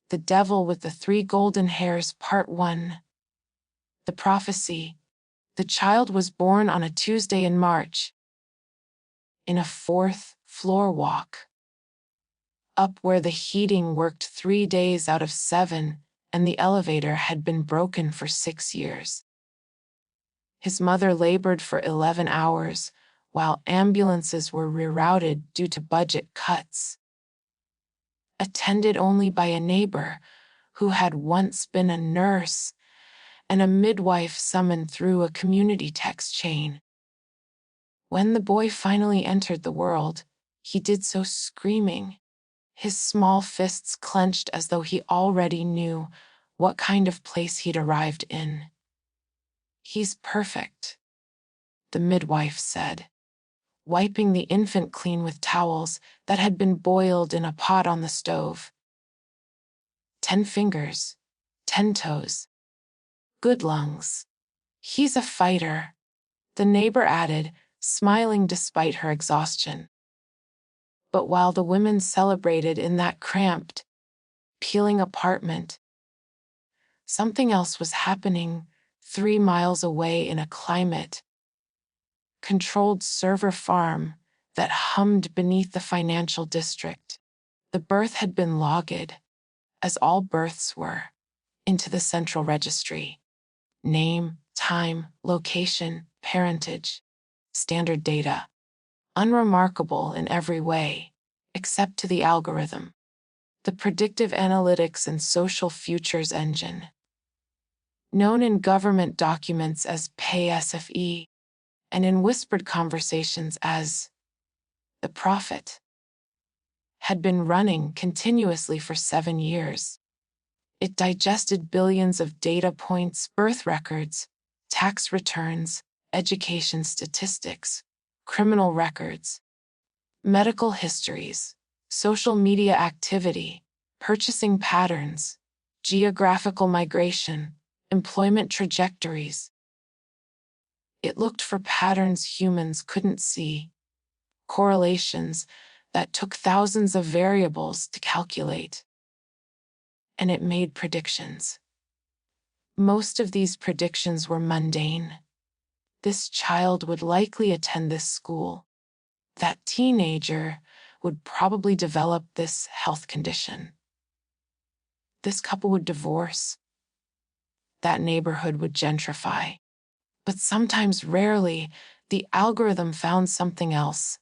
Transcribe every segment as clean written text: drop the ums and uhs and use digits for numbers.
The Devil with the Three Golden Hairs, Part 1. The Prophecy. The child was born on a Tuesday in March, in a fourth-floor walk, up where the heating worked 3 days out of 7, and the elevator had been broken for 6 years. His mother labored for 11 hours, while ambulances were rerouted due to budget cuts. Attended only by a neighbor who had once been a nurse, and a midwife summoned through a community text chain. When the boy finally entered the world, he did so screaming, his small fists clenched as though he already knew what kind of place he'd arrived in. "He's perfect," the midwife said, wiping the infant clean with towels that had been boiled in a pot on the stove. 10 fingers, 10 toes. Good lungs. He's a fighter, the neighbor added, smiling despite her exhaustion. But while the women celebrated in that cramped, peeling apartment, something else was happening 3 miles away in a climate-controlled server farm that hummed beneath the financial district. The birth had been logged, as all births were, into the central registry. Name, time, location, parentage, standard data. Unremarkable in every way, except to the algorithm, the predictive analytics and social futures engine. Known in government documents as PASFE, and in whispered conversations as the Prophet, had been running continuously for 7 years. It digested billions of data points, birth records, tax returns, education statistics, criminal records, medical histories, social media activity, purchasing patterns, geographical migration, employment trajectories. It looked for patterns humans couldn't see, correlations that took thousands of variables to calculate. And it made predictions. Most of these predictions were mundane. This child would likely attend this school. That teenager would probably develop this health condition. This couple would divorce. That neighborhood would gentrify. But sometimes, rarely, the algorithm found something else.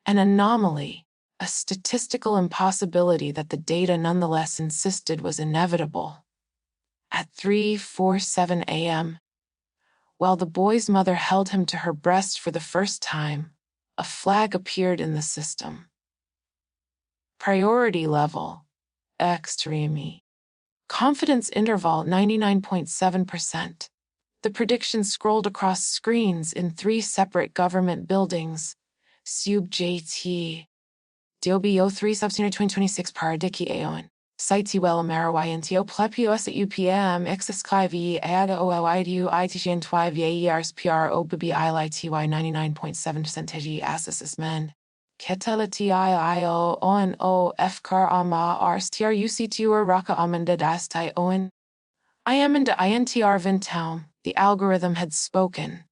An anomaly, a statistical impossibility that the data nonetheless insisted was inevitable. At 3:47 a.m., while the boy's mother held him to her breast for the first time, a flag appeared in the system. Priority level, extreme. Confidence interval, 99.7%. The prediction scrolled across screens in 3 separate government buildings. Sub JT. DOBO 3 Subsenior 2026 Paradiki Aon. Site well Amarawyntio Plepios at UPM XSKV Ada OLIDU ITGN 12 years PRO BB ILITY 99.7% TG Assasis Men. Ketelati IO ON O FCAR AMA RSTR UC2 or Raka Amanda Dastai Owen. I am in the INTR Vintown. The algorithm had spoken.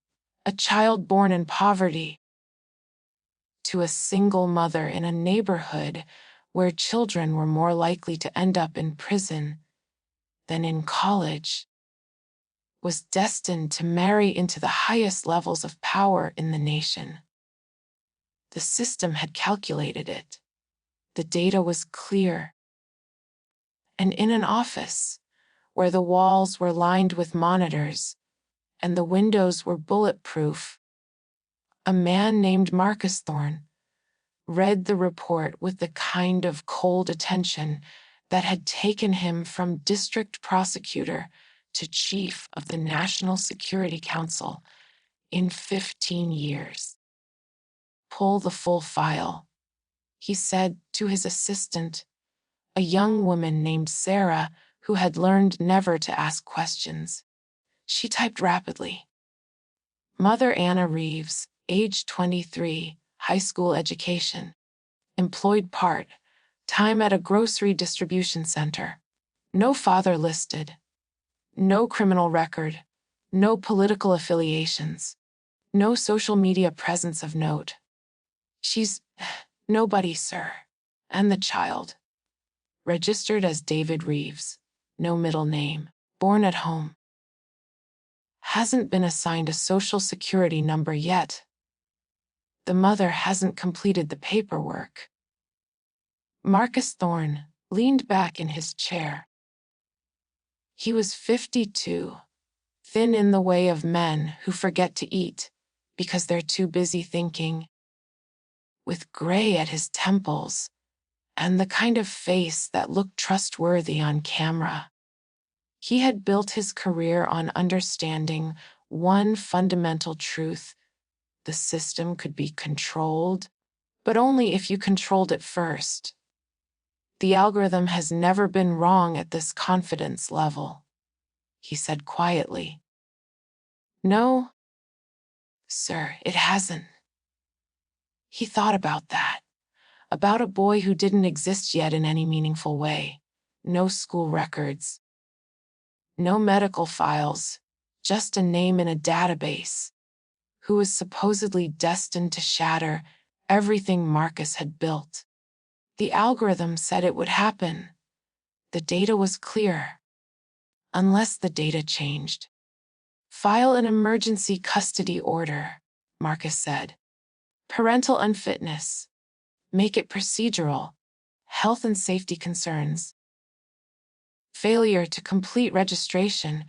A child born in poverty. To a single mother in a neighborhood where children were more likely to end up in prison than in college, was destined to marry into the highest levels of power in the nation. The system had calculated it. The data was clear. And in an office, where the walls were lined with monitors and the windows were bulletproof, a man named Marcus Thorne read the report with the kind of cold attention that had taken him from district prosecutor to chief of the National Security Council in 15 years. "Pull the full file," he said to his assistant, a young woman named Sarah who had learned never to ask questions. She typed rapidly. Mother Anna Reeves, age 23, high school education. Employed part-time at a grocery distribution center. No father listed, no criminal record, no political affiliations, no social media presence of note. She's nobody, sir. And the child, registered as David Reeves, no middle name, born at home, hasn't been assigned a social security number yet. The mother hasn't completed the paperwork. Marcus Thorne leaned back in his chair. He was 52, thin in the way of men who forget to eat because they're too busy thinking, with gray at his temples and the kind of face that looked trustworthy on camera. He had built his career on understanding one fundamental truth: the system could be controlled, but only if you controlled it first. The algorithm has never been wrong at this confidence level, he said quietly. No, sir, it hasn't. He thought about that, about a boy who didn't exist yet in any meaningful way. No school records, no medical files, just a name in a database, who was supposedly destined to shatter everything Marcus had built. The algorithm said it would happen. The data was clear. Unless the data changed. File an emergency custody order, Marcus said. Parental unfitness. Make it procedural. Health and safety concerns. Failure to complete registration,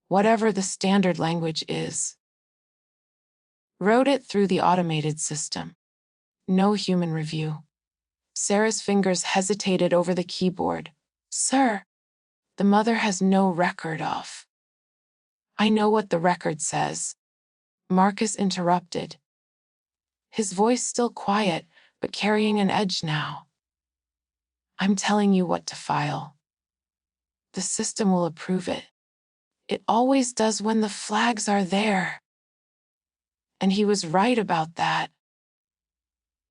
whatever the standard language is. Wrote it through the automated system. No human review. Sarah's fingers hesitated over the keyboard. Sir, the mother has no record of. I know what the record says. Marcus interrupted. His voice still quiet, but carrying an edge now. I'm telling you what to file. The system will approve it. It always does when the flags are there. And he was right about that.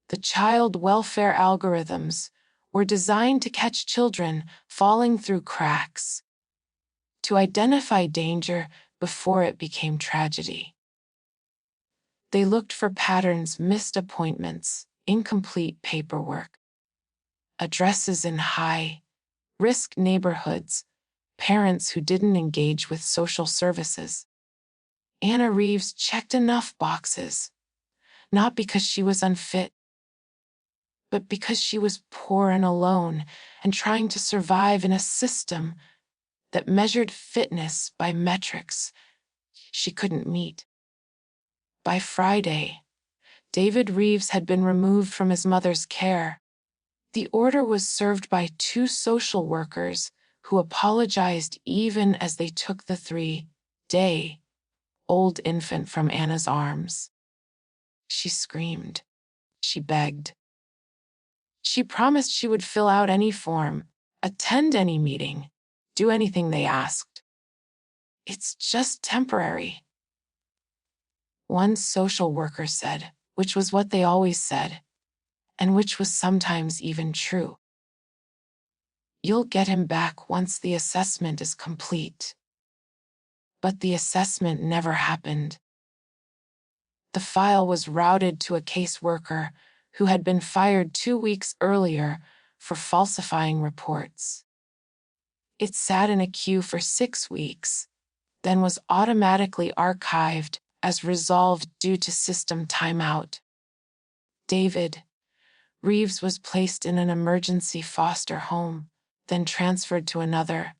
The child welfare algorithms were designed to catch children falling through cracks, to identify danger before it became tragedy. They looked for patterns: missed appointments, incomplete paperwork, addresses in high-risk neighborhoods, parents who didn't engage with social services. Anna Reeves checked enough boxes, not because she was unfit, but because she was poor and alone and trying to survive in a system that measured fitness by metrics she couldn't meet. By Friday, David Reeves had been removed from his mother's care. The order was served by 2 social workers who apologized even as they took the 3-day-old infant from Anna's arms. She screamed. She begged. She promised she would fill out any form, attend any meeting, do anything they asked. It's just temporary. One social worker said, which was what they always said, and which was sometimes even true. You'll get him back once the assessment is complete. But the assessment never happened. The file was routed to a caseworker who had been fired 2 weeks earlier for falsifying reports. It sat in a queue for 6 weeks, then was automatically archived as resolved due to system timeout. David Reeves was placed in an emergency foster home, then transferred to another,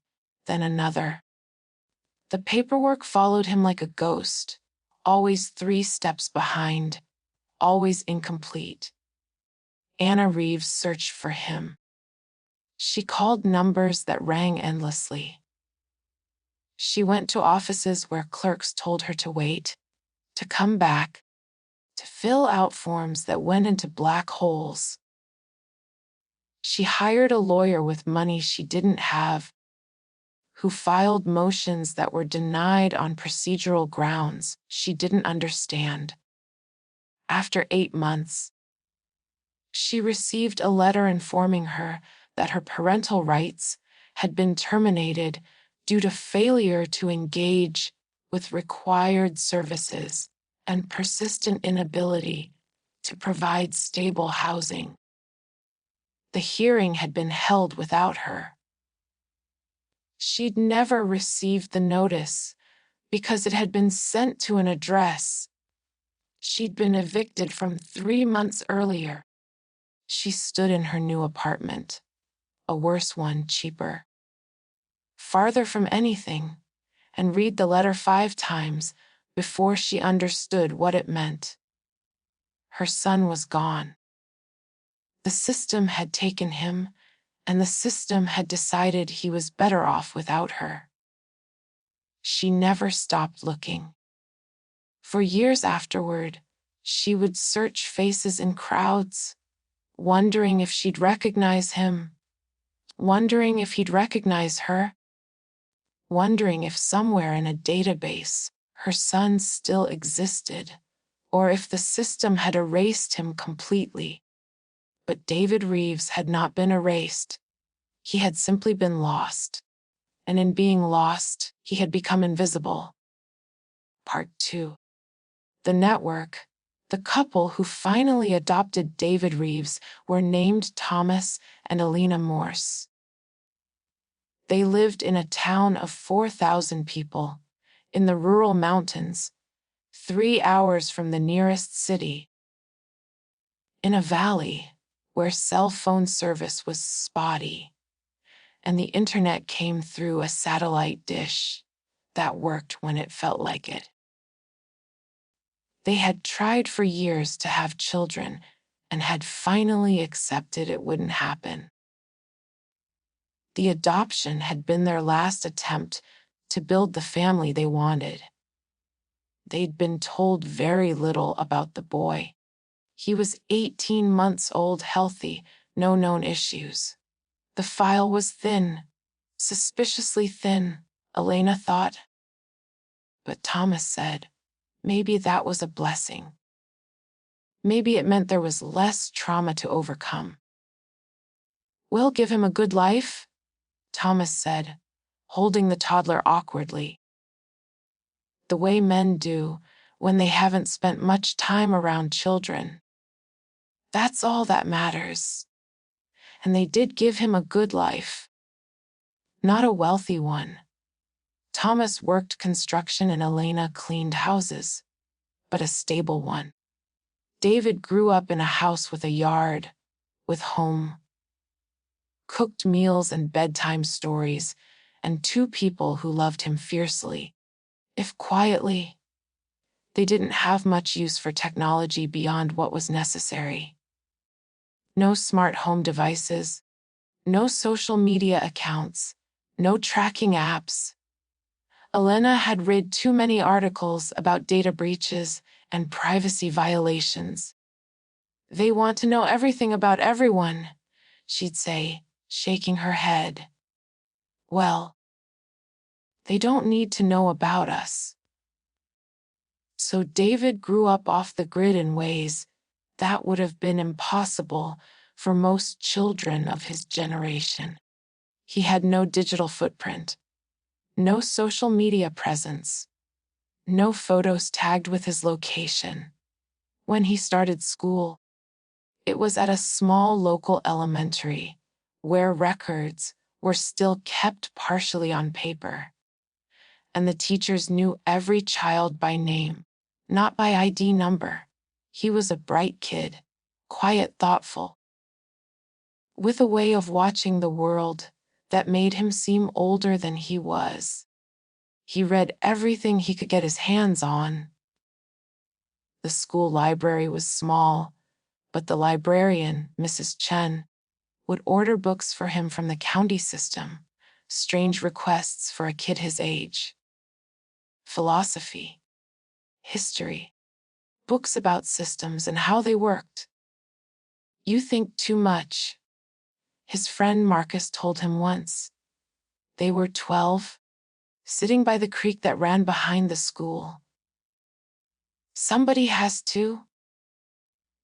then another. The paperwork followed him like a ghost, always 3 steps behind, always incomplete. Anna Reeves searched for him. She called numbers that rang endlessly. She went to offices where clerks told her to wait, to come back, to fill out forms that went into black holes. She hired a lawyer with money she didn't have, who filed motions that were denied on procedural grounds she didn't understand. After 8 months, she received a letter informing her that her parental rights had been terminated due to failure to engage with required services and persistent inability to provide stable housing. The hearing had been held without her. She'd never received the notice because it had been sent to an address she'd been evicted from 3 months earlier. She stood in her new apartment, a worse one, cheaper, farther from anything, and read the letter 5 times before she understood what it meant. Her son was gone. The system had taken him, and the system had decided he was better off without her. She never stopped looking. For years afterward, she would search faces in crowds, wondering if she'd recognize him, wondering if he'd recognize her, wondering if somewhere in a database her son still existed, or if the system had erased him completely. But David Reeves had not been erased. He had simply been lost. And in being lost, he had become invisible. Part 2. The network, the couple who finally adopted David Reeves, were named Thomas and Alina Morse. They lived in a town of 4,000 people, in the rural mountains, 3 hours from the nearest city. In a valley where cell phone service was spotty, and the internet came through a satellite dish that worked when it felt like it. They had tried for years to have children and had finally accepted it wouldn't happen. The adoption had been their last attempt to build the family they wanted. They'd been told very little about the boy. He was 18 months old, healthy, no known issues. The file was thin, suspiciously thin, Elena thought. But Thomas said, maybe that was a blessing. Maybe it meant there was less trauma to overcome. We'll give him a good life, Thomas said, holding the toddler awkwardly. The way men do when they haven't spent much time around children. That's all that matters. And they did give him a good life. Not a wealthy one. Thomas worked construction and Elena cleaned houses, but a stable one. David grew up in a house with a yard, with home, cooked meals and bedtime stories, and 2 people who loved him fiercely, if quietly. They didn't have much use for technology beyond what was necessary. No smart home devices, no social media accounts, no tracking apps. Elena had read too many articles about data breaches and privacy violations. They want to know everything about everyone, she'd say, shaking her head. Well, they don't need to know about us. So David grew up off the grid in ways that would have been impossible for most children of his generation. He had no digital footprint, no social media presence, no photos tagged with his location. When he started school, it was at a small local elementary, where records were still kept partially on paper. And the teachers knew every child by name, not by ID number. He was a bright kid, quiet, thoughtful, with a way of watching the world that made him seem older than he was. He read everything he could get his hands on. The school library was small, but the librarian, Mrs. Chen, would order books for him from the county system, strange requests for a kid his age. Philosophy, history, books about systems and how they worked. You think too much, his friend Marcus told him once. They were 12, sitting by the creek that ran behind the school. Somebody has to,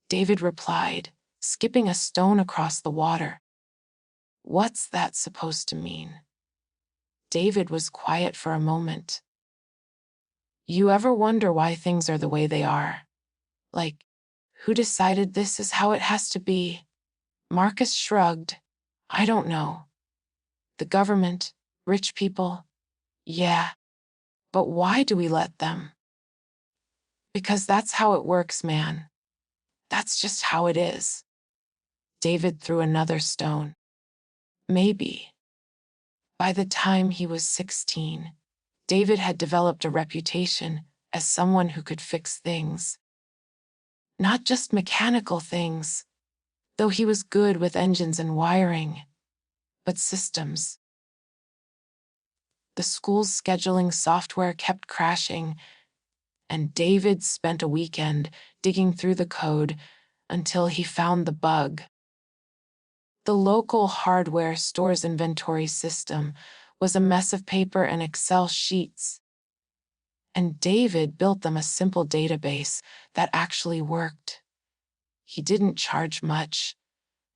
David replied, skipping a stone across the water. What's that supposed to mean? David was quiet for a moment. You ever wonder why things are the way they are? Like, who decided this is how it has to be? Marcus shrugged. I don't know. The government, rich people. Yeah. But why do we let them? Because that's how it works, man. That's just how it is. David threw another stone. Maybe. By the time he was 16, David had developed a reputation as someone who could fix things. Not just mechanical things, though he was good with engines and wiring, but systems. The school's scheduling software kept crashing, and David spent a weekend digging through the code until he found the bug. The local hardware store's inventory system was a mess of paper and Excel sheets, and David built them a simple database that actually worked. He didn't charge much,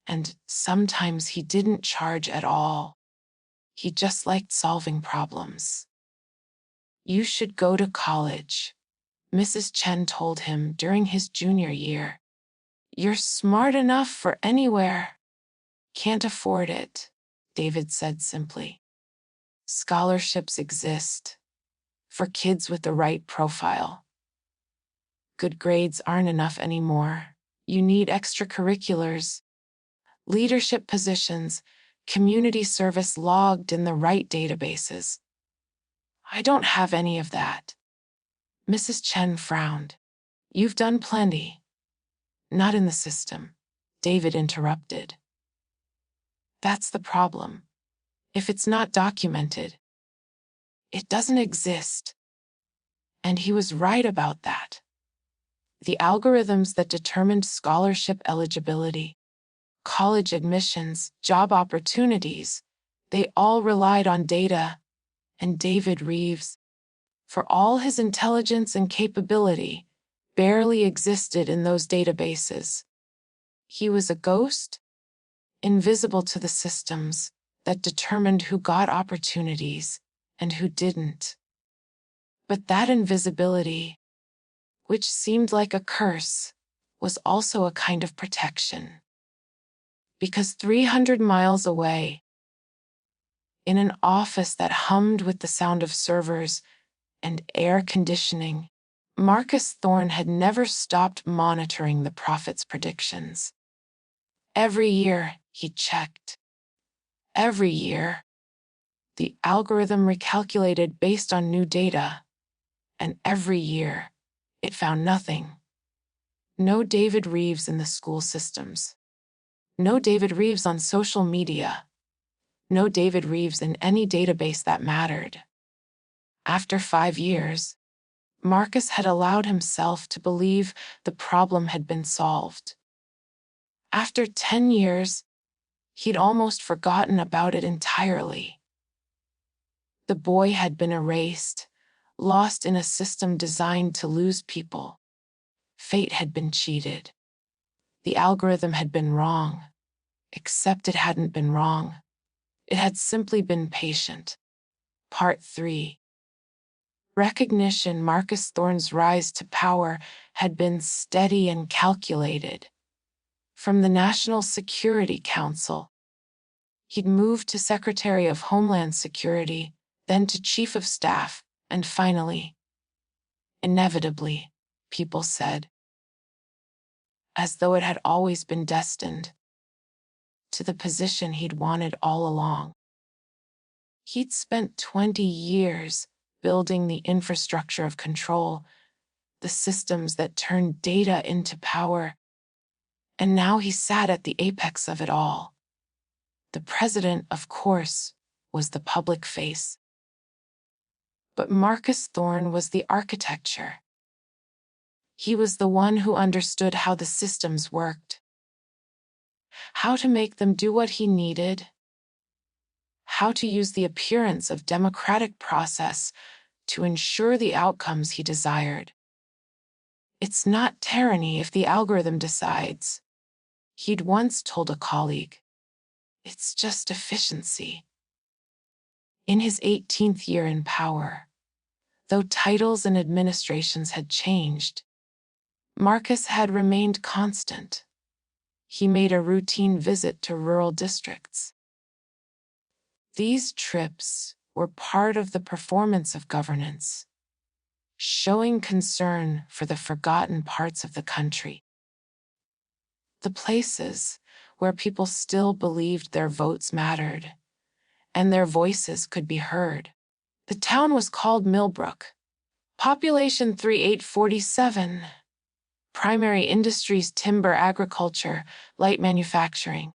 and sometimes he didn't charge at all. He just liked solving problems. You should go to college, Mrs. Chen told him during his junior year. You're smart enough for anywhere. Can't afford it, David said simply. Scholarships exist for kids with the right profile. Good grades aren't enough anymore. You need extracurriculars, leadership positions, community service logged in the right databases. I don't have any of that. Mrs. Chen frowned. You've done plenty. Not in the system, David interrupted. That's the problem. If it's not documented, it doesn't exist. And he was right about that. The algorithms that determined scholarship eligibility, college admissions, job opportunities, they all relied on data. And David Reeves, for all his intelligence and capability, barely existed in those databases. He was a ghost, invisible to the systems that determined who got opportunities and who didn't. But that invisibility, which seemed like a curse, was also a kind of protection. Because 300 miles away, in an office that hummed with the sound of servers and air conditioning, Marcus Thorne had never stopped monitoring the prophet's predictions. Every year, he checked. Every year, the algorithm recalculated based on new data, and every year, it found nothing. No David Reeves in the school systems. No David Reeves on social media. No David Reeves in any database that mattered. After 5 years, Marcus had allowed himself to believe the problem had been solved. After 10 years, he'd almost forgotten about it entirely. The boy had been erased, lost in a system designed to lose people. Fate had been cheated. The algorithm had been wrong, except it hadn't been wrong. It had simply been patient. Part 3. Recognition. Marcus Thorne's rise to power had been steady and calculated. From the National Security Council, he'd moved to Secretary of Homeland Security, then to Chief of Staff, and finally, inevitably, people said, as though it had always been destined, to the position he'd wanted all along. He'd spent 20 years building the infrastructure of control, the systems that turned data into power, and now he sat at the apex of it all. The president, of course, was the public face. But Marcus Thorne was the architecture. He was the one who understood how the systems worked, how to make them do what he needed, how to use the appearance of democratic process to ensure the outcomes he desired. It's not tyranny if the algorithm decides, he'd once told a colleague. It's just efficiency. In his 18th year in power, though titles and administrations had changed, Marcus had remained constant. He made a routine visit to rural districts. These trips were part of the performance of governance, showing concern for the forgotten parts of the country. The places where people still believed their votes mattered and their voices could be heard. The town was called Millbrook. Population 3847. Primary industries: timber, agriculture, light manufacturing.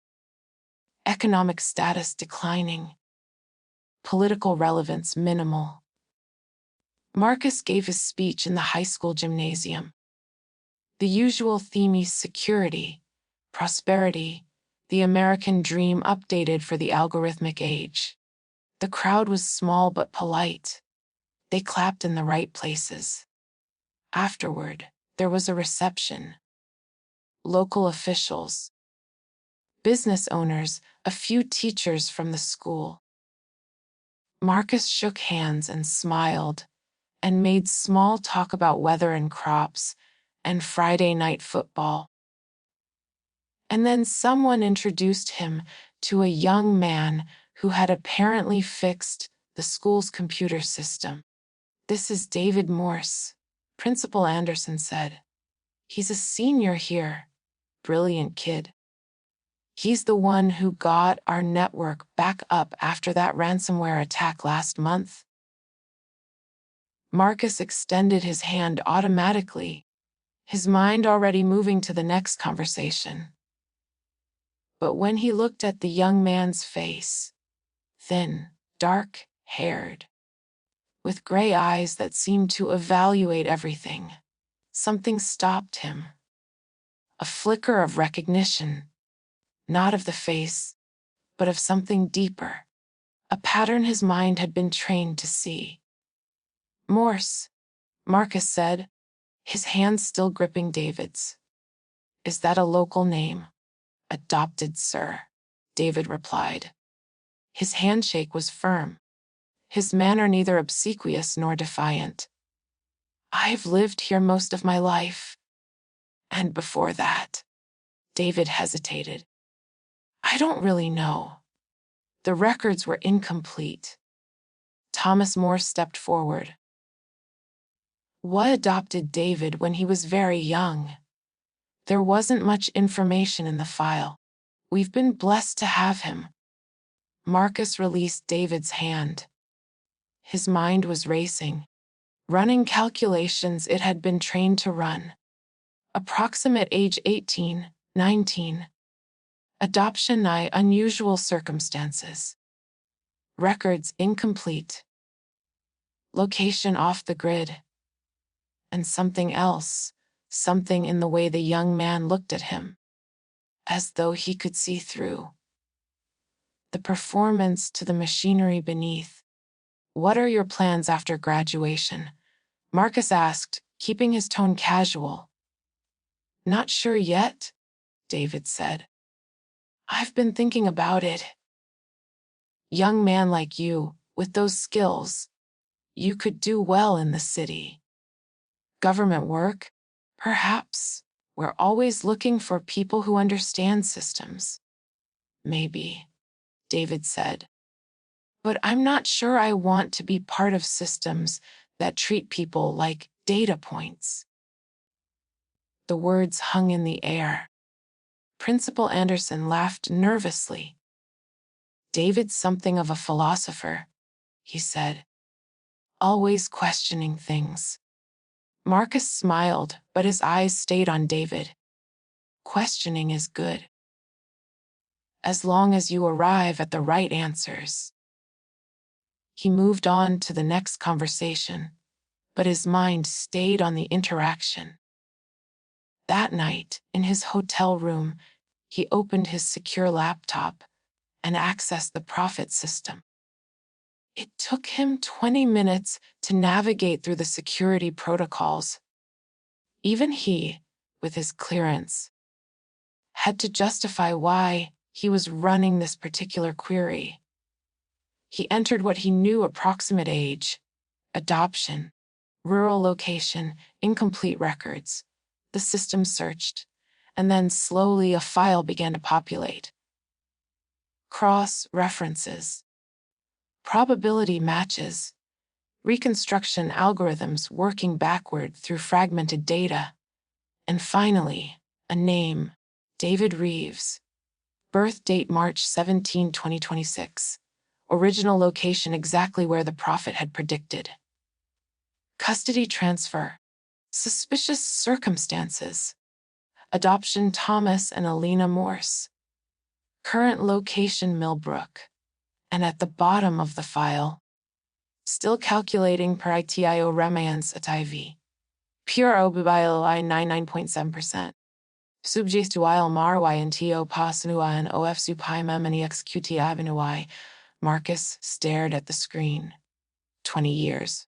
Economic status declining. Political relevance minimal. Marcus gave his speech in the high school gymnasium. The usual theme is security, prosperity, the American dream updated for the algorithmic age. The crowd was small but polite. They clapped in the right places. Afterward, there was a reception. Local officials, business owners, a few teachers from the school. Marcus shook hands and smiled, and made small talk about weather and crops, and Friday night football. And then someone introduced him to a young man who had apparently fixed the school's computer system. "This is David Morse," Principal Anderson said. "He's a senior here. Brilliant kid. He's the one who got our network back up after that ransomware attack last month." Marcus extended his hand automatically, his mind already moving to the next conversation. But when he looked at the young man's face, thin, dark-haired, with gray eyes that seemed to evaluate everything, something stopped him. A flicker of recognition, not of the face, but of something deeper, a pattern his mind had been trained to see. "Morse," Marcus said, his hand still gripping David's. "Is that a local name?" "Adopted, sir," David replied. His handshake was firm, his manner neither obsequious nor defiant. "I've lived here most of my life. And before that," David hesitated. "I don't really know. The records were incomplete." Thomas More stepped forward. "What adopted David when he was very young? There wasn't much information in the file. We've been blessed to have him." Marcus released David's hand. His mind was racing, running calculations it had been trained to run. Approximate age 18, 19. Adoption nigh unusual circumstances. Records incomplete. Location off the grid. And something else, something in the way the young man looked at him, as though he could see through. The performance to the machinery beneath. "What are your plans after graduation?" Marcus asked, keeping his tone casual. "Not sure yet," David said. "I've been thinking about it. Young man like you, with those skills, you could do well in the city. Government work? Perhaps. We're always looking for people who understand systems." "Maybe," David said. "But I'm not sure I want to be part of systems that treat people like data points." The words hung in the air. Principal Anderson laughed nervously. "David's something of a philosopher," he said. "Always questioning things." Marcus smiled, but his eyes stayed on David. "Questioning is good, as long as you arrive at the right answers." He moved on to the next conversation, but his mind stayed on the interaction. That night, in his hotel room, he opened his secure laptop and accessed the Prophet system. It took him 20 minutes to navigate through the security protocols. Even he, with his clearance, had to justify why he was running this particular query. He entered what he knew: approximate age, adoption, rural location, incomplete records. The system searched, and then slowly a file began to populate. Cross-references, probability matches, reconstruction algorithms working backward through fragmented data, and finally, a name: David Reeves. Birth date March 17, 2026. Original location exactly where the prophet had predicted. Custody transfer, suspicious circumstances. Adoption: Thomas and Alina Morse. Current location: Millbrook. And at the bottom of the file, still calculating per ITIO remains at IV. PRO bubile I 99.7%. Subgestuile marynto pasnua and of supima many executi avenui. Marcus stared at the screen. 20 years.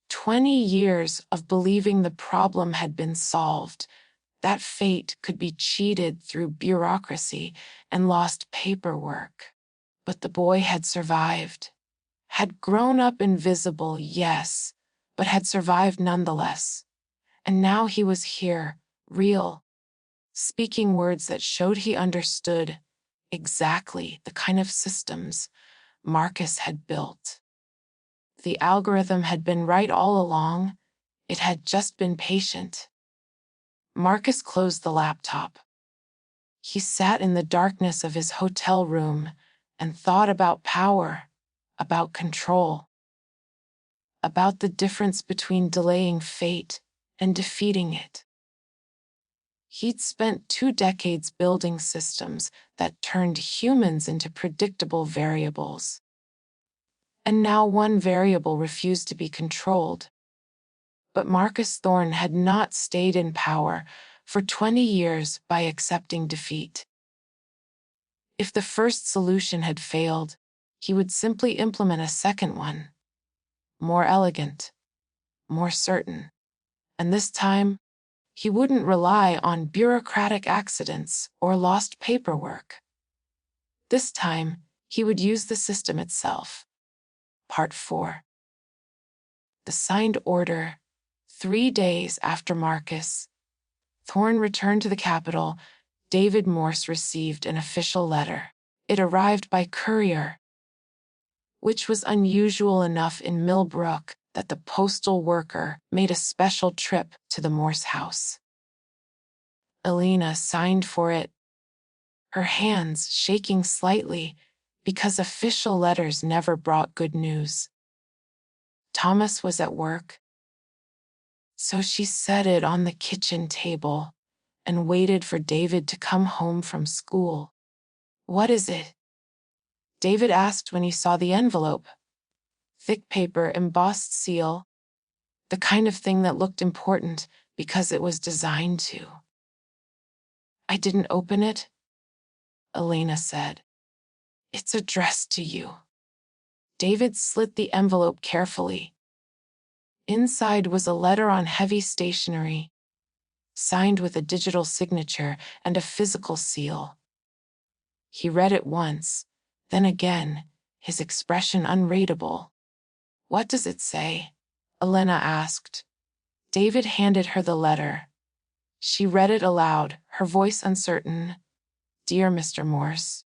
20 years of believing the problem had been solved, that fate could be cheated through bureaucracy and lost paperwork. But the boy had survived. Had grown up invisible, yes, but had survived nonetheless. And now he was here, real, speaking words that showed he understood exactly the kind of systems Marcus had built. The algorithm had been right all along. It had just been patient. Marcus closed the laptop. He sat in the darkness of his hotel room and thought about power, about control, about the difference between delaying fate and defeating it. He'd spent 2 decades building systems that turned humans into predictable variables. And now one variable refused to be controlled. But Marcus Thorne had not stayed in power for 20 years by accepting defeat. If the first solution had failed, he would simply implement a second one. More elegant, more certain. And this time, he wouldn't rely on bureaucratic accidents or lost paperwork. This time, he would use the system itself. Part 4. The signed order. 3 days after Marcus Thorne returned to the capital, David Morse received an official letter. It arrived by courier, which was unusual enough in Millbrook that the postal worker made a special trip to the Morse house. Alina signed for it, her hands shaking slightly because official letters never brought good news. Thomas was at work, so she set it on the kitchen table and waited for David to come home from school. "What is it?" David asked when he saw the envelope. Thick paper, embossed seal, the kind of thing that looked important because it was designed to. "I didn't open it," Elena said. "It's addressed to you." David slit the envelope carefully. Inside was a letter on heavy stationery, signed with a digital signature and a physical seal. He read it once, then again, his expression unreadable. "What does it say?" Elena asked. David handed her the letter. She read it aloud, her voice uncertain. "Dear Mr. Morse,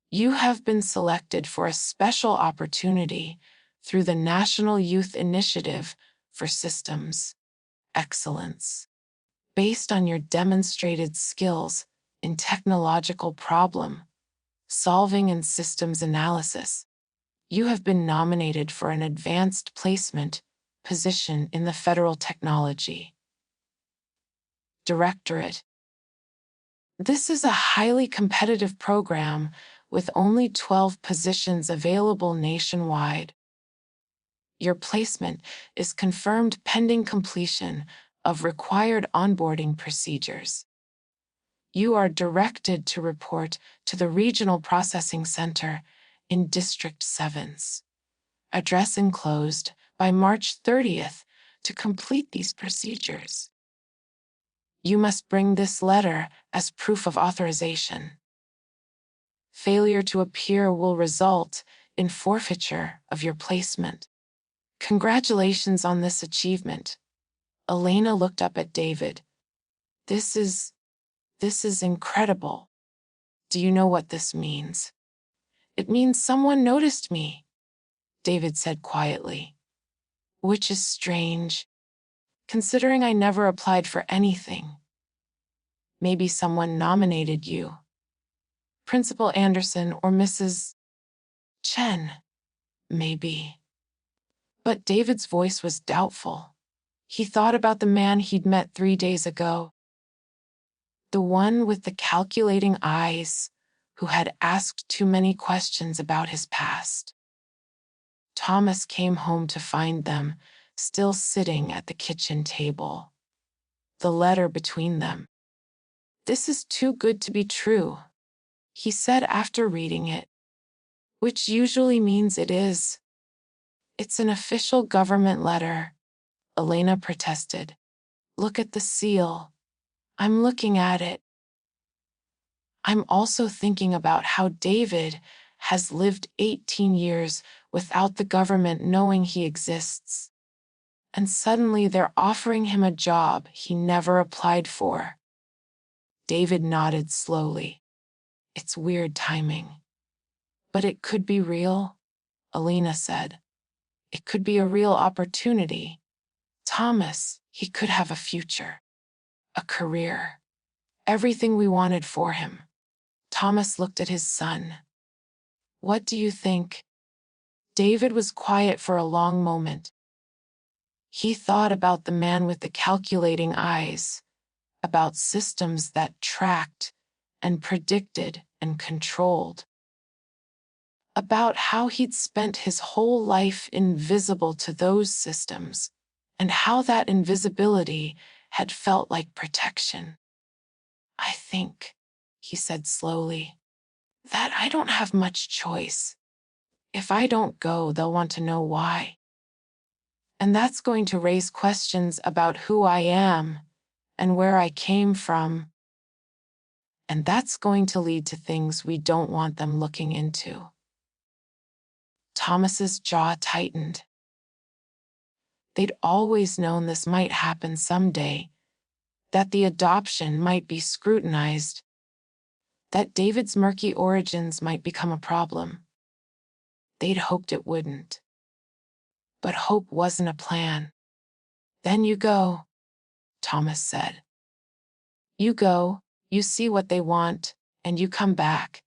you have been selected for a special opportunity through the National Youth Initiative for Systems Excellence. Based on your demonstrated skills in technological problem solving and systems analysis, you have been nominated for an advanced placement position in the Federal Technology Directorate. This is a highly competitive program with only 12 positions available nationwide. Your placement is confirmed pending completion of required onboarding procedures. You are directed to report to the Regional Processing Center in District 7's address enclosed by March 30th to complete these procedures. You must bring this letter as proof of authorization. Failure to appear will result in forfeiture of your placement. Congratulations on this achievement. Elena looked up at David. This is incredible. Do you know what this means? It means someone noticed me, David said quietly. Which is strange, considering I never applied for anything. Maybe someone nominated you. Principal Anderson or Mrs. Chen, maybe. But David's voice was doubtful. He thought about the man he'd met 3 days ago. The one with the calculating eyes, who had asked too many questions about his past. Thomas came home to find them, still sitting at the kitchen table. The letter between them. This is too good to be true, he said after reading it. Which usually means it is. It's an official government letter, Elena protested. Look at the seal. I'm looking at it. I'm also thinking about how David has lived 18 years without the government knowing he exists. And suddenly they're offering him a job he never applied for. David nodded slowly. It's weird timing. But it could be real, Elena said. It could be a real opportunity. Thomas, he could have a future, a career, everything we wanted for him. Thomas looked at his son. What do you think? David was quiet for a long moment. He thought about the man with the calculating eyes, about systems that tracked and predicted and controlled, about how he'd spent his whole life invisible to those systems, and how that invisibility had felt like protection. I think, he said slowly, that I don't have much choice. If I don't go, they'll want to know why. And that's going to raise questions about who I am and where I came from. And that's going to lead to things we don't want them looking into. Thomas's jaw tightened. They'd always known this might happen someday, that the adoption might be scrutinized, that David's murky origins might become a problem. They'd hoped it wouldn't. But hope wasn't a plan. Then you go, Thomas said. You go, you see what they want, and you come back.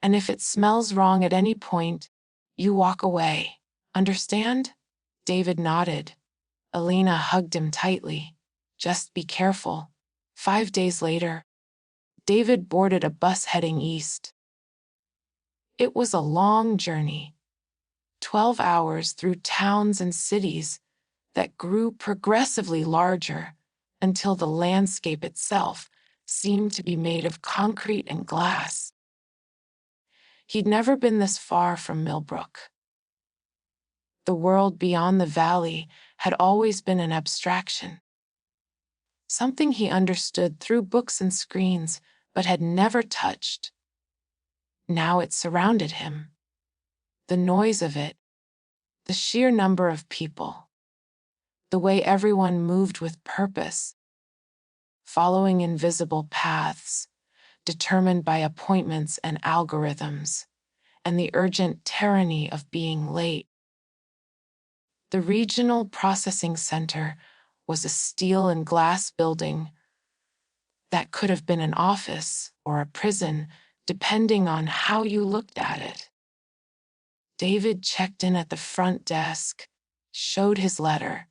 And if it smells wrong at any point, you walk away. Understand? David nodded. Elena hugged him tightly. Just be careful. 5 days later, David boarded a bus heading east. It was a long journey. 12 hours through towns and cities that grew progressively larger until the landscape itself seemed to be made of concrete and glass. He'd never been this far from Millbrook. The world beyond the valley had always been an abstraction, something he understood through books and screens, but had never touched. Now it surrounded him. The noise of it, the sheer number of people, the way everyone moved with purpose, following invisible paths, determined by appointments and algorithms, and the urgent tyranny of being late. The Regional Processing Center was a steel and glass building that could have been an office or a prison, depending on how you looked at it. David checked in at the front desk, showed his letter,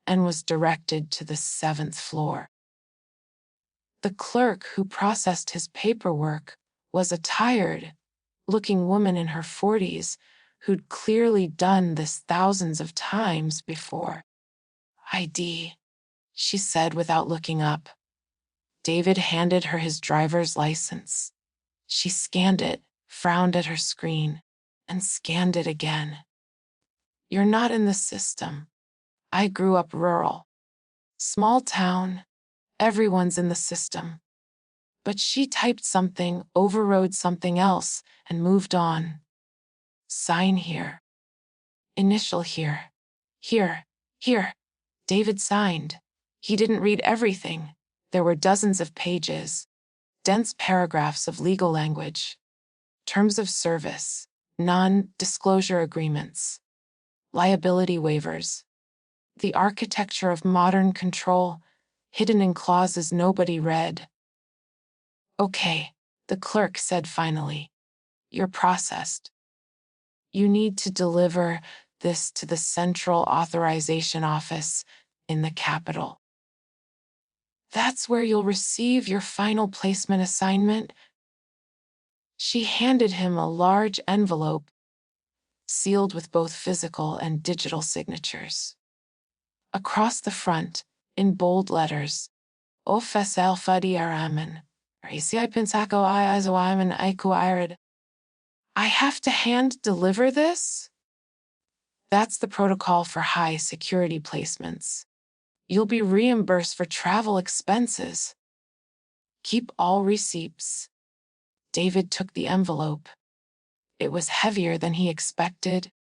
and was directed to the 7th floor. The clerk who processed his paperwork was a tired-looking woman in her 40s who'd clearly done this thousands of times before. ID, she said without looking up. David handed her his driver's license. She scanned it, frowned at her screen, and scanned it again. You're not in the system. I grew up rural. Small town. Everyone's in the system. But she typed something, overrode something else, and moved on. Sign here. Initial here. Here. Here. David signed. He didn't read everything. There were dozens of pages, dense paragraphs of legal language, terms of service, non-disclosure agreements, liability waivers, the architecture of modern control, hidden in clauses nobody read. Okay, the clerk said finally. You're processed. You need to deliver this to the Central Authorization Office in the Capitol. That's where you'll receive your final placement assignment. She handed him a large envelope, sealed with both physical and digital signatures. Across the front, in bold letters, O Fesel Fadi Araman, Rasi Pinsako Izawaman Aiku Irid. I have to hand deliver this? That's the protocol for high security placements. You'll be reimbursed for travel expenses. Keep all receipts. David took the envelope. It was heavier than he expected,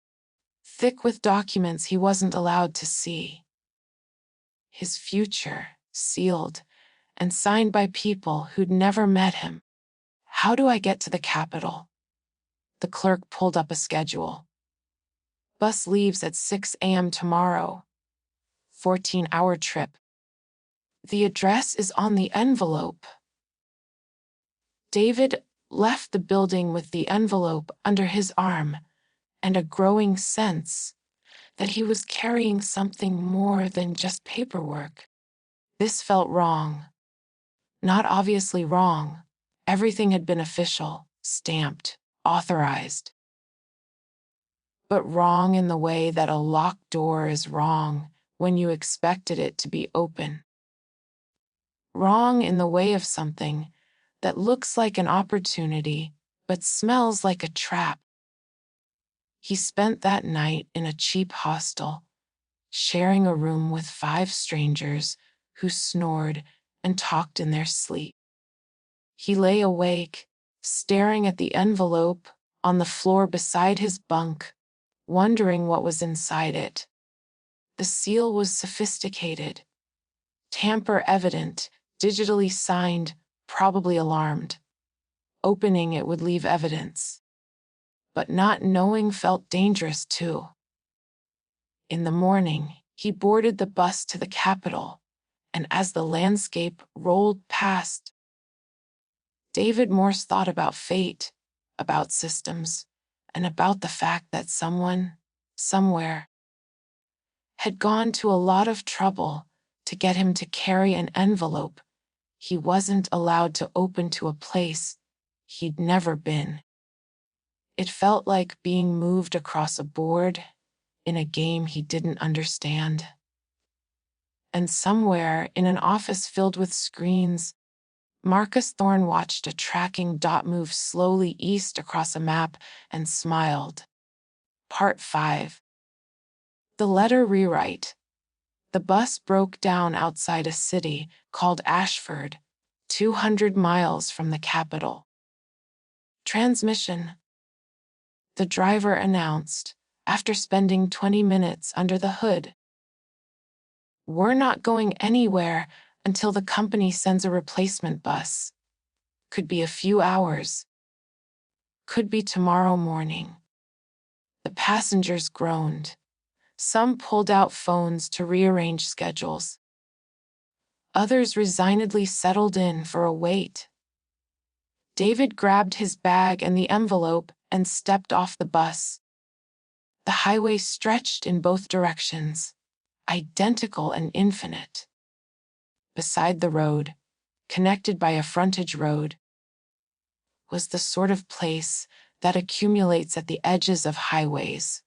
thick with documents he wasn't allowed to see. His future, sealed, and signed by people who'd never met him. How do I get to the Capitol? The clerk pulled up a schedule. Bus leaves at 6 a.m. tomorrow. 14-hour trip. The address is on the envelope. David left the building with the envelope under his arm and a growing sense that he was carrying something more than just paperwork. This felt wrong. Not obviously wrong. Everything had been official, stamped, authorized. But wrong in the way that a locked door is wrong when you expected it to be open. Wrong in the way of something that looks like an opportunity but smells like a trap. He spent that night in a cheap hostel, sharing a room with 5 strangers who snored and talked in their sleep. He lay awake, staring at the envelope on the floor beside his bunk, wondering what was inside it. The seal was sophisticated, tamper-evident, digitally signed, probably alarmed. Opening it would leave evidence. But not knowing felt dangerous too. In the morning, he boarded the bus to the Capitol, and as the landscape rolled past, David Morse thought about fate, about systems, and about the fact that someone, somewhere, had gone to a lot of trouble to get him to carry an envelope he wasn't allowed to open to a place he'd never been. It felt like being moved across a board in a game he didn't understand. And somewhere in an office filled with screens, Marcus Thorne watched a tracking dot move slowly east across a map and smiled. Part 5. The letter rewrite. The bus broke down outside a city called Ashford, 200 miles from the Capitol. Transmission. The driver announced, after spending 20 minutes under the hood. We're not going anywhere until the company sends a replacement bus. Could be a few hours. Could be tomorrow morning. The passengers groaned. Some pulled out phones to rearrange schedules. Others resignedly settled in for a wait. David grabbed his bag and the envelope and stepped off the bus. The highway stretched in both directions, identical and infinite. Beside the road, connected by a frontage road, was the sort of place that accumulates at the edges of highways,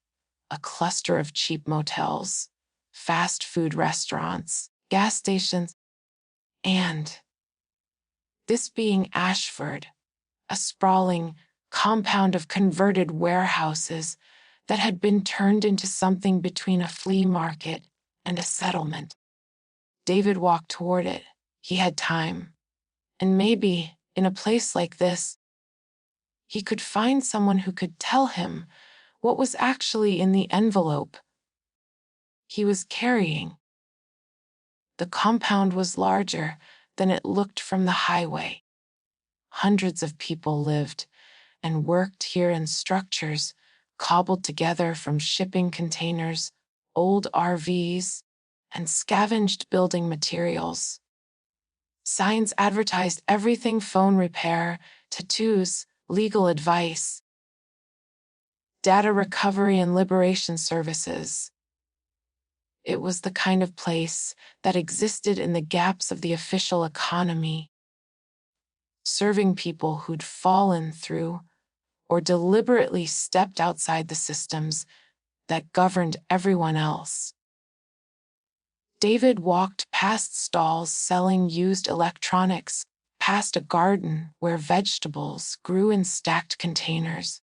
a cluster of cheap motels, fast food restaurants, gas stations, and, this being Ashford, a sprawling compound of converted warehouses that had been turned into something between a flea market and a settlement. David walked toward it, He had time, and maybe, in a place like this, he could find someone who could tell him what was actually in the envelope he was carrying. The compound was larger than it looked from the highway. Hundreds of people lived and worked here in structures cobbled together from shipping containers, old RVs, and scavenged building materials. Signs advertised everything: phone repair, tattoos, legal advice, data recovery and liberation services. It was the kind of place that existed in the gaps of the official economy, serving people who'd fallen through or deliberately stepped outside the systems that governed everyone else. David walked past stalls selling used electronics, past a garden where vegetables grew in stacked containers,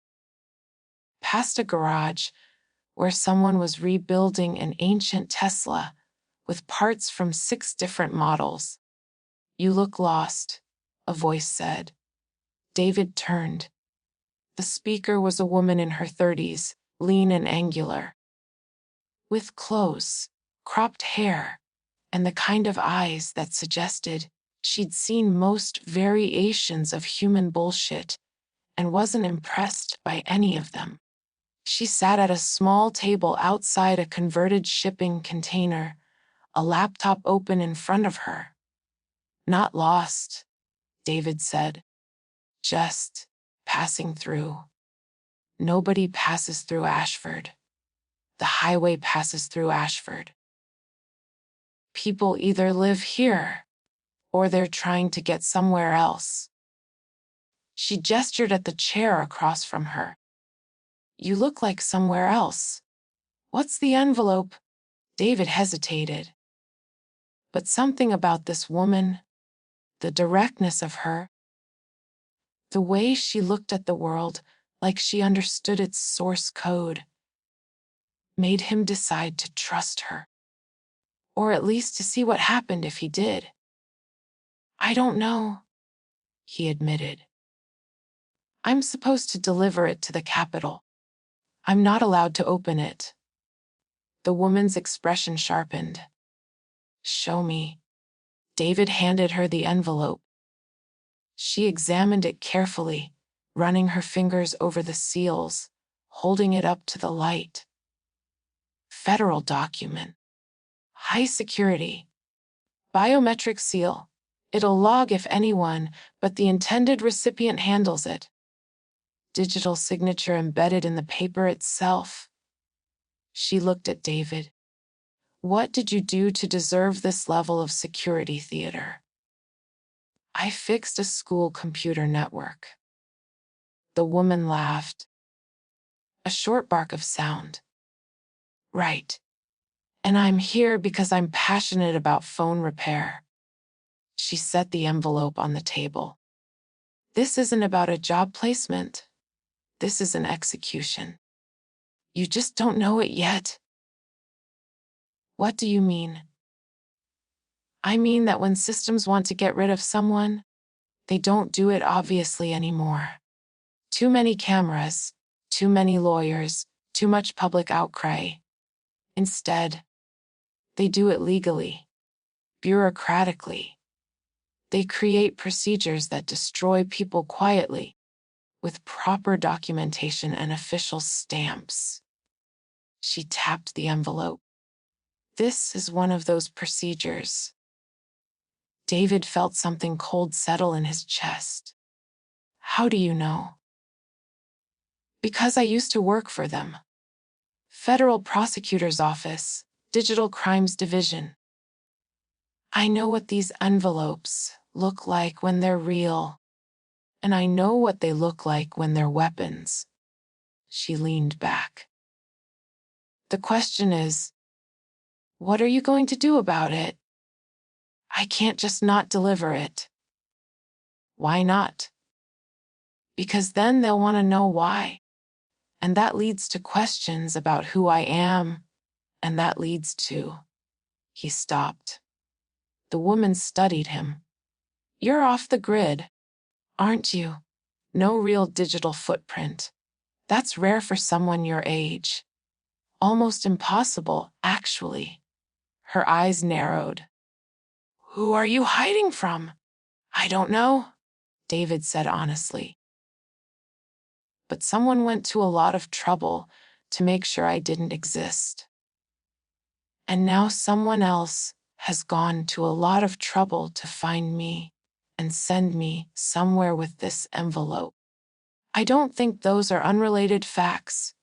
past a garage where someone was rebuilding an ancient Tesla with parts from 6 different models. "You look lost," a voice said. David turned. The speaker was a woman in her 30s, lean and angular, with close, cropped hair, and the kind of eyes that suggested she'd seen most variations of human bullshit and wasn't impressed by any of them. She sat at a small table outside a converted shipping container, a laptop open in front of her. "Not lost," David said. "Just passing through." Nobody passes through Ashford. The highway passes through Ashford. People either live here, or they're trying to get somewhere else. She gestured at the chair across from her. "You look like somewhere else. What's the envelope?" David hesitated. But something about this woman, the directness of her, the way she looked at the world like she understood its source code, made him decide to trust her. Or at least to see what happened if he did. "I don't know," he admitted. "I'm supposed to deliver it to the capital. I'm not allowed to open it." The woman's expression sharpened. "Show me." David handed her the envelope. She examined it carefully, running her fingers over the seals, holding it up to the light. Federal document. High security. Biometric seal. It'll log if anyone but the intended recipient handles it. Digital signature embedded in the paper itself. She looked at David. "What did you do to deserve this level of security, Theodore?" "I fixed a school computer network." The woman laughed. A short bark of sound. "Right. And I'm here because I'm passionate about phone repair." She set the envelope on the table. "This isn't about a job placement. This is an execution. You just don't know it yet." "What do you mean?" "I mean that when systems want to get rid of someone, they don't do it obviously anymore. Too many cameras, too many lawyers, too much public outcry. Instead, they do it legally, bureaucratically. They create procedures that destroy people quietly, with proper documentation and official stamps." She tapped the envelope. "This is one of those procedures." David felt something cold settle in his chest. "How do you know?" "Because I used to work for them. Federal Prosecutor's Office, Digital Crimes Division. I know what these envelopes look like when they're real, and I know what they look like when they're weapons." She leaned back. "The question is, what are you going to do about it?" "I can't just not deliver it." "Why not?" "Because then they'll want to know why. And that leads to questions about who I am, and that leads to..." He stopped. The woman studied him. You're off the grid, aren't you? No real digital footprint. That's rare for someone your age. Almost impossible, actually. Her eyes narrowed. Who are you hiding from? I don't know, David said honestly. But someone went to a lot of trouble to make sure I didn't exist. And now someone else has gone to a lot of trouble to find me and send me somewhere with this envelope. I don't think those are unrelated facts.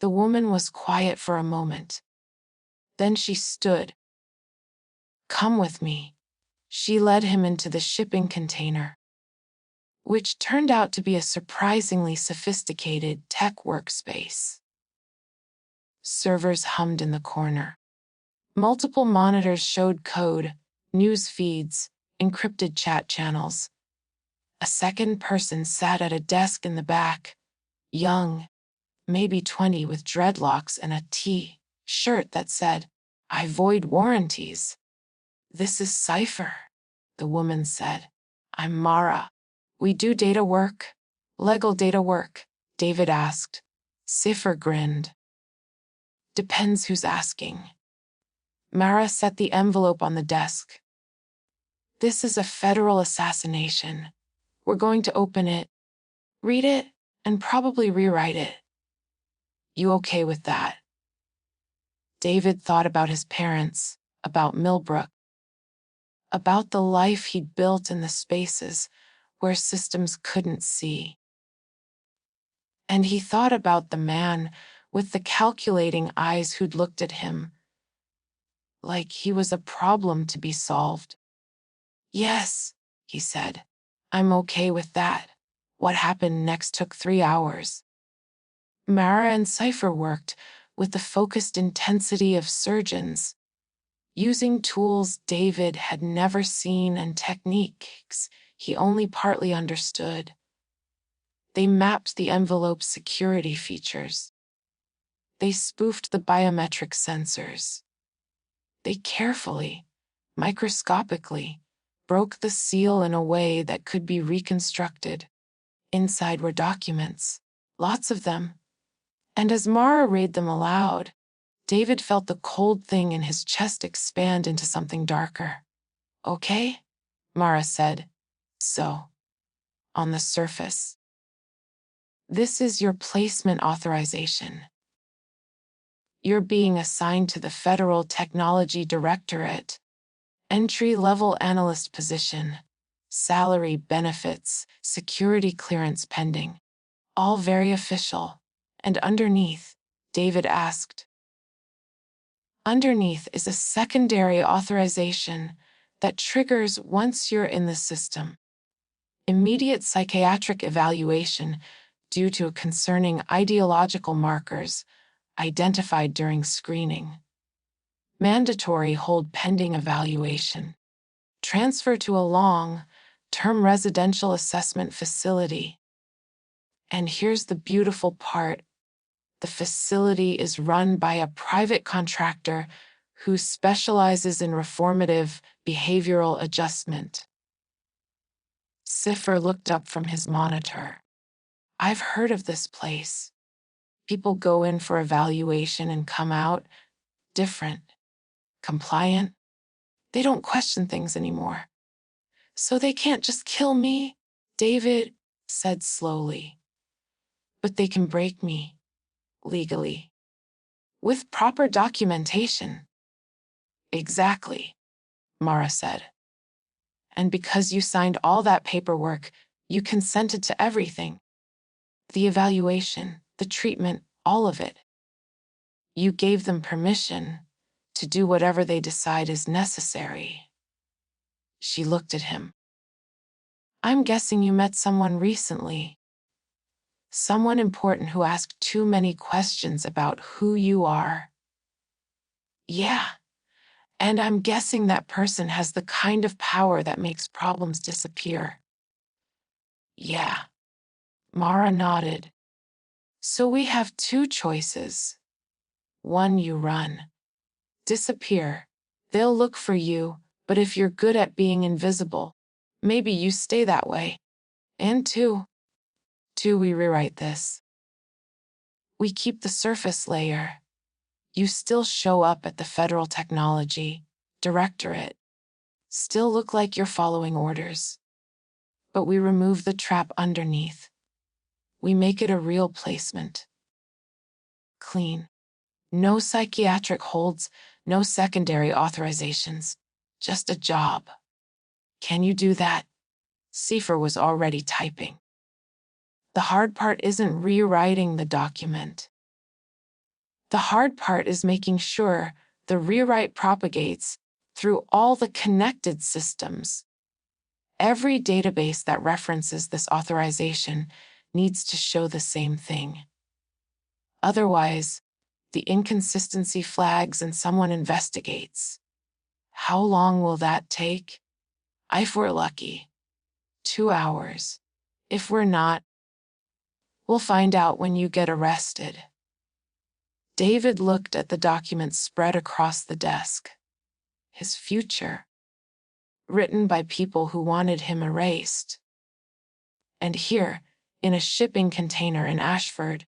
The woman was quiet for a moment. Then she stood. Come with me. She led him into the shipping container, which turned out to be a surprisingly sophisticated tech workspace. Servers hummed in the corner. Multiple monitors showed code, news feeds, encrypted chat channels. A second person sat at a desk in the back, young, maybe 20, with dreadlocks and a T-shirt that said, I void warranties. This is Cypher, the woman said. I'm Mara. We do data work. Legal data work, David asked. Cypher grinned. Depends who's asking. Mara set the envelope on the desk. This is a federal assassination. We're going to open it, read it, and probably rewrite it. You okay with that? David thought about his parents, about Millbrook, about the life he'd built in the spaces where systems couldn't see. And he thought about the man with the calculating eyes who'd looked at him like he was a problem to be solved. Yes, he said. I'm okay with that. What happened next took 3 hours. Mara and Cypher worked with the focused intensity of surgeons, using tools David had never seen and techniques he only partly understood. They mapped the envelope's security features. They spoofed the biometric sensors. They carefully, microscopically, broke the seal in a way that could be reconstructed. Inside were documents, lots of them. And as Mara read them aloud, David felt the cold thing in his chest expand into something darker. Okay, Mara said. So, on the surface, this is your placement authorization. You're being assigned to the Federal Technology Directorate, entry-level analyst position, salary, benefits, security clearance pending. All very official. And underneath, David asked. Underneath is a secondary authorization that triggers once you're in the system. Immediate psychiatric evaluation due to concerning ideological markers identified during screening. Mandatory hold pending evaluation. Transfer to a long-term residential assessment facility. And here's the beautiful part. The facility is run by a private contractor who specializes in reformative behavioral adjustment. Cypher looked up from his monitor. I've heard of this place. People go in for evaluation and come out different, compliant. They don't question things anymore. So they can't just kill me, David said slowly. But they can break me, legally. With proper documentation. Exactly, Mara said. And because you signed all that paperwork, you consented to everything. The evaluation, the treatment, all of it. You gave them permission to do whatever they decide is necessary. She looked at him. I'm guessing you met someone recently. Someone important who asked too many questions about who you are. Yeah. And I'm guessing that person has the kind of power that makes problems disappear. Yeah. Mara nodded. So we have 2 choices. One, you run. Disappear. They'll look for you, But if you're good at being invisible, maybe you stay that way. And two, we rewrite this. We keep the surface layer. You still show up at the Federal Technology Directorate, still look like you're following orders. But we remove the trap underneath. We make it a real placement. Clean. No psychiatric holds, no secondary authorizations, just a job. Can you do that? Seifer was already typing. The hard part isn't rewriting the document. The hard part is making sure the rewrite propagates through all the connected systems. Every database that references this authorization needs to show the same thing. Otherwise, the inconsistency flags and someone investigates. How long will that take? If we're lucky, 2 hours. If we're not, we'll find out when you get arrested. David looked at the documents spread across the desk. His future, written by people who wanted him erased. And here, in a shipping container in Ashford,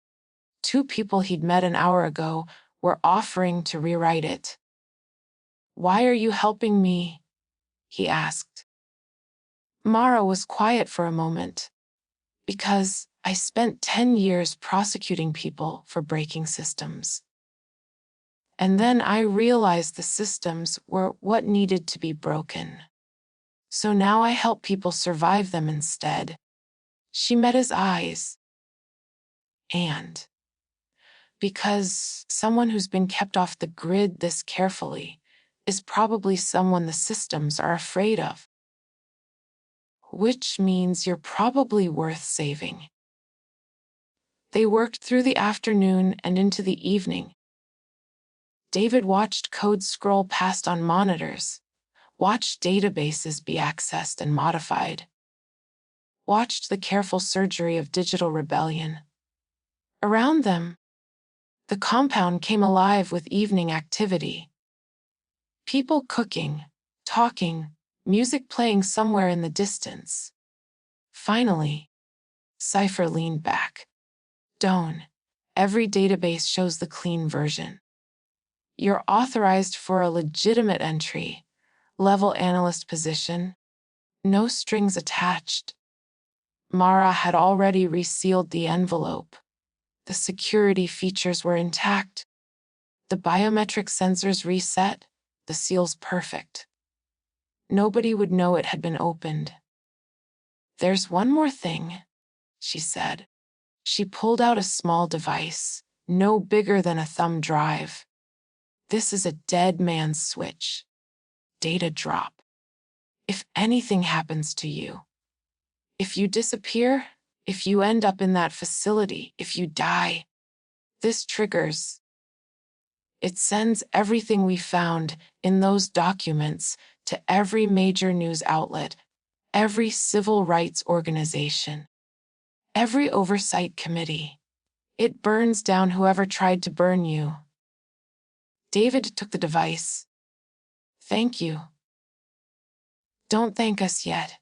2 people he'd met an hour ago were offering to rewrite it. "Why are you helping me?" he asked. Mara was quiet for a moment. "Because I spent 10 years prosecuting people for breaking systems. And then I realized the systems were what needed to be broken. So now I help people survive them instead." She met his eyes. "And because someone who's been kept off the grid this carefully is probably someone the systems are afraid of. Which means you're probably worth saving." They worked through the afternoon and into the evening. David watched code scroll past on monitors, watched databases be accessed and modified, watched the careful surgery of digital rebellion. Around them, the compound came alive with evening activity. People cooking, talking, music playing somewhere in the distance. Finally, Seifer leaned back. "Don't. Every database shows the clean version. You're authorized for a legitimate entry, level analyst position, no strings attached." Mara had already resealed the envelope. The security features were intact. The biometric sensors reset, the seals perfect. Nobody would know it had been opened. "There's one more thing," she said. She pulled out a small device, no bigger than a thumb drive. "This is a dead man's switch. Data drop. If anything happens to you, if you disappear, if you end up in that facility, if you die, this triggers. It sends everything we found in those documents to every major news outlet, every civil rights organization, every oversight committee. It burns down whoever tried to burn you." David took the device. "Thank you." "Don't thank us yet.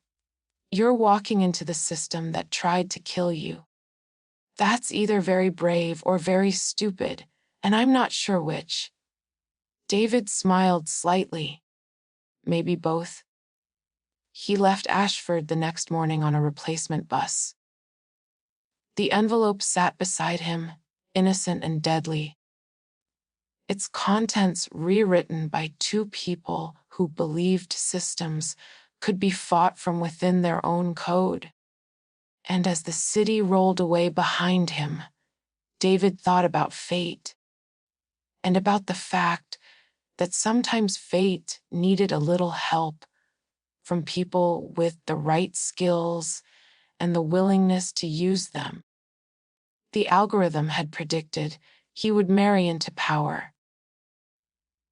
You're walking into the system that tried to kill you. That's either very brave or very stupid, and I'm not sure which." David smiled slightly. Maybe both. He left Ashford the next morning on a replacement bus. The envelope sat beside him, innocent and deadly. Its contents rewritten by 2 people who believed systems could be fought from within their own code. And as the city rolled away behind him, David thought about fate, and about the fact that sometimes fate needed a little help from people with the right skills and the willingness to use them. The algorithm had predicted he would marry into power.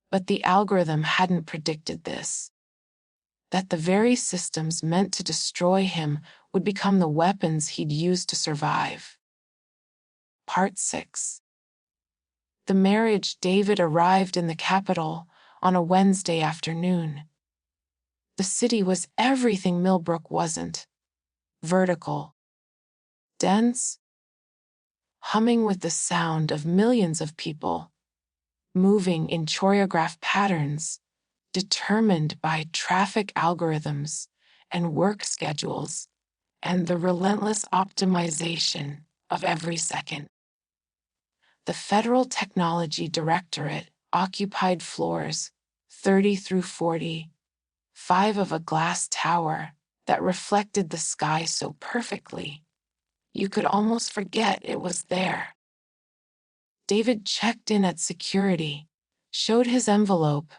But the algorithm hadn't predicted this: that the very systems meant to destroy him would become the weapons he'd use to survive. Part 6. The marriage. David arrived in the capital on a Wednesday afternoon. The city was everything Millbrook wasn't. Vertical, dense, humming with the sound of millions of people, moving in choreographed patterns, determined by traffic algorithms and work schedules, and the relentless optimization of every second. The Federal Technology Directorate occupied floors 30 through 40, 5 of a glass tower that reflected the sky so perfectly, you could almost forget it was there. David checked in at security, showed his envelope,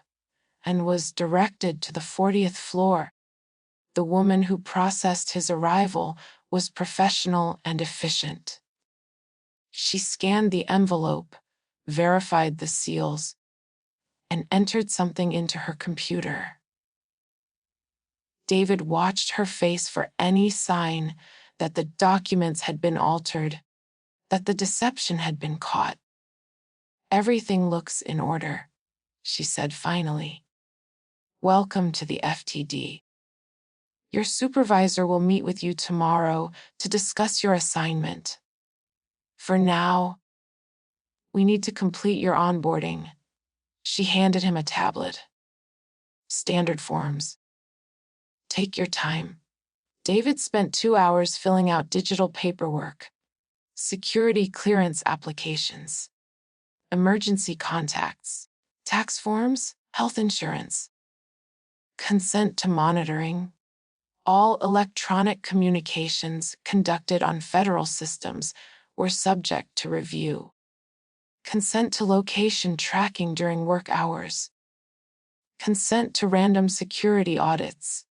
and was directed to the 40th floor. The woman who processed his arrival was professional and efficient. She scanned the envelope, verified the seals, and entered something into her computer. David watched her face for any sign that the documents had been altered, that the deception had been caught. "Everything looks in order," she said finally. "Welcome to the FTD. Your supervisor will meet with you tomorrow to discuss your assignment. For now, we need to complete your onboarding." She handed him a tablet. "Standard forms. Take your time." David spent 2 hours filling out digital paperwork, security clearance applications, emergency contacts, tax forms, health insurance, consent to monitoring. All electronic communications conducted on federal systems were subject to review. Consent to location tracking during work hours. Consent to random security audits.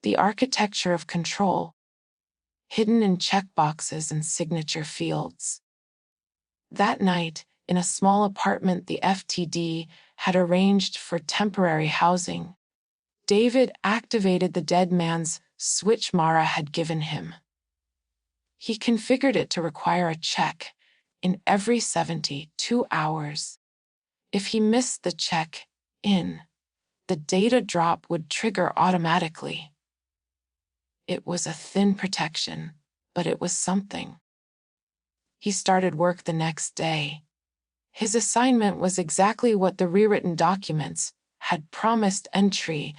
The architecture of control, hidden in checkboxes and signature fields. That night, in a small apartment the FTD had arranged for temporary housing, David activated the dead man's switch Mara had given him. He configured it to require a check in every 72 hours. If he missed the check-in, the data drop would trigger automatically. It was a thin protection, but it was something. He started work the next day. His assignment was exactly what the rewritten documents had promised: entry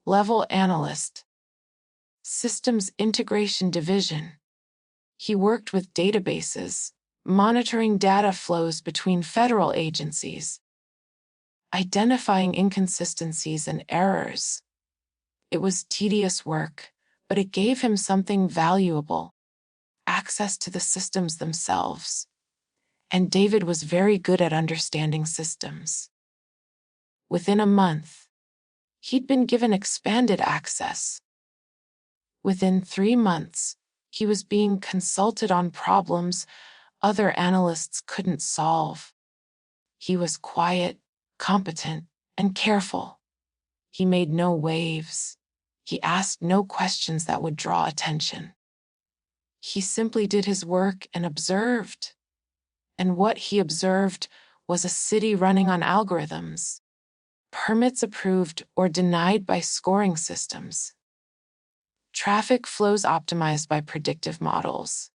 level analyst, systems integration division. He worked with databases, monitoring data flows between federal agencies, identifying inconsistencies and errors. It was tedious work, but it gave him something valuable: access to the systems themselves. And David was very good at understanding systems. Within a month, he'd been given expanded access. Within 3 months, he was being consulted on problems other analysts couldn't solve. He was quiet, competent, and careful. He made no waves. He asked no questions that would draw attention. He simply did his work and observed. And what he observed was a city running on algorithms, permits approved or denied by scoring systems, traffic flows optimized by predictive models,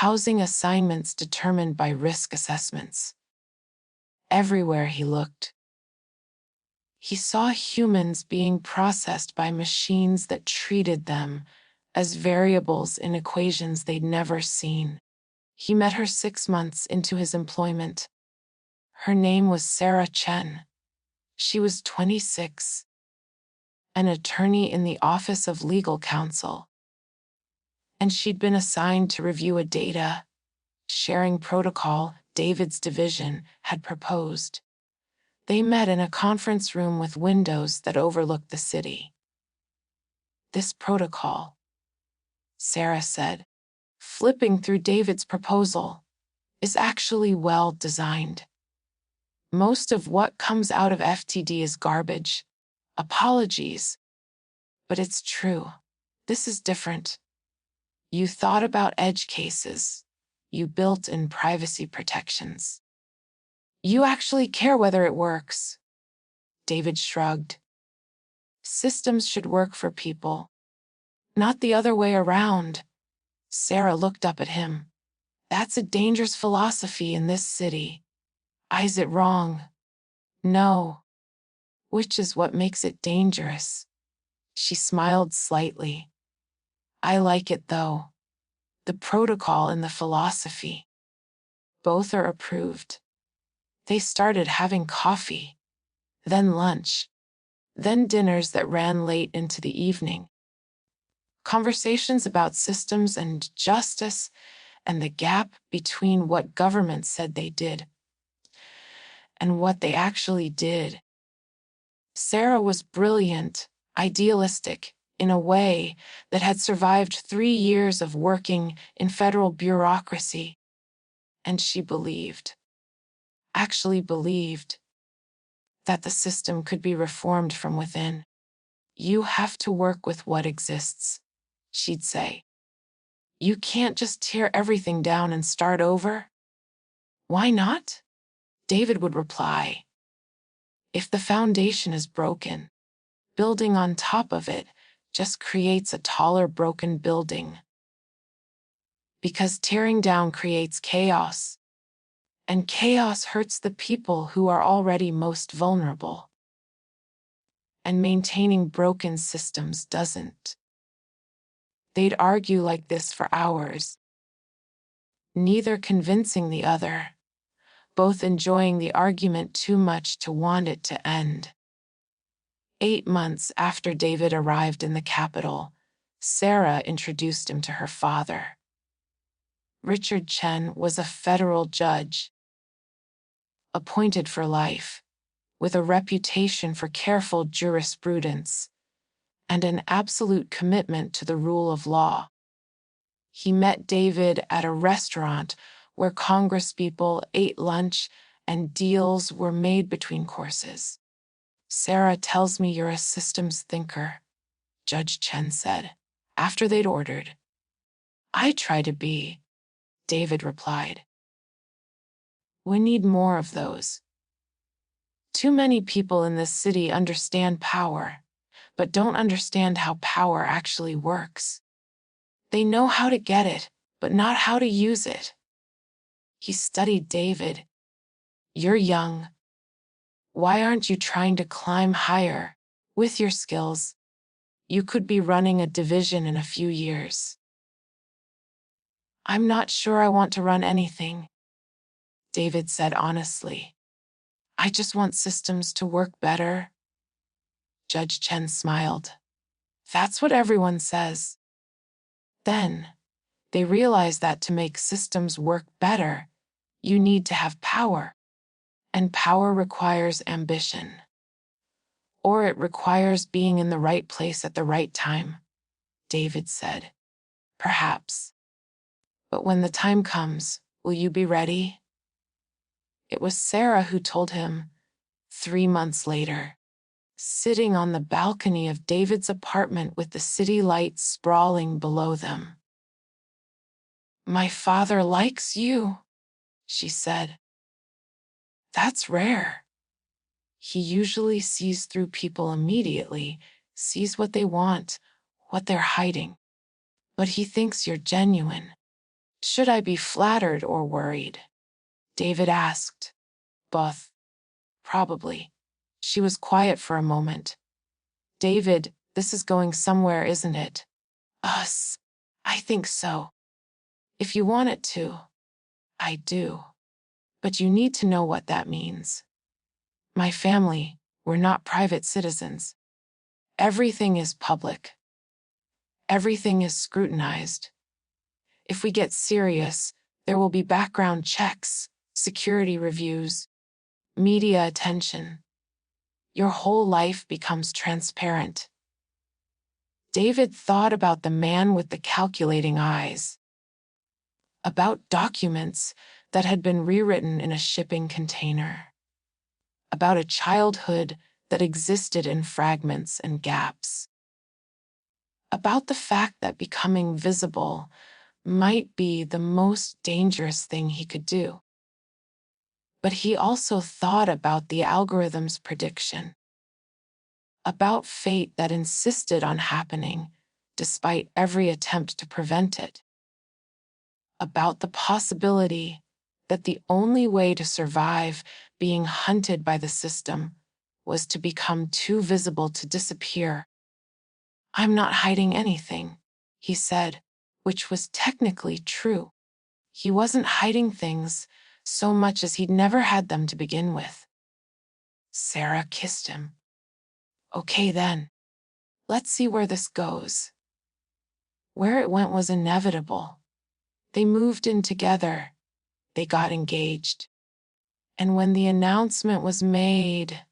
housing assignments determined by risk assessments. Everywhere he looked, he saw humans being processed by machines that treated them as variables in equations they'd never seen. He met her 6 months into his employment. Her name was Sarah Chen. She was 26, an attorney in the Office of Legal Counsel. And she'd been assigned to review a data sharing protocol David's division had proposed. They met in a conference room with windows that overlooked the city. "This protocol," Sarah said, flipping through David's proposal, "is actually well designed. Most of what comes out of FTD is garbage. Apologies. But it's true. This is different. You thought about edge cases. You built in privacy protections. You actually care whether it works." David shrugged. Systems should work for people, not the other way around. Sarah looked up at him. That's a dangerous philosophy in this city. Is it wrong? No. Which is what makes it dangerous. She smiled slightly. I like it though. The protocol and the philosophy. Both are approved. They started having coffee, then lunch, then dinners that ran late into the evening. Conversations about systems and justice and the gap between what government said they did and what they actually did. Sarah was brilliant, idealistic, in a way that had survived 3 years of working in federal bureaucracy. And she actually believed, that the system could be reformed from within. You have to work with what exists, she'd say. You can't just tear everything down and start over. Why not? David would reply. If the foundation is broken, building on top of it just creates a taller broken building. Because tearing down creates chaos, and chaos hurts the people who are already most vulnerable. And maintaining broken systems doesn't. They'd argue like this for hours, neither convincing the other, both enjoying the argument too much to want it to end. 8 months after David arrived in the capital, Sarah introduced him to her father. Richard Chen was a federal judge, appointed for life, with a reputation for careful jurisprudence and an absolute commitment to the rule of law. He met David at a restaurant where congresspeople ate lunch and deals were made between courses. Sarah tells me you're a systems thinker, Judge Chen said, after they'd ordered. I try to be, David replied. We need more of those. Too many people in this city understand power, but don't understand how power actually works. They know how to get it, but not how to use it. He studied David. You're young. Why aren't you trying to climb higher? With your skills, you could be running a division in a few years. I'm not sure I want to run anything, David said honestly. I just want systems to work better. Judge Chen smiled. That's what everyone says. Then, they realized that to make systems work better, you need to have power. And power requires ambition. Or it requires being in the right place at the right time, David said. Perhaps. But when the time comes, will you be ready? It was Sarah who told him, 3 months later, sitting on the balcony of David's apartment with the city lights sprawling below them. My father likes you, she said. That's rare. He usually sees through people immediately, sees what they want, what they're hiding. But he thinks you're genuine. Should I be flattered or worried? David asked. Both. Probably. She was quiet for a moment. David, this is going somewhere, isn't it? Us. I think so. If you want it to. I do. But you need to know what that means. My family, we're not private citizens. Everything is public. Everything is scrutinized. If we get serious, there will be background checks, security reviews, media attention. Your whole life becomes transparent. David thought about the man with the calculating eyes, about documents that had been rewritten in a shipping container, about a childhood that existed in fragments and gaps, about the fact that becoming visible might be the most dangerous thing he could do. But he also thought about the algorithm's prediction. about fate that insisted on happening despite every attempt to prevent it, about the possibility that the only way to survive being hunted by the system was to become too visible to disappear. "I'm not hiding anything," he said, which was technically true. He wasn't hiding things so much as he'd never had them to begin with. Sarah kissed him. "Okay then, let's see where this goes." Where it went was inevitable. They moved in together. They got engaged. And when the announcement was made,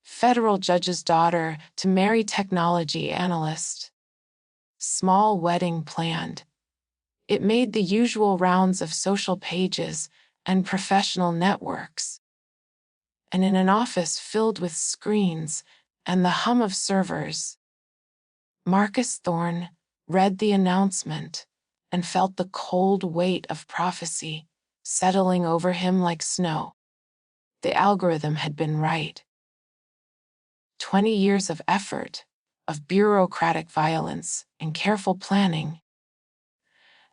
federal judge's daughter to marry technology analyst, small wedding planned. It made the usual rounds of social pages and professional networks. And in an office filled with screens and the hum of servers, Marcus Thorne read the announcement and felt the cold weight of prophecy settling over him like snow. The algorithm had been right. 20 years of effort, of bureaucratic violence and careful planning.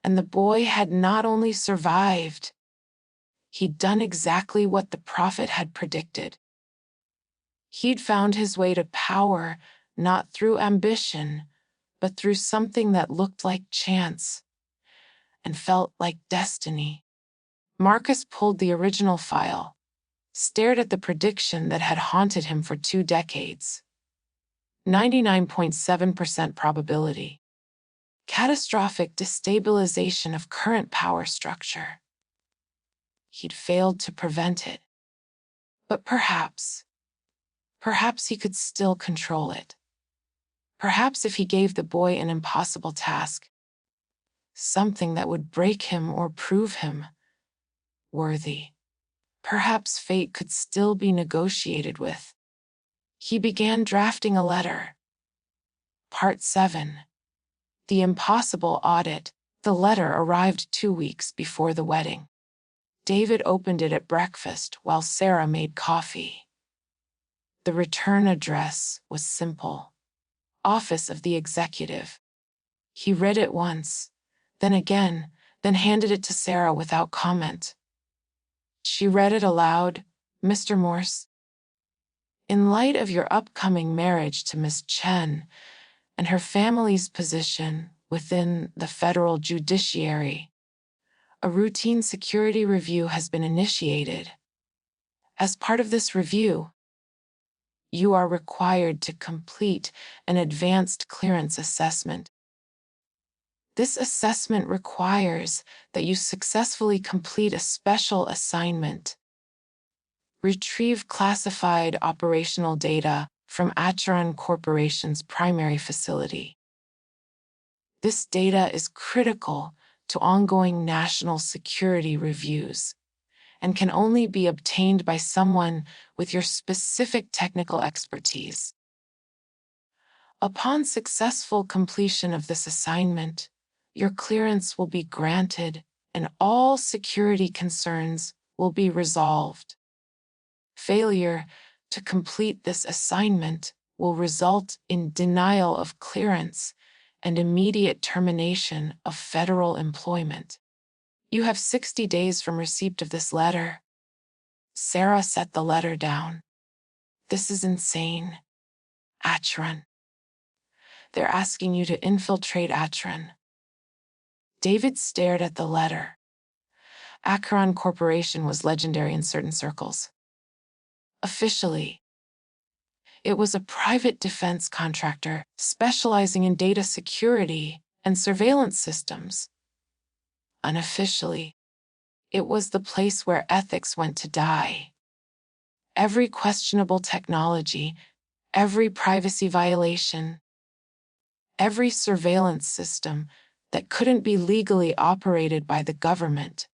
And the boy had not only survived, he'd done exactly what the prophet had predicted. He'd found his way to power not through ambition, but through something that looked like chance and felt like destiny. Marcus pulled the original file, stared at the prediction that had haunted him for 2 decades. 99.7% probability. Catastrophic destabilization of current power structure. He'd failed to prevent it. But perhaps he could still control it. Perhaps if he gave the boy an impossible task, something that would break him or prove him worthy, perhaps fate could still be negotiated with. He began drafting a letter. Part 7. The impossible audit. The letter arrived 2 weeks before the wedding. David opened it at breakfast while Sarah made coffee. The return address was simple. Office of the Executive. He read it once, then again, then handed it to Sarah without comment. She read it aloud. "Mr. Morse, in light of your upcoming marriage to Miss Chen and her family's position within the federal judiciary, a routine security review has been initiated. As part of this review, you are required to complete an advanced clearance assessment. This assessment requires that you successfully complete a special assignment. Retrieve classified operational data from Acheron Corporation's primary facility. This data is critical to ongoing national security reviews and can only be obtained by someone with your specific technical expertise. Upon successful completion of this assignment, your clearance will be granted and all security concerns will be resolved. Failure to complete this assignment will result in denial of clearance and immediate termination of federal employment. You have 60 days from receipt of this letter." Sarah set the letter down. "This is insane. Acheron. They're asking you to infiltrate Acheron." David stared at the letter. Acheron Corporation was legendary in certain circles. Officially, it was a private defense contractor specializing in data security and surveillance systems. Unofficially, it was the place where ethics went to die. Every questionable technology, every privacy violation, every surveillance system that couldn't be legally operated by the government.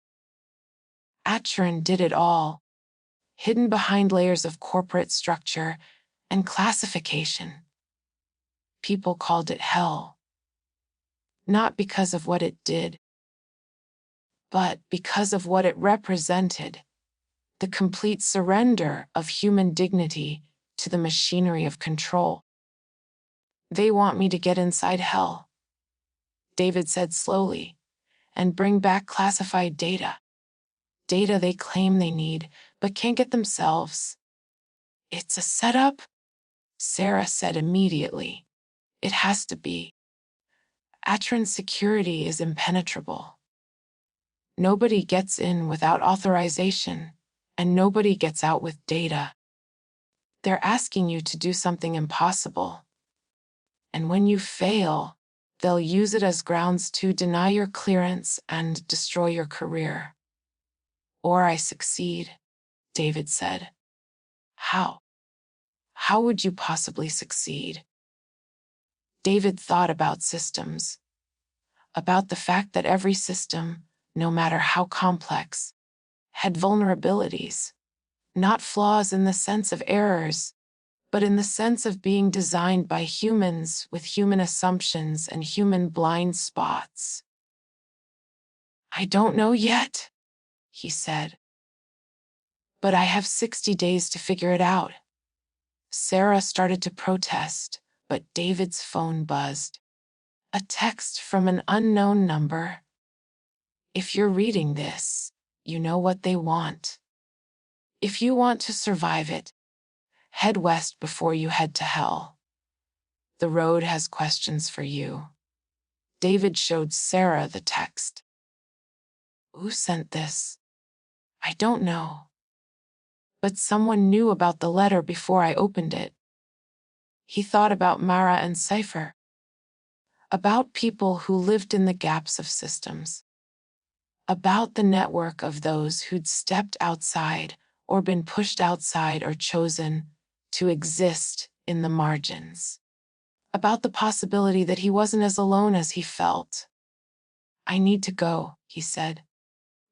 Acheron did it all, hidden behind layers of corporate structure and classification. People called it hell. Not because of what it did, but because of what it represented: the complete surrender of human dignity to the machinery of control. They want me to get inside hell, David said slowly, and bring back classified data. Data they claim they need, but can't get themselves. It's a setup, Sarah said immediately. It has to be. Atron's security is impenetrable. Nobody gets in without authorization, and nobody gets out with data. They're asking you to do something impossible. And when you fail, they'll use it as grounds to deny your clearance and destroy your career. Or I succeed, David said. How? How would you possibly succeed? David thought about systems, about the fact that every system, no matter how complex, had vulnerabilities, not flaws in the sense of errors, but in the sense of being designed by humans with human assumptions and human blind spots. I don't know yet, he said. But I have 60 days to figure it out. Sarah started to protest, but David's phone buzzed. A text from an unknown number. If you're reading this, you know what they want. If you want to survive it, head west before you head to hell. The road has questions for you. David showed Sarah the text. Who sent this? I don't know. But someone knew about the letter before I opened it. He thought about Mara and Cypher. About people who lived in the gaps of systems. About the network of those who'd stepped outside or been pushed outside or chosen to exist in the margins. About the possibility that he wasn't as alone as he felt. I need to go, he said.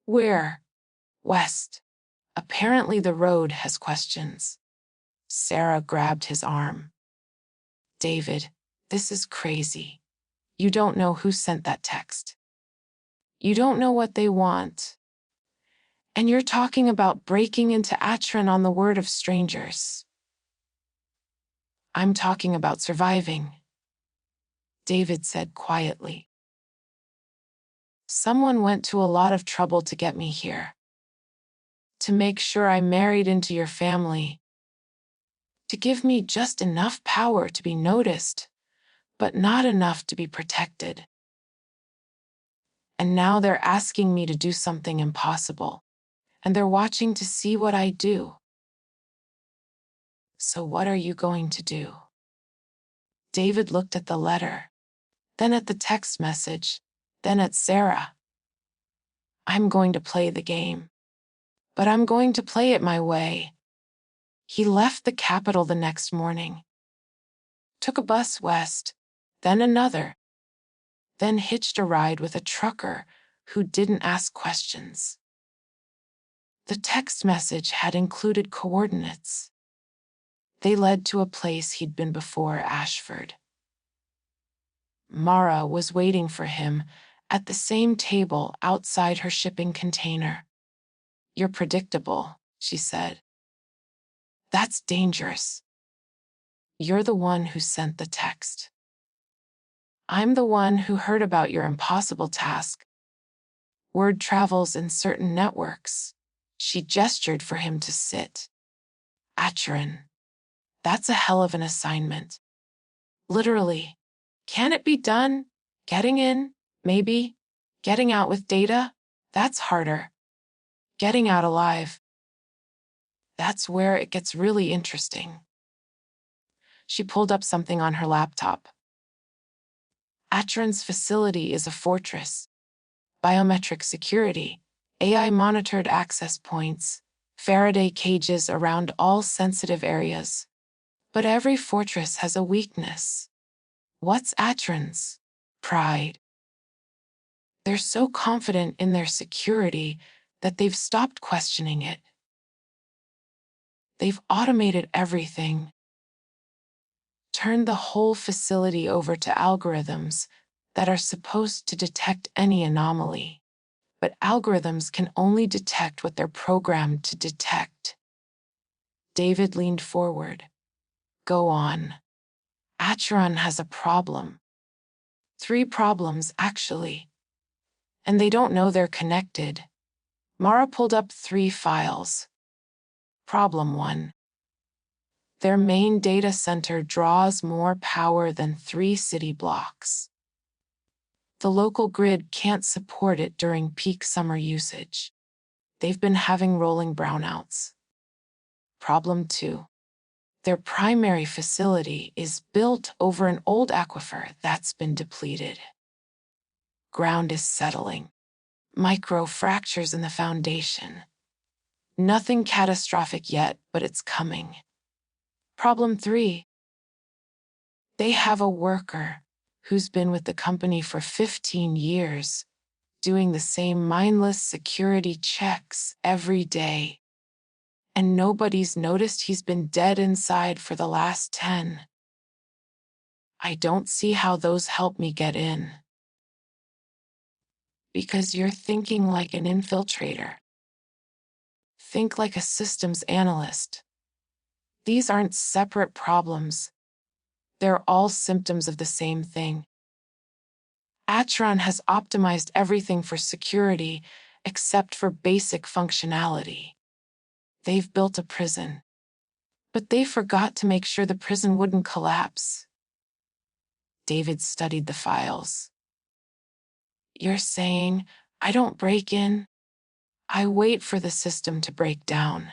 Where? West. Apparently the road has questions. Sarah grabbed his arm. David, this is crazy. You don't know who sent that text. You don't know what they want. And you're talking about breaking into Atron on the word of strangers. I'm talking about surviving, David said quietly. Someone went to a lot of trouble to get me here. To make sure I married into your family. To give me just enough power to be noticed, but not enough to be protected. And now they're asking me to do something impossible, and they're watching to see what I do. So what are you going to do? David looked at the letter, then at the text message, then at Sarah. I'm going to play the game, but I'm going to play it my way. He left the capital the next morning, took a bus west, then another, then hitched a ride with a trucker who didn't ask questions. The text message had included coordinates. They led to a place he'd been before, Ashford. Mara was waiting for him at the same table outside her shipping container. You're predictable, she said. That's dangerous. You're the one who sent the text. I'm the one who heard about your impossible task. Word travels in certain networks. She gestured for him to sit. Atron. That's a hell of an assignment. Literally. Can it be done? Getting in, maybe. Getting out with data? That's harder. Getting out alive. That's where it gets really interesting. She pulled up something on her laptop. Atron's facility is a fortress. Biometric security, AI-monitored access points, Faraday cages around all sensitive areas. But every fortress has a weakness. What's Atron's? Pride. They're so confident in their security that they've stopped questioning it. They've automated everything. Turned the whole facility over to algorithms that are supposed to detect any anomaly. But algorithms can only detect what they're programmed to detect. David leaned forward. go on. Acheron has a problem. 3 problems, actually. And they don't know they're connected. Mara pulled up 3 files. Problem 1. Their main data center draws more power than 3 city blocks. The local grid can't support it during peak summer usage. They've been having rolling brownouts. Problem 2. Their primary facility is built over an old aquifer that's been depleted. Ground is settling. Micro fractures in the foundation. Nothing catastrophic yet, but it's coming. Problem 3. They have a worker who's been with the company for 15 years, doing the same mindless security checks every day. And nobody's noticed he's been dead inside for the last 10. I don't see how those help me get in. Because you're thinking like an infiltrator. Think like a systems analyst. These aren't separate problems. They're all symptoms of the same thing. Acheron has optimized everything for security except for basic functionality. They've built a prison. But they forgot to make sure the prison wouldn't collapse. David studied the files. You're saying, I don't break in? I wait for the system to break down.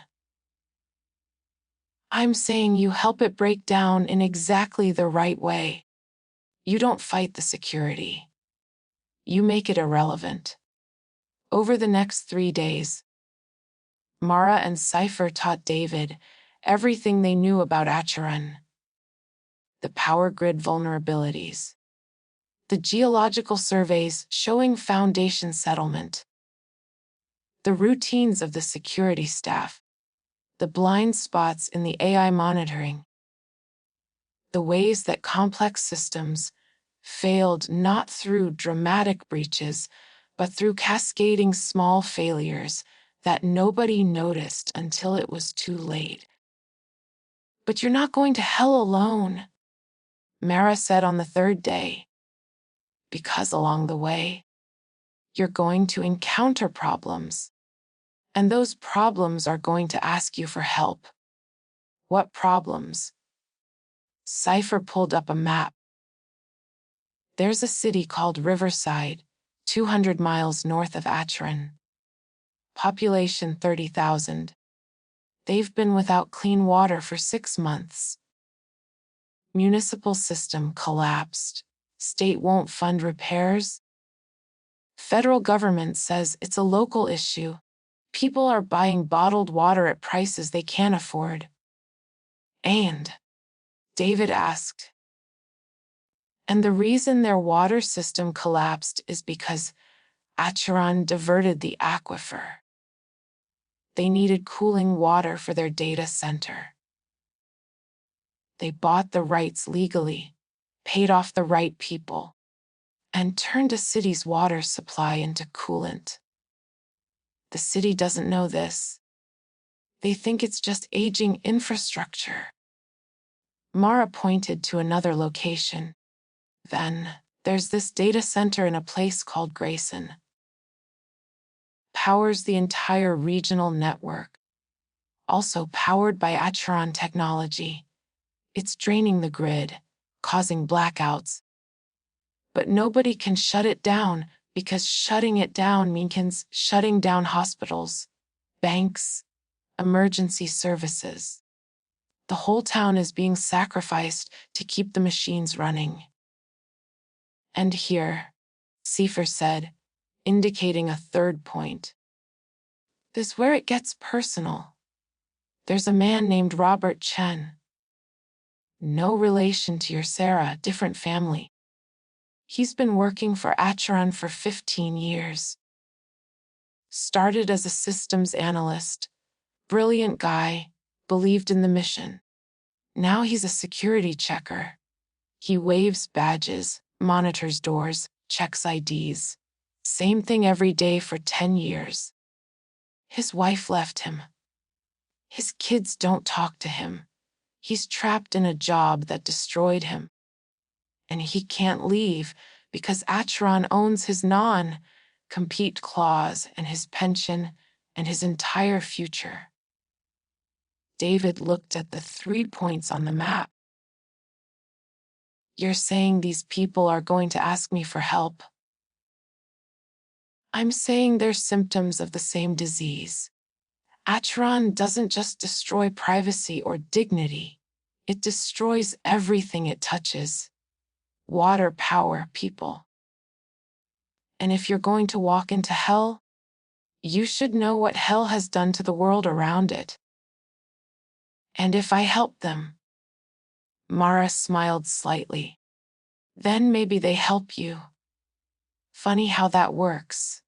I'm saying you help it break down in exactly the right way. You don't fight the security. You make it irrelevant. Over the next 3 days, Mara and Cypher taught David everything they knew about Acheron. The power grid vulnerabilities. The geological surveys showing foundation settlement. The routines of the security staff. The blind spots in the AI monitoring. The ways that complex systems failed not through dramatic breaches, but through cascading small failures that nobody noticed until it was too late. But you're not going to hell alone, Mara said on the 3rd day. Because along the way, you're going to encounter problems. And those problems are going to ask you for help. What problems? Cypher pulled up a map. There's a city called Riverside, 200 miles north of Acheron. Population 30,000. They've been without clean water for 6 months. Municipal system collapsed. State won't fund repairs. Federal government says it's a local issue. People are buying bottled water at prices they can't afford. And, David asked, and the reason their water system collapsed is because Acheron diverted the aquifer. They needed cooling water for their data center. They bought the rights legally, paid off the right people, and turned a city's water supply into coolant. The city doesn't know this. They think it's just aging infrastructure. Mara pointed to another location. Then, there's this data center in a place called Grayson. Powers the entire regional network. Also powered by Acheron technology. It's draining the grid, causing blackouts. But nobody can shut it down because shutting it down means shutting down hospitals, banks, emergency services. The whole town is being sacrificed to keep the machines running. And here, Cypher said, indicating a 3rd point. This is where it gets personal. There's a man named Robert Chen. No relation to your Sarah, different family. He's been working for Acheron for 15 years. Started as a systems analyst, brilliant guy, believed in the mission. Now he's a security checker. He waves badges, monitors doors, checks IDs. Same thing every day for 10 years. His wife left him. His kids don't talk to him. He's trapped in a job that destroyed him, and he can't leave because Acheron owns his non-compete clause and his pension and his entire future. David looked at the 3 points on the map. You're saying these people are going to ask me for help? I'm saying they're symptoms of the same disease. Acheron doesn't just destroy privacy or dignity. It destroys everything it touches. Water, power, people. And if you're going to walk into hell, you should know what hell has done to the world around it. And if I help them, Mara smiled slightly, then maybe they help you. Funny how that works.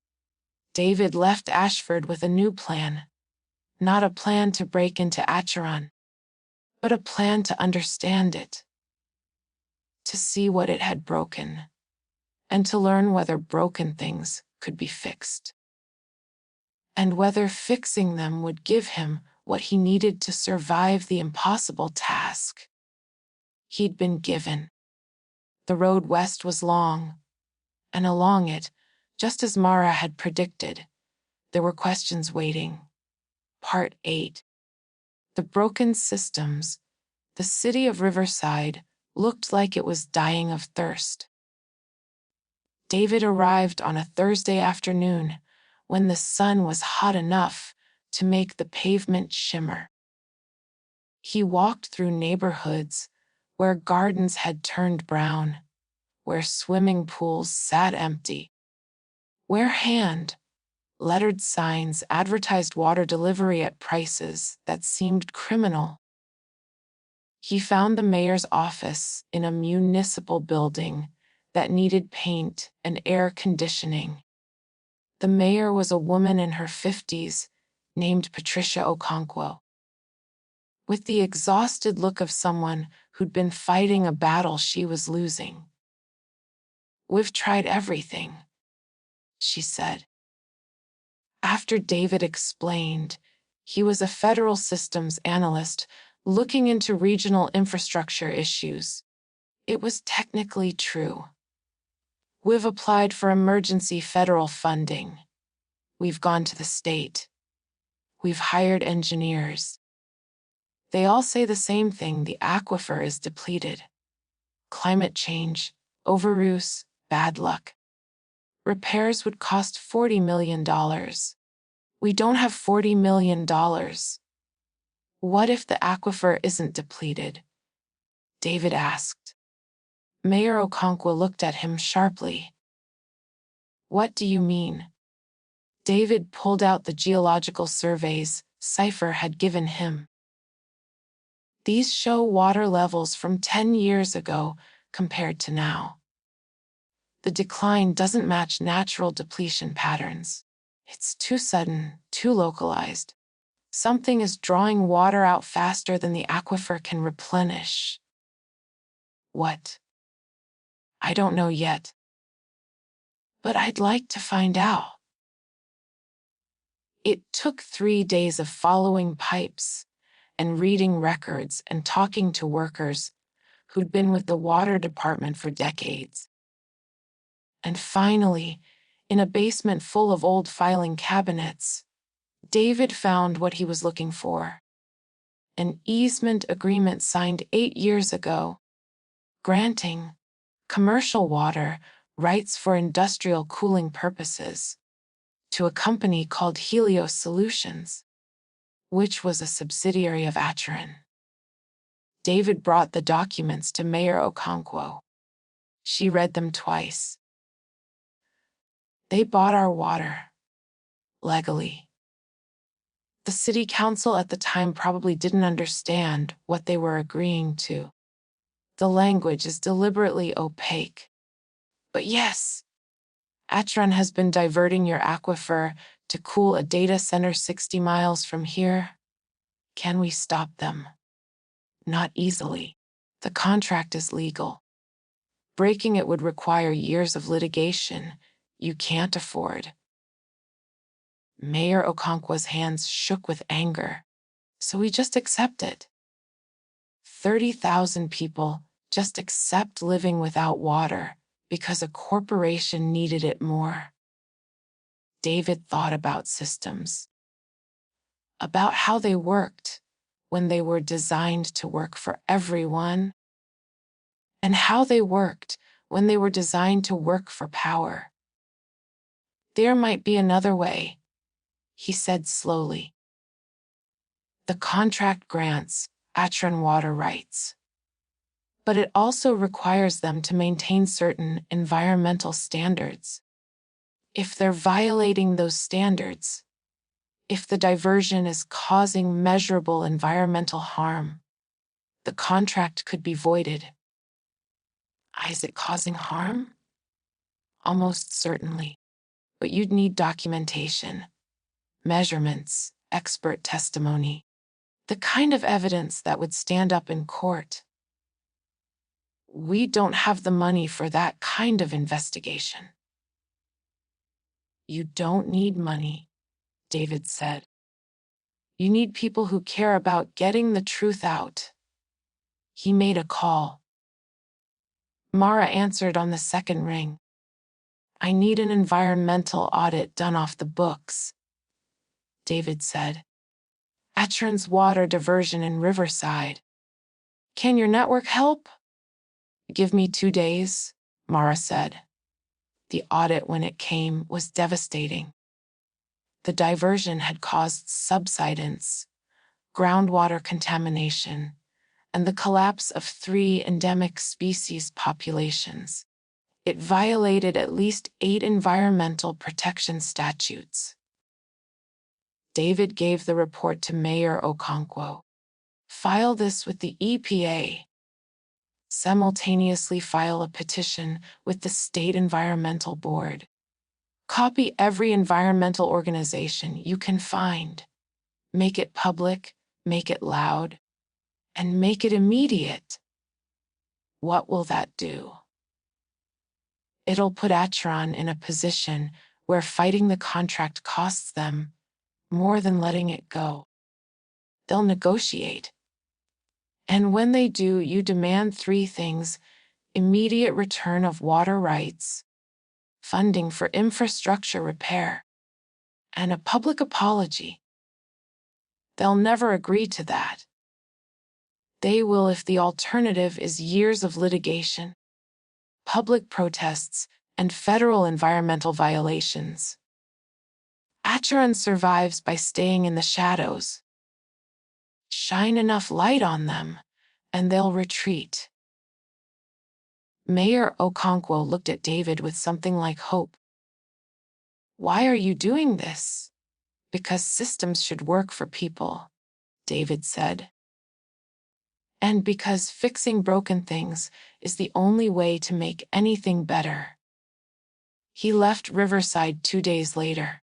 David left Ashford with a new plan. Not a plan to break into Acheron, but a plan to understand it, to see what it had broken, and to learn whether broken things could be fixed, and whether fixing them would give him what he needed to survive the impossible task he'd been given. The road west was long, and along it, just as Mara had predicted, there were questions waiting. Part 8. The broken systems. The city of Riverside looked like it was dying of thirst. David arrived on a Thursday afternoon when the sun was hot enough to make the pavement shimmer. He walked through neighborhoods where gardens had turned brown, where swimming pools sat empty, where hand-lettered signs advertised water delivery at prices that seemed criminal. He found the mayor's office in a municipal building that needed paint and air conditioning. The mayor was a woman in her 50s named Patricia Okonkwo, with the exhausted look of someone who'd been fighting a battle she was losing. "We've tried everything," she said. After David explained, he was a federal systems analyst looking into regional infrastructure issues. It was technically true. "We've applied for emergency federal funding. We've gone to the state. We've hired engineers. They all say the same thing: the aquifer is depleted. Climate change, overuse, bad luck. Repairs would cost $40 million. We don't have $40 million. What if the aquifer isn't depleted?" David asked. Mayor Okonkwo looked at him sharply. "What do you mean?" David pulled out the geological surveys Cypher had given him. "These show water levels from 10 years ago compared to now. The decline doesn't match natural depletion patterns. It's too sudden, too localized. Something is drawing water out faster than the aquifer can replenish." "What?" "I don't know yet. But I'd like to find out." It took 3 days of following pipes and reading records and talking to workers who'd been with the water department for decades. And finally, in a basement full of old filing cabinets, David found what he was looking for. An easement agreement signed 8 years ago, granting commercial water rights for industrial cooling purposes to a company called Helios Solutions, which was a subsidiary of Acheron. David brought the documents to Mayor Okonkwo. She read them twice. "They bought our water. Legally." The city council at the time probably didn't understand what they were agreeing to. The language is deliberately opaque. "But yes, Acheron has been diverting your aquifer to cool a data center 60 miles from here. Can we stop them?" "Not easily. The contract is legal. Breaking it would require years of litigation you can't afford." Mayor Okonkwo's hands shook with anger. "So we just accept it?" 30,000 people just accept living without water because a corporation needed it more. David thought about systems, about how they worked when they were designed to work for everyone, and how they worked when they were designed to work for power. There might be another way, he said slowly. The contract grants Atron water rights, but it also requires them to maintain certain environmental standards. If they're violating those standards, if the diversion is causing measurable environmental harm, the contract could be voided. Is it causing harm? Almost certainly. But you'd need documentation, measurements, expert testimony, the kind of evidence that would stand up in court. We don't have the money for that kind of investigation. You don't need money, David said. You need people who care about getting the truth out. He made a call. Mara answered on the second ring. I need an environmental audit done off the books, David said. Atron's water diversion in Riverside. Can your network help? Give me 2 days, Mara said. The audit, when it came, was devastating. The diversion had caused subsidence, groundwater contamination, and the collapse of 3 endemic species populations. It violated at least 8 environmental protection statutes. David gave the report to Mayor Okonkwo. File this with the EPA. Simultaneously file a petition with the State Environmental Board. Copy every environmental organization you can find. Make it public, make it loud, and make it immediate. What will that do? It'll put Atron in a position where fighting the contract costs them more than letting it go. They'll negotiate. And when they do, you demand 3 things: immediate return of water rights, funding for infrastructure repair, and a public apology. They'll never agree to that. They will if the alternative is years of litigation, public protests, and federal environmental violations. Atron survives by staying in the shadows. Shine enough light on them, and they'll retreat. Mayor Okonkwo looked at David with something like hope. Why are you doing this? Because systems should work for people, David said. And because fixing broken things is the only way to make anything better. He left Riverside 2 days later.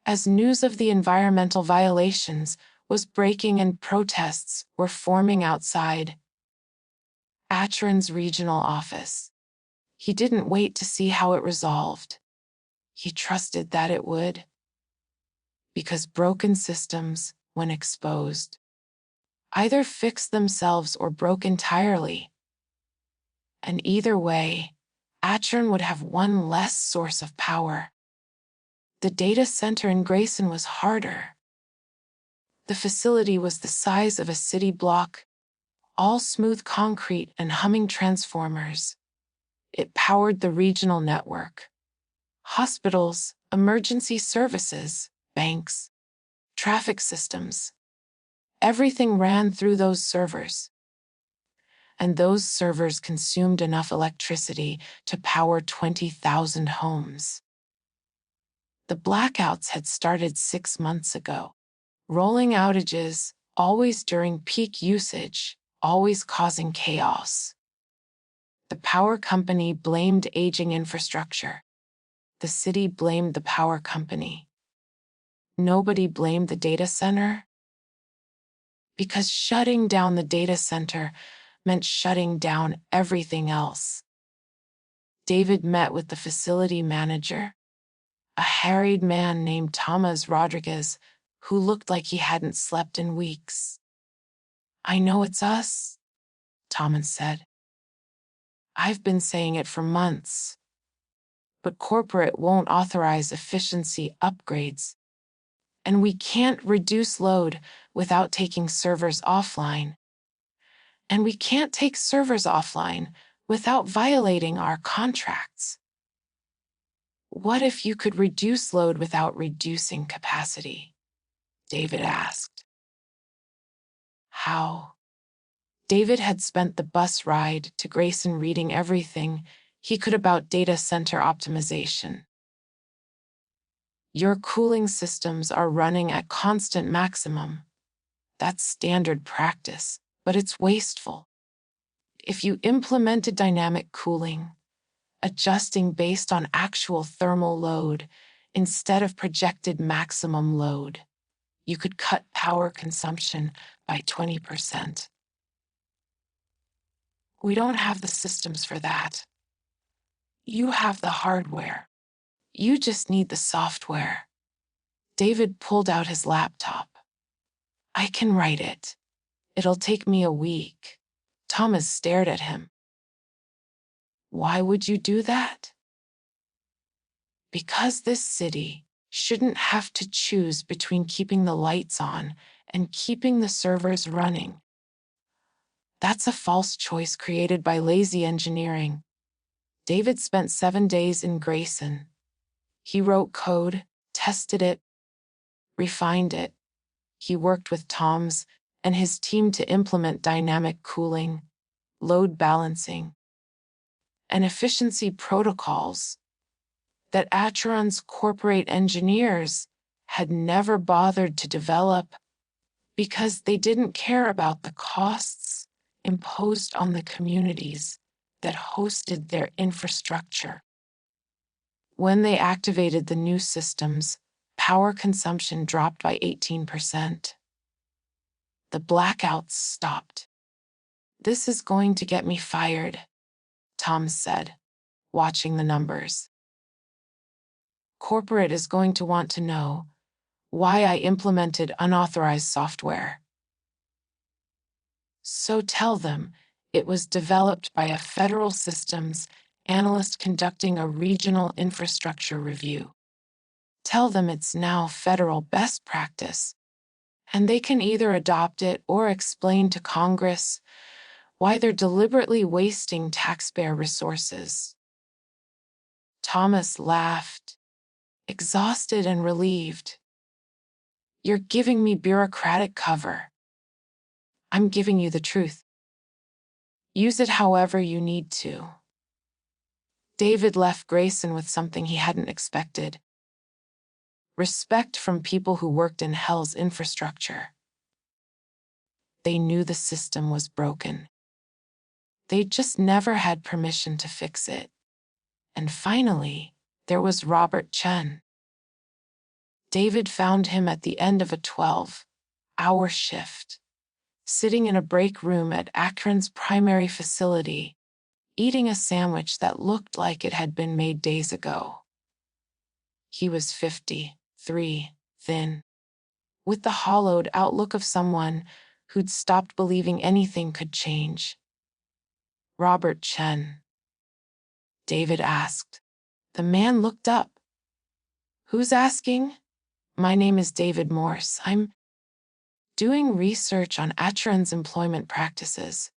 As news of the environmental violations was breaking and protests were forming outside Atron's regional office, he didn't wait to see how it resolved. He trusted that it would. Because broken systems, when exposed, either fix themselves or broke entirely. And either way, Atron would have one less source of power. The data center in Grayson was harder. The facility was the size of a city block, all smooth concrete and humming transformers. It powered the regional network. Hospitals, emergency services, banks, traffic systems. Everything ran through those servers. And those servers consumed enough electricity to power 20,000 homes. The blackouts had started 6 months ago. Rolling outages, always during peak usage, always causing chaos. The power company blamed aging infrastructure. The city blamed the power company. Nobody blamed the data center. Because shutting down the data center meant shutting down everything else. David met with the facility manager, a harried man named Thomas Rodriguez, who looked like he hadn't slept in weeks. I know it's us, Thomas said. I've been saying it for months. But corporate won't authorize efficiency upgrades. And we can't reduce load without taking servers offline. And we can't take servers offline without violating our contracts. What if you could reduce load without reducing capacity? David asked. How? David had spent the bus ride to Grayson reading everything he could about data center optimization. Your cooling systems are running at constant maximum. That's standard practice, but it's wasteful. If you implemented dynamic cooling, adjusting based on actual thermal load instead of projected maximum load, you could cut power consumption by 20%. We don't have the systems for that. You have the hardware. You just need the software. David pulled out his laptop. I can write it. It'll take me a week. Thomas stared at him. Why would you do that? Because this city shouldn't have to choose between keeping the lights on and keeping the servers running. That's a false choice created by lazy engineering. David spent 7 days in Grayson. He wrote code, tested it, refined it. He worked with Tom's and his team to implement dynamic cooling, load balancing, and efficiency protocols that Acheron's corporate engineers had never bothered to develop because they didn't care about the costs imposed on the communities that hosted their infrastructure. When they activated the new systems, power consumption dropped by 18%. The blackouts stopped. This is going to get me fired, Tom said, watching the numbers. Corporate is going to want to know why I implemented unauthorized software. So tell them it was developed by a federal systems analyst conducting a regional infrastructure review. Tell them it's now federal best practice, and they can either adopt it or explain to Congress why they're deliberately wasting taxpayer resources. Thomas laughed, exhausted and relieved. You're giving me bureaucratic cover. I'm giving you the truth. Use it however you need to. David left Grayson with something he hadn't expected. Respect from people who worked in hell's infrastructure. They knew the system was broken. They just never had permission to fix it. And finally, there was Robert Chen. David found him at the end of a 12-hour shift, sitting in a break room at Akron's primary facility, eating a sandwich that looked like it had been made days ago. He was 53, thin, with the hollowed-out look of someone who'd stopped believing anything could change. Robert Chen, David asked. The man looked up. Who's asking? My name is David Morse. I'm doing research on Acheron's employment practices.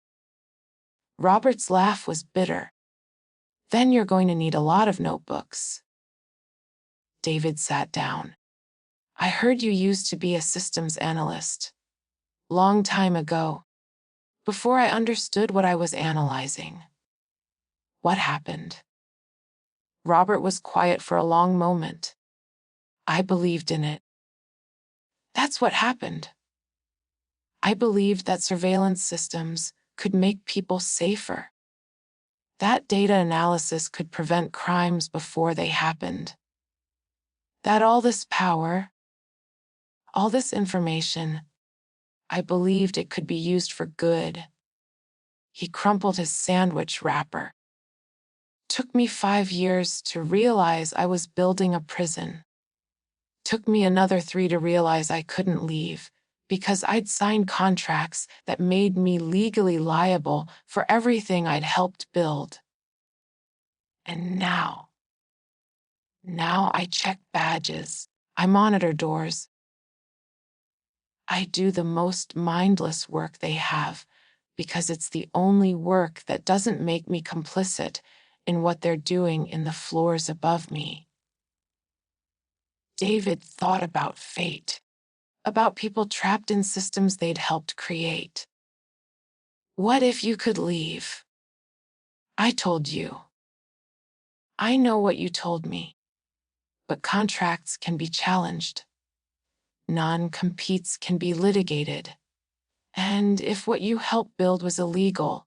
Robert's laugh was bitter. Then you're going to need a lot of notebooks. David sat down. I heard you used to be a systems analyst. Long time ago. Before I understood what I was analyzing. What happened? Robert was quiet for a long moment. I believed in it. That's what happened. I believed that surveillance systems could make people safer. That data analysis could prevent crimes before they happened. That all this power, all this information, I believed it could be used for good. He crumpled his sandwich wrapper. Took me 5 years to realize I was building a prison. Took me another 3 to realize I couldn't leave because I'd signed contracts that made me legally liable for everything I'd helped build. And now I check badges, I monitor doors. I do the most mindless work they have because it's the only work that doesn't make me complicit in what they're doing in the floors above me. David thought about fate, about people trapped in systems they'd helped create. What if you could leave? I told you. I know what you told me, but contracts can be challenged. Non-competes can be litigated. And if what you helped build was illegal,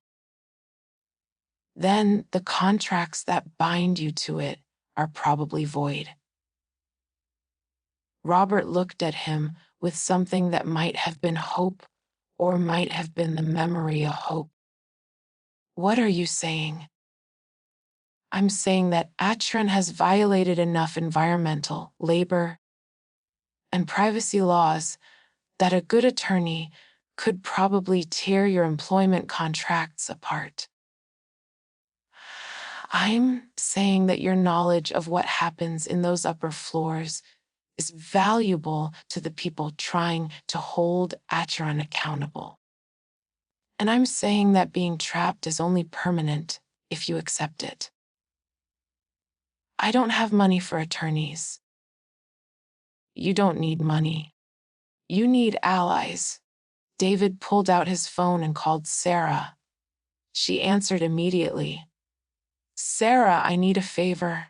then the contracts that bind you to it are probably void. Robert looked at him with something that might have been hope or might have been the memory of hope. What are you saying? I'm saying that Atron has violated enough environmental, labor, and privacy laws that a good attorney could probably tear your employment contracts apart. I'm saying that your knowledge of what happens in those upper floors is valuable to the people trying to hold Atron accountable. And I'm saying that being trapped is only permanent if you accept it. I don't have money for attorneys. You don't need money. You need allies. David pulled out his phone and called Sarah. She answered immediately. Sarah, I need a favor.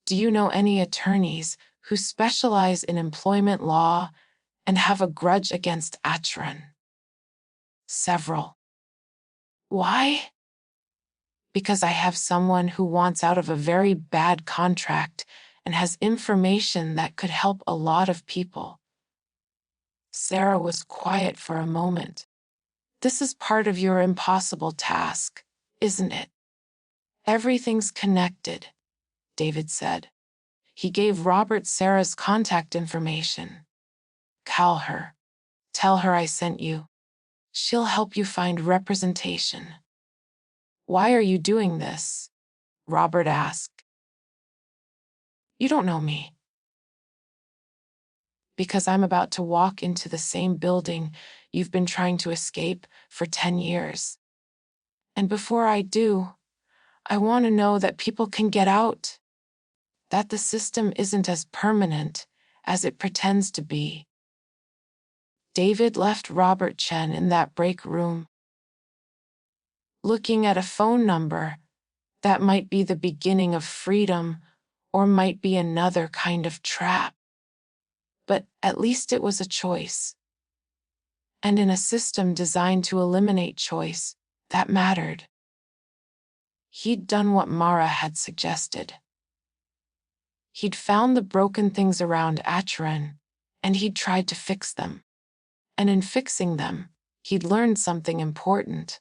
Do you know any attorneys who specialize in employment law and have a grudge against Atron? Several. Why? Because I have someone who wants out of a very bad contract and has information that could help a lot of people. Sarah was quiet for a moment. This is part of your impossible task, isn't it? Everything's connected, David said. He gave Robert Sarah's contact information. Call her. Tell her I sent you. She'll help you find representation. Why are you doing this? Robert asked. You don't know me. Because I'm about to walk into the same building you've been trying to escape for 10 years. And before I do, I want to know that people can get out, that the system isn't as permanent as it pretends to be. David left Robert Chen in that break room, looking at a phone number that might be the beginning of freedom or might be another kind of trap. But at least it was a choice. And in a system designed to eliminate choice, that mattered. He'd done what Mara had suggested. He'd found the broken things around Atron, and he'd tried to fix them. And in fixing them, he'd learned something important.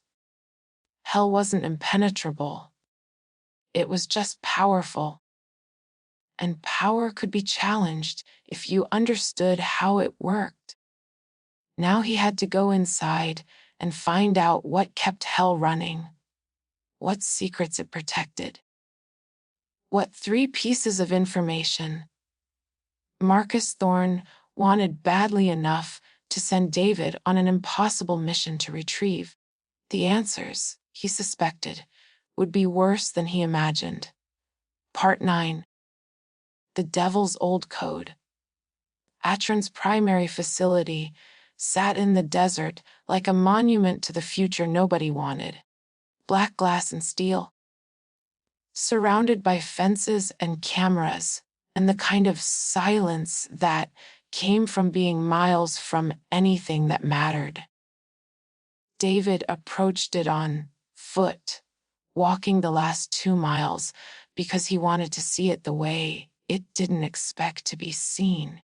Hell wasn't impenetrable. It was just powerful. And power could be challenged if you understood how it worked. Now he had to go inside and find out what kept hell running, what secrets it protected. What 3 pieces of information Marcus Thorne wanted badly enough to send David on an impossible mission to retrieve. The answers, he suspected, would be worse than he imagined. Part 9. The Devil's Old Code. Atron's primary facility sat in the desert like a monument to the future nobody wanted. Black glass and steel, surrounded by fences and cameras, and the kind of silence that came from being miles from anything that mattered. David approached it on foot, walking the last 2 miles because he wanted to see it the way it didn't expect to be seen.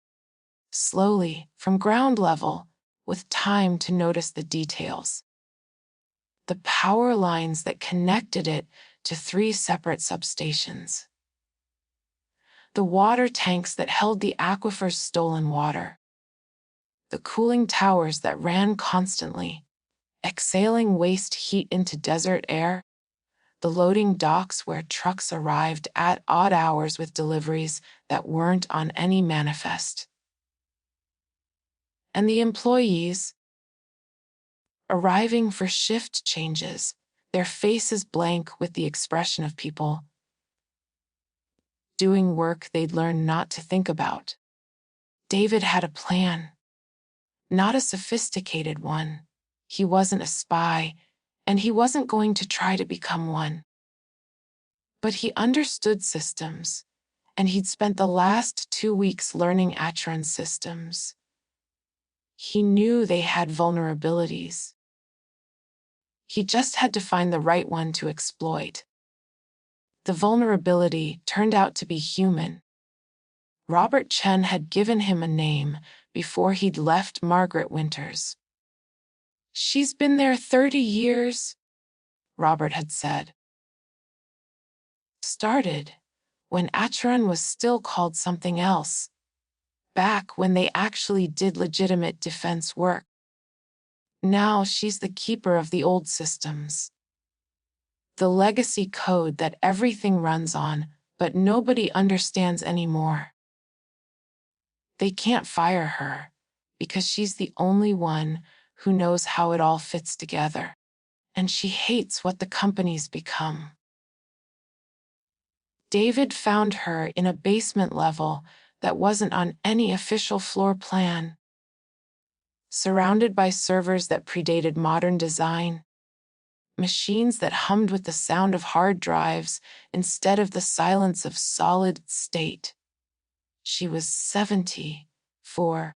Slowly, from ground level, with time to notice the details. The power lines that connected it to 3 separate substations. The water tanks that held the aquifer's stolen water. The cooling towers that ran constantly, exhaling waste heat into desert air, the loading docks where trucks arrived at odd hours with deliveries that weren't on any manifest. And the employees, arriving for shift changes, their faces blank with the expression of people doing work they'd learned not to think about. David had a plan, not a sophisticated one. He wasn't a spy, and he wasn't going to try to become one. But he understood systems, and he'd spent the last 2 weeks learning Atron systems. He knew they had vulnerabilities. He just had to find the right one to exploit. The vulnerability turned out to be human. Robert Chen had given him a name before he'd left Margaret Winters. "She's been there 30 years," Robert had said. Started when Atron was still called something else, back when they actually did legitimate defense work. Now she's the keeper of the old systems. The legacy code that everything runs on, but nobody understands anymore. They can't fire her, because she's the only one who knows how it all fits together. And she hates what the company's become. David found her in a basement level that wasn't on any official floor plan. Surrounded by servers that predated modern design, machines that hummed with the sound of hard drives instead of the silence of solid state. She was 74,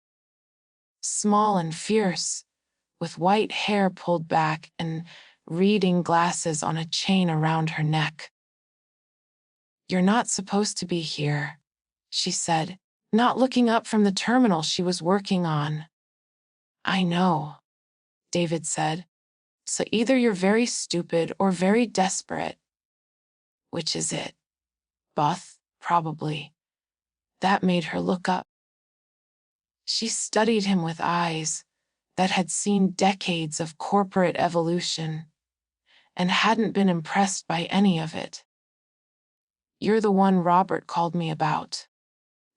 small and fierce, with white hair pulled back and reading glasses on a chain around her neck. "You're not supposed to be here," she said, not looking up from the terminal she was working on. "I know," David said. "So either you're very stupid or very desperate." "Which is it?" "Both, probably." That made her look up. She studied him with eyes that had seen decades of corporate evolution and hadn't been impressed by any of it. "You're the one Robert called me about.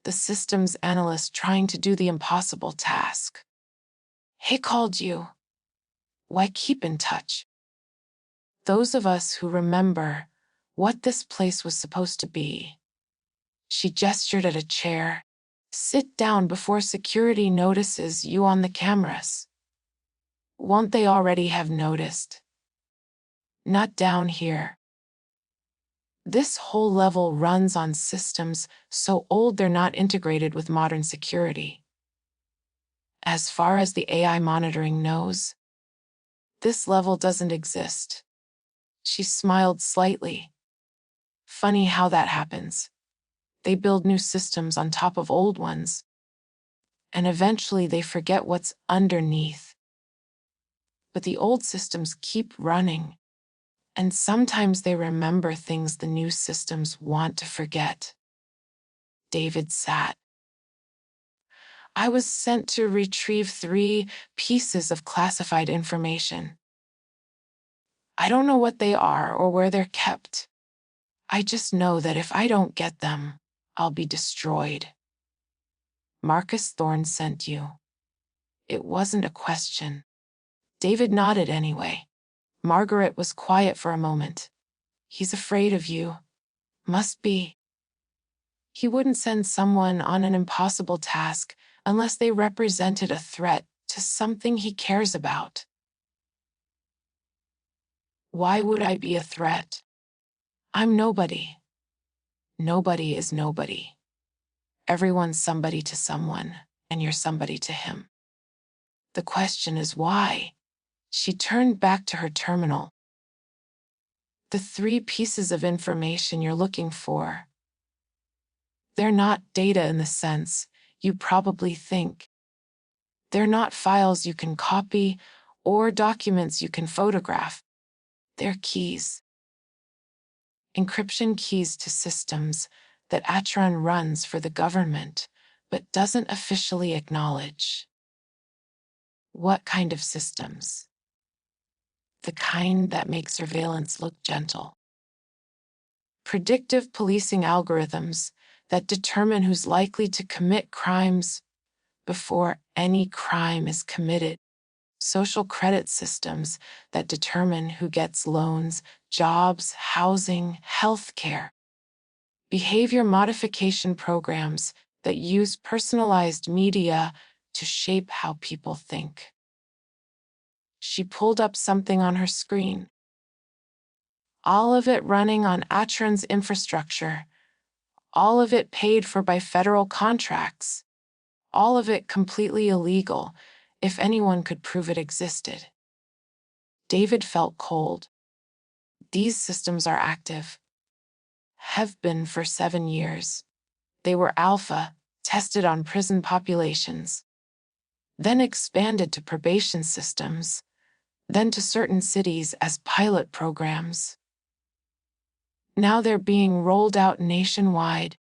The systems analyst trying to do the impossible task. He called you. Why keep in touch? Those of us who remember what this place was supposed to be." She gestured at a chair. "Sit down before security notices you on the cameras." "Won't they already have noticed?" "Not down here. This whole level runs on systems so old they're not integrated with modern security. As far as the AI monitoring knows, this level doesn't exist." She smiled slightly. "Funny how that happens. They build new systems on top of old ones, and eventually they forget what's underneath. But the old systems keep running, and sometimes they remember things the new systems want to forget." David sat. "I was sent to retrieve 3 pieces of classified information. I don't know what they are or where they're kept. I just know that if I don't get them, I'll be destroyed." "Marcus Thorne sent you." It wasn't a question. David nodded anyway. Margaret was quiet for a moment. "He's afraid of you." "Must be. He wouldn't send someone on an impossible task unless they represented a threat to something he cares about." "Why would I be a threat? I'm nobody." "Nobody is nobody. Everyone's somebody to someone, and you're somebody to him. The question is why?" She turned back to her terminal. "The 3 pieces of information you're looking for. They're not data in the sense you probably think. They're not files you can copy or documents you can photograph. They're keys. Encryption keys to systems that Atron runs for the government, but doesn't officially acknowledge. What kind of systems? The kind that make surveillance look gentle. Predictive policing algorithms that determine who's likely to commit crimes before any crime is committed. Social credit systems that determine who gets loans, jobs, housing, health care. Behavior modification programs that use personalized media to shape how people think. She pulled up something on her screen. All of it running on Atron's infrastructure. All of it paid for by federal contracts. All of it completely illegal, if anyone could prove it existed. David felt cold. These systems are active. Have been for 7 years. They were alpha, tested on prison populations, then expanded to probation systems, then to certain cities as pilot programs. Now they're being rolled out nationwide,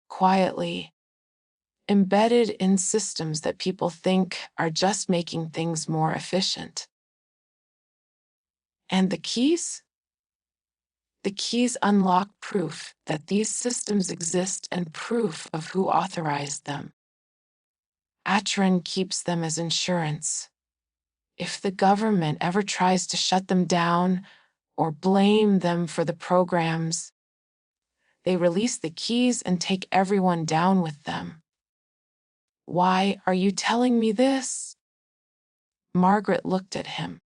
quietly, embedded in systems that people think are just making things more efficient. And the keys? The keys unlock proof that these systems exist and proof of who authorized them. Atron keeps them as insurance. If the government ever tries to shut them down or blame them for the programs, they release the keys and take everyone down with them. Why are you telling me this? Margaret looked at him.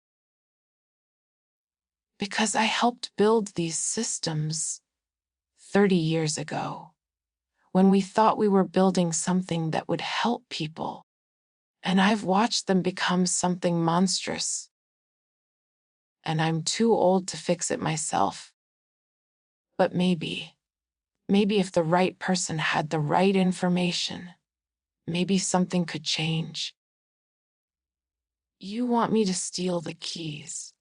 Because I helped build these systems 30 years ago, when we thought we were building something that would help people, and I've watched them become something monstrous. And I'm too old to fix it myself. But maybe if the right person had the right information, maybe something could change. You want me to steal the keys.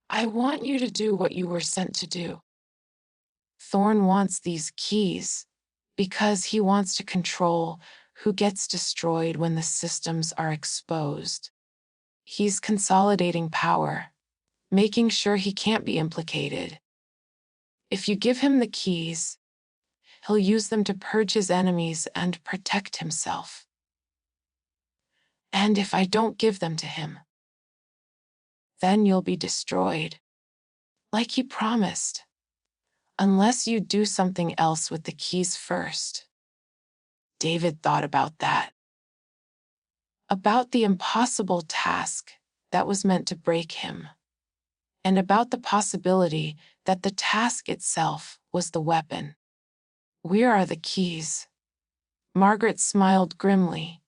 I want you to do what you were sent to do. Thorne wants these keys because he wants to control who gets destroyed when the systems are exposed. He's consolidating power, making sure he can't be implicated. If you give him the keys, he'll use them to purge his enemies and protect himself. And if I don't give them to him, then you'll be destroyed, like he promised, unless you do something else with the keys first. David thought about that. About the impossible task that was meant to break him, and about the possibility that the task itself was the weapon. Where are the keys? Margaret smiled grimly.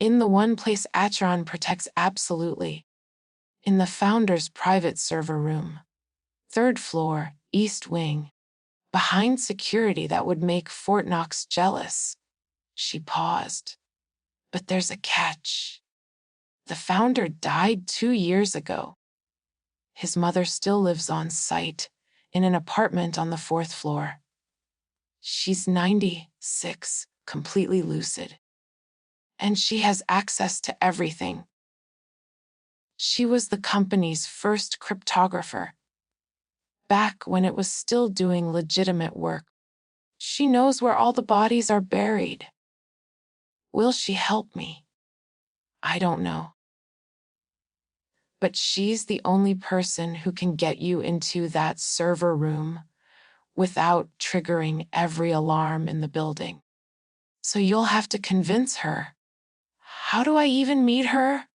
In the one place Atron protects absolutely. In the founder's private server room. 3rd floor, east wing. Behind security that would make Fort Knox jealous. She paused. But there's a catch. The founder died 2 years ago. His mother still lives on site, in an apartment on the 4th floor. She's 96, completely lucid. And she has access to everything. She was the company's first cryptographer, back when it was still doing legitimate work. She knows where all the bodies are buried. Will she help me? I don't know. But she's the only person who can get you into that server room without triggering every alarm in the building. So you'll have to convince her. How do I even meet her?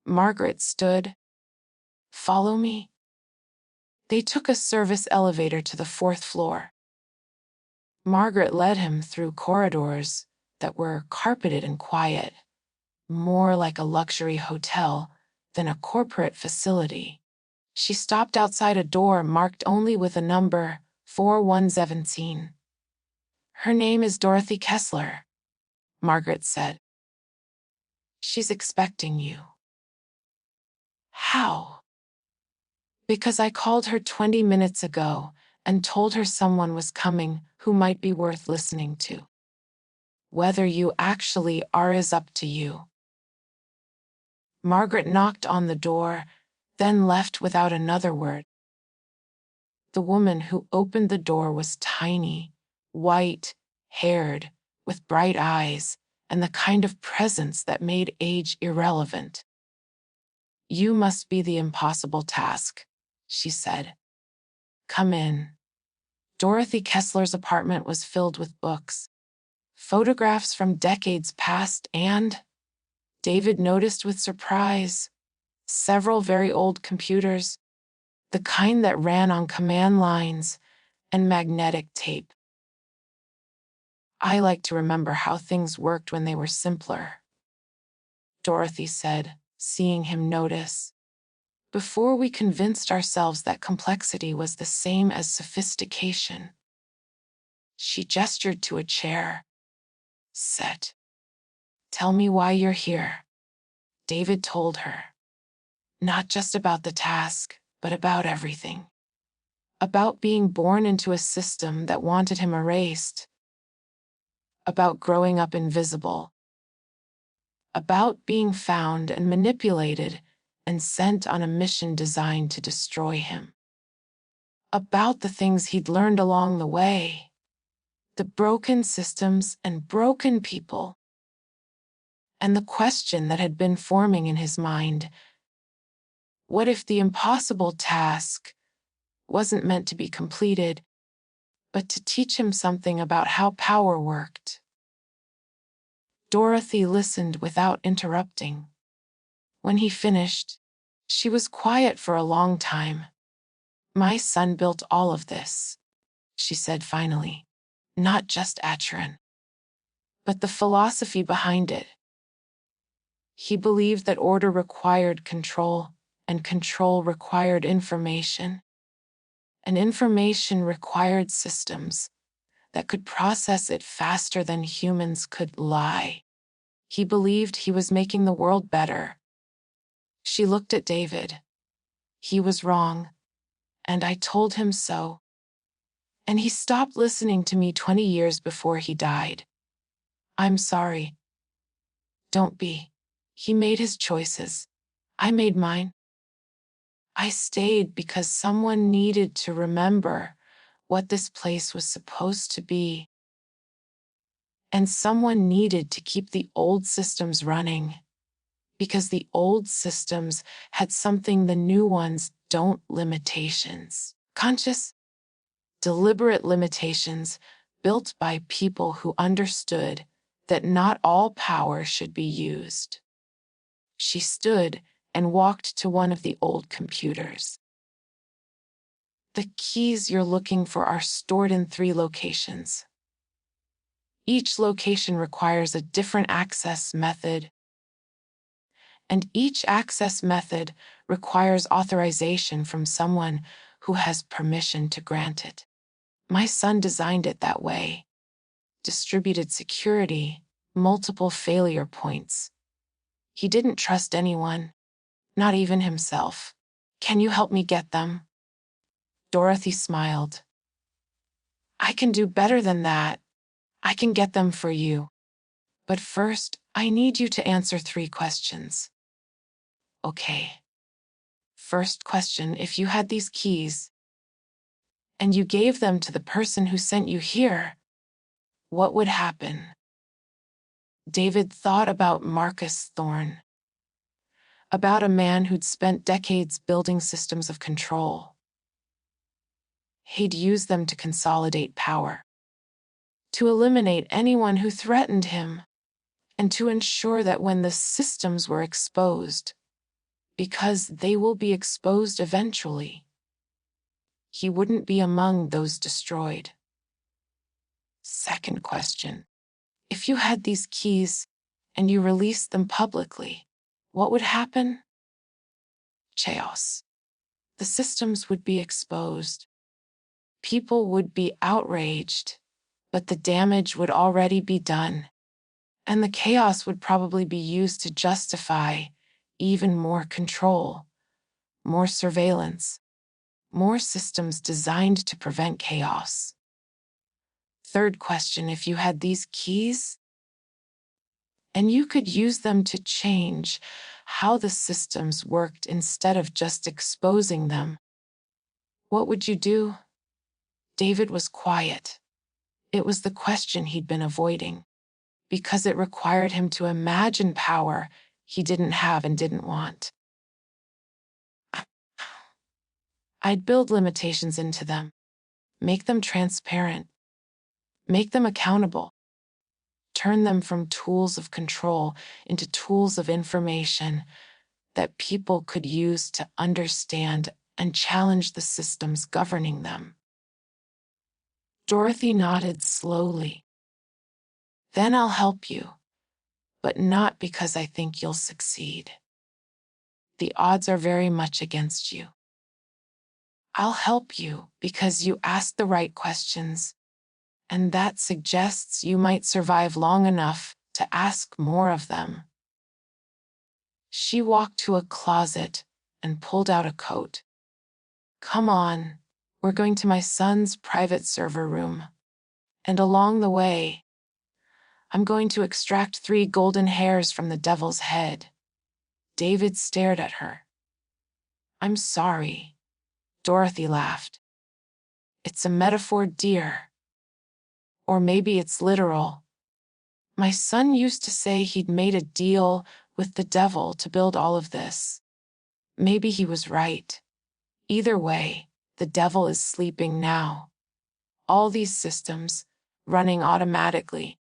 Margaret stood. Follow me. They took a service elevator to the 4th floor. Margaret led him through corridors that were carpeted and quiet, more like a luxury hotel than a corporate facility. She stopped outside a door marked only with a number, 4117. Her name is Dorothy Kessler, Margaret said. She's expecting you. How? Because I called her 20 minutes ago and told her someone was coming who might be worth listening to. Whether you actually are is up to you. Margaret knocked on the door, then left without another word. The woman who opened the door was tiny, white-haired, with bright eyes, and the kind of presence that made age irrelevant. "You must be the impossible task," she said. "Come in." Dorothy Kessler's apartment was filled with books, photographs from decades past, and, David noticed with surprise, several very old computers, the kind that ran on command lines and magnetic tape. "I like to remember how things worked when they were simpler," Dorothy said, seeing him notice. "Before we convinced ourselves that complexity was the same as sophistication." She gestured to a chair. "Sit. Tell me why you're here." David told her. Not just about the task, but about everything. About being born into a system that wanted him erased. About growing up invisible. About being found and manipulated and sent on a mission designed to destroy him. About the things he'd learned along the way. The broken systems and broken people. And the question that had been forming in his mind: what if the impossible task wasn't meant to be completed, but to teach him something about how power worked? Dorothy listened without interrupting. When he finished, she was quiet for a long time. "My son built all of this," she said finally. "Not just Acheron, but the philosophy behind it. He believed that order required control, and control required information. And information required systems that could process it faster than humans could lie. He believed he was making the world better." She looked at David. "He was wrong, and I told him so. And he stopped listening to me 20 years before he died. I'm sorry." "Don't be. He made his choices. I made mine. I stayed because someone needed to remember what this place was supposed to be. And someone needed to keep the old systems running, because the old systems had something the new ones don't: limitations. Conscious, deliberate limitations built by people who understood that not all power should be used." She stood and walked to one of the old computers. "The keys you're looking for are stored in 3 locations. Each location requires a different access method, and each access method requires authorization from someone who has permission to grant it. My son designed it that way. Distributed security, multiple failure points. He didn't trust anyone, not even himself. Can you help me get them?" Dorothy smiled. "I can do better than that. I can get them for you. But first, I need you to answer 3 questions." "Okay. First question: if you had these keys, and you gave them to the person who sent you here, what would happen?" David thought about Marcus Thorne. About a man who'd spent decades building systems of control. He'd use them to consolidate power, to eliminate anyone who threatened him, and to ensure that when the systems were exposed, because they will be exposed eventually, he wouldn't be among those destroyed. Second question: if you had these keys and you released them publicly, what would happen? Chaos. The systems would be exposed. People would be outraged, but the damage would already be done. And the chaos would probably be used to justify even more control, more surveillance, more systems designed to prevent chaos. Third question: if you had these keys, and you could use them to change how the systems worked instead of just exposing them. What would you do? David was quiet. It was the question he'd been avoiding, because it required him to imagine power he didn't have and didn't want. I'd build limitations into them, make them transparent, make them accountable, turn them from tools of control into tools of information that people could use to understand and challenge the systems governing them. Dorothy nodded slowly. Then I'll help you, but not because I think you'll succeed. The odds are very much against you. I'll help you because you ask the right questions, and that suggests you might survive long enough to ask more of them. She walked to a closet and pulled out a coat. Come on, we're going to my son's private server room. And along the way, I'm going to extract 3 golden hairs from the devil's head. David stared at her. I'm sorry. Dorothy laughed. It's a metaphor, dear. Or maybe it's literal. My son used to say he'd made a deal with the devil to build all of this. Maybe he was right. Either way, the devil is sleeping now. All these systems, running automatically,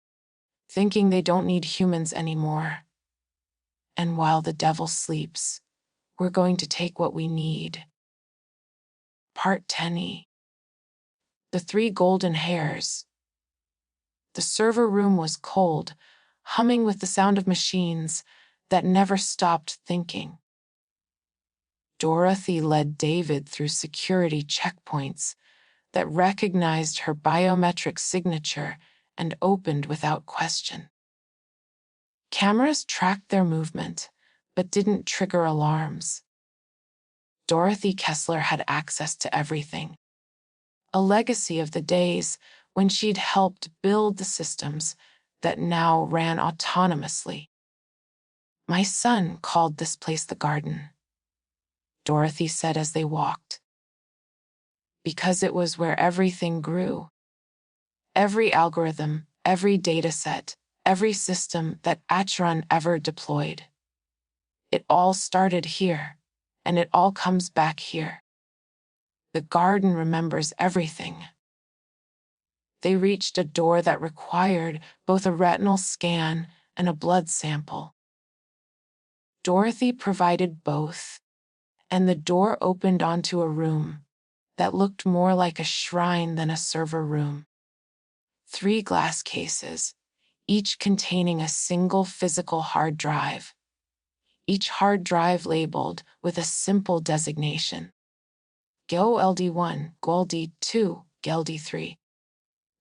thinking they don't need humans anymore. And while the devil sleeps, we're going to take what we need. Part 10e. The 3 golden hairs. The server room was cold, humming with the sound of machines that never stopped thinking. Dorothy led David through security checkpoints that recognized her biometric signature and opened without question. Cameras tracked their movement, but didn't trigger alarms. Dorothy Kessler had access to everything, a legacy of the days when she'd helped build the systems that now ran autonomously. My son called this place the garden, Dorothy said as they walked, because it was where everything grew. Every algorithm, every dataset, every system that Acheron ever deployed. It all started here, and it all comes back here. The garden remembers everything. They reached a door that required both a retinal scan and a blood sample. Dorothy provided both, and the door opened onto a room that looked more like a shrine than a server room. 3 glass cases, each containing a single physical hard drive. Each hard drive labeled with a simple designation. GOLD1, GOLD2, GOLD3.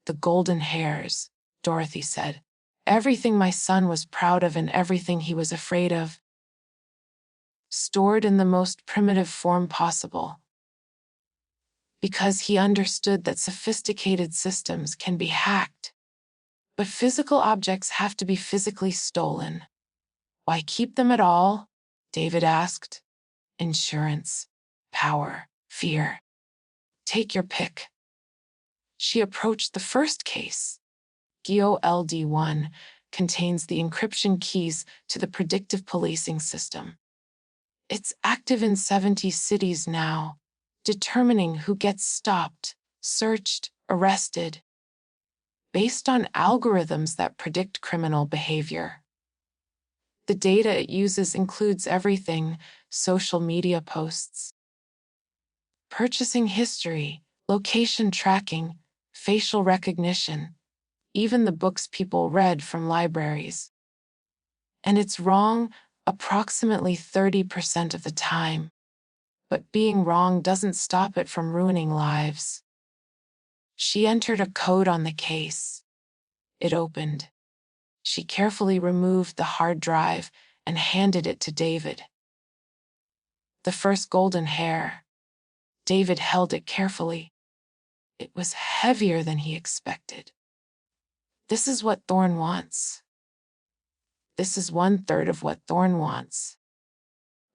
The golden hairs, Dorothy said. Everything my son was proud of and everything he was afraid of. Stored in the most primitive form possible. Because he understood that sophisticated systems can be hacked. But physical objects have to be physically stolen. Why keep them at all? David asked. Insurance, power, fear. Take your pick. She approached the first case. GOLD1 contains the encryption keys to the predictive policing system. It's active in 70 cities now, determining who gets stopped, searched, arrested, based on algorithms that predict criminal behavior. The data it uses includes everything: social media posts, purchasing history, location tracking, facial recognition, even the books people read from libraries. And it's wrong approximately 30% of the time. But being wrong doesn't stop it from ruining lives. She entered a code on the case. It opened. She carefully removed the hard drive and handed it to David. The first golden hair. David held it carefully. It was heavier than he expected. This is what Thorn wants. This is 1/3 of what Thorn wants.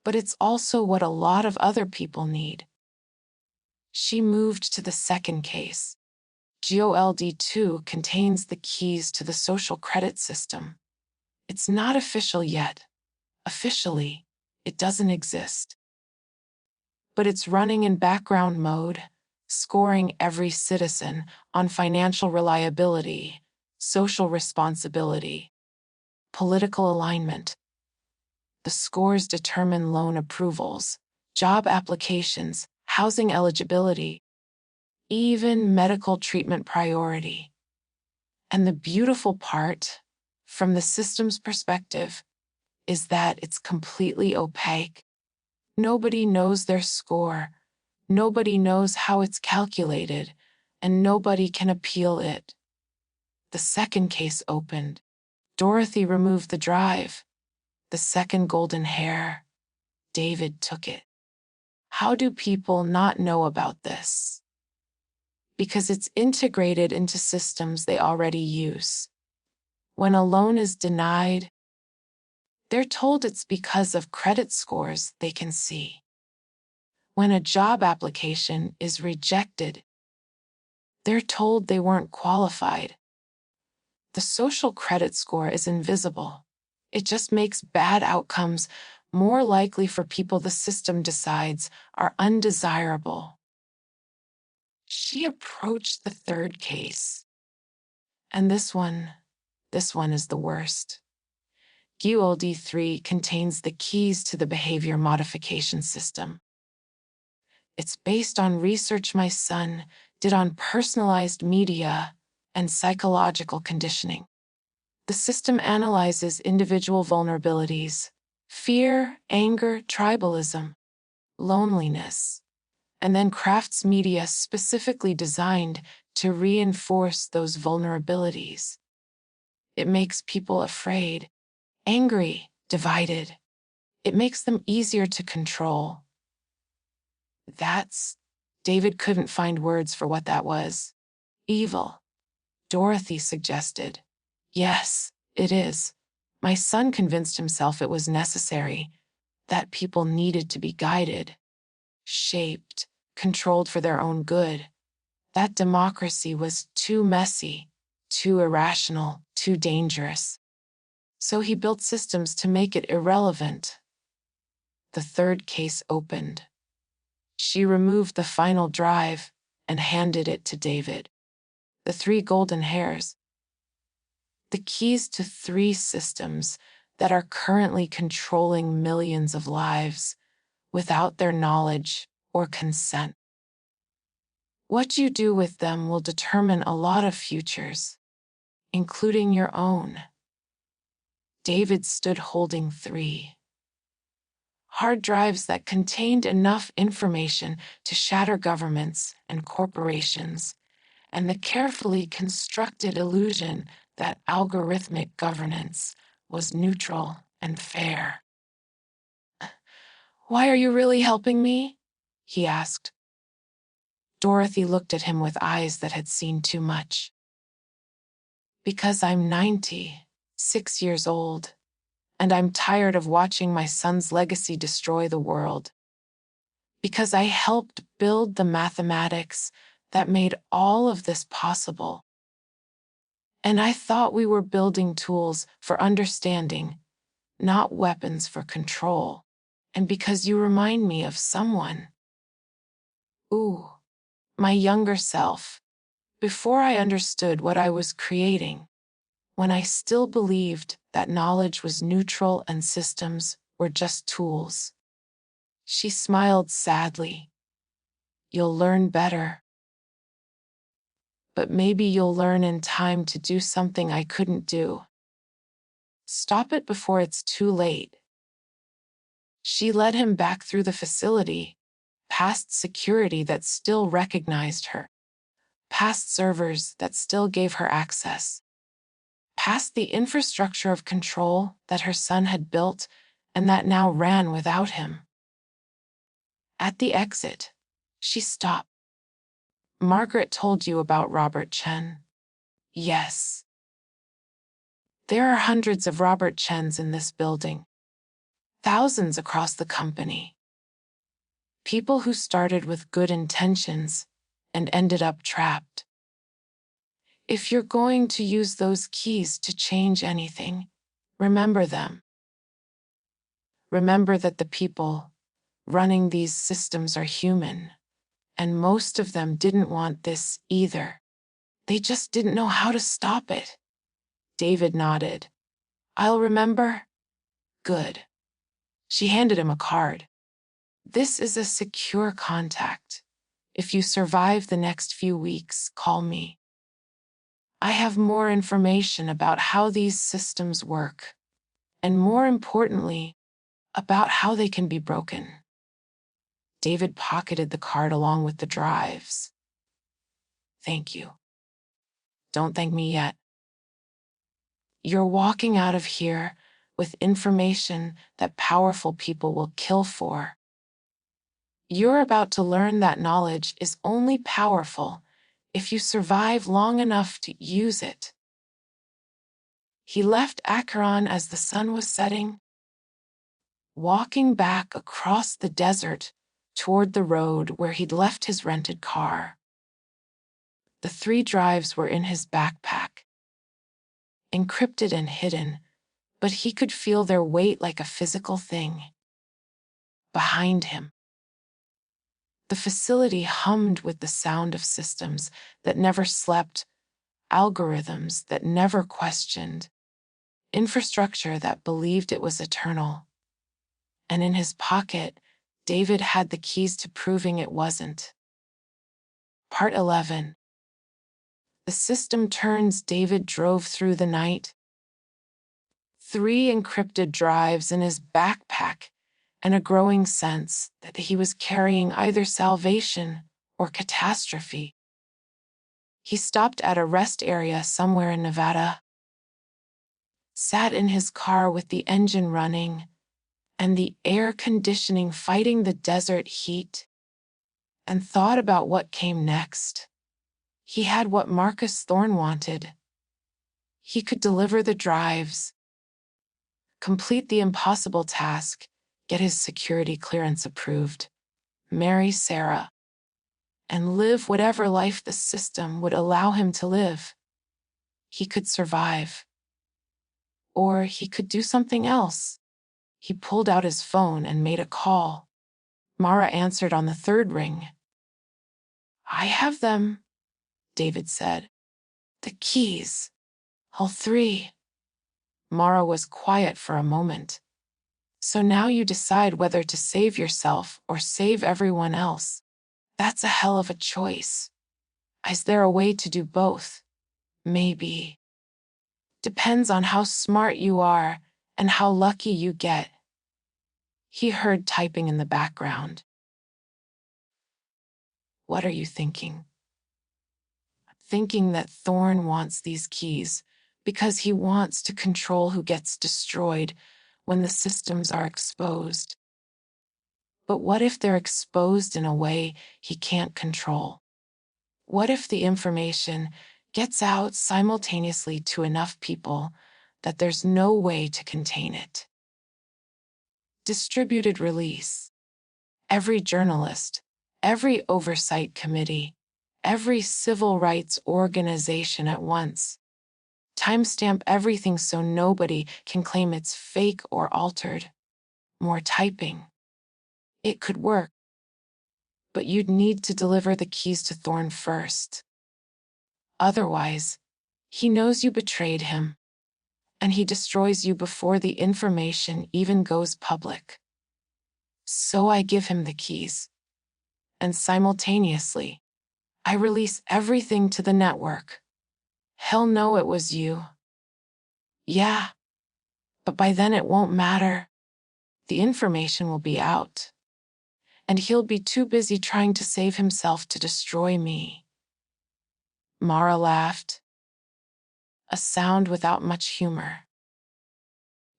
but it's also what a lot of other people need. She moved to the second case. GOLD2 contains the keys to the social credit system. It's not official yet. Officially, it doesn't exist. But it's running in background mode, scoring every citizen on financial reliability, social responsibility, political alignment. The scores determine loan approvals, job applications, housing eligibility, even medical treatment priority. And the beautiful part, from the system's perspective, is that it's completely opaque. Nobody knows their score, nobody knows how it's calculated, and nobody can appeal it. The second case opened. Dorothy removed the drive. The second golden hair. David took it. How do people not know about this? Because it's integrated into systems they already use. When a loan is denied, they're told it's because of credit scores they can see. When a job application is rejected, they're told they weren't qualified. The social credit score is invisible. It just makes bad outcomes more likely for people the system decides are undesirable. She approached the third case. And this one is the worst. GOLD3 contains the keys to the behavior modification system. It's based on research my son did on personalized media and psychological conditioning. The system analyzes individual vulnerabilities, fear, anger, tribalism, loneliness, and then crafts media specifically designed to reinforce those vulnerabilities. It makes people afraid, angry, divided. It makes them easier to control. David couldn't find words for what that was. Evil. Dorothy suggested. Yes, it is. My son convinced himself it was necessary, that people needed to be guided, shaped, controlled for their own good. That democracy was too messy, too irrational, too dangerous. So he built systems to make it irrelevant. The third case opened. She removed the final drive and handed it to David. The 3 golden hairs. The keys to 3 systems that are currently controlling millions of lives without their knowledge or consent. What you do with them will determine a lot of futures, including your own. David stood holding 3 hard drives that contained enough information to shatter governments and corporations, and the carefully constructed illusion that algorithmic governance was neutral and fair. "Why are you really helping me?" he asked. Dorothy looked at him with eyes that had seen too much. "Because I'm 96 years old, and I'm tired of watching my son's legacy destroy the world. Because I helped build the mathematics that made all of this possible. And I thought we were building tools for understanding, not weapons for control. And because you remind me of someone. Ooh, my younger self, before I understood what I was creating, when I still believed that knowledge was neutral and systems were just tools." She smiled sadly. "You'll learn better. But maybe you'll learn in time to do something I couldn't do. Stop it before it's too late." She led him back through the facility, past security that still recognized her, past servers that still gave her access, past the infrastructure of control that her son had built and that now ran without him. At the exit, she stopped. "Margaret told you about Robert Chen?" "Yes." "There are hundreds of Robert Chens in this building. thousands across the company. People who started with good intentions and ended up trapped. If you're going to use those keys to change anything, remember them. Remember that the people running these systems are human, and most of them didn't want this either. They just didn't know how to stop it. David nodded. I'll remember. Good. She handed him a card. This is a secure contact. If you survive the next few weeks, call me. I have more information about how these systems work, and more importantly, about how they can be broken. David pocketed the card along with the drives. Thank you. Don't thank me yet. You're walking out of here with information that powerful people will kill for. You're about to learn that knowledge is only powerful if you survive long enough to use it. He left Acheron as the sun was setting, walking back across the desert toward the road where he'd left his rented car. The 3 drives were in his backpack, encrypted and hidden, but he could feel their weight like a physical thing. Behind him, the facility hummed with the sound of systems that never slept, algorithms that never questioned, infrastructure that believed it was eternal. And in his pocket, David had the keys to proving it wasn't. Part 11. The system turns. David drove through the night. 3 encrypted drives in his backpack, and a growing sense that he was carrying either salvation or catastrophe. He stopped at a rest area somewhere in Nevada, sat in his car with the engine running and the air conditioning fighting the desert heat, and thought about what came next. He had what Marcus Thorne wanted. He could deliver the drives, complete the impossible task, get his security clearance approved, marry Sarah, and live whatever life the system would allow him to live. He could survive. Or he could do something else. He pulled out his phone and made a call. Mara answered on the 3rd ring. I have them, David said. The keys. All 3. Mara was quiet for a moment. So now you decide whether to save yourself or save everyone else. That's a hell of a choice. Is there a way to do both? Maybe. Depends on how smart you are and how lucky you get. He heard typing in the background. What are you thinking? Thinking that Thorne wants these keys because he wants to control who gets destroyed when the systems are exposed. But what if they're exposed in a way he can't control? What if the information gets out simultaneously to enough people that there's no way to contain it? Distributed release. Every journalist, every oversight committee, every civil rights organization at once. Timestamp everything so nobody can claim it's fake or altered. More typing. It could work. But you'd need to deliver the keys to Thorne first. Otherwise, he knows you betrayed him, and he destroys you before the information even goes public. So I give him the keys. And simultaneously, I release everything to the network. He'll know it was you. Yeah, but by then it won't matter. The information will be out. And he'll be too busy trying to save himself to destroy me. Mara laughed. A sound without much humor.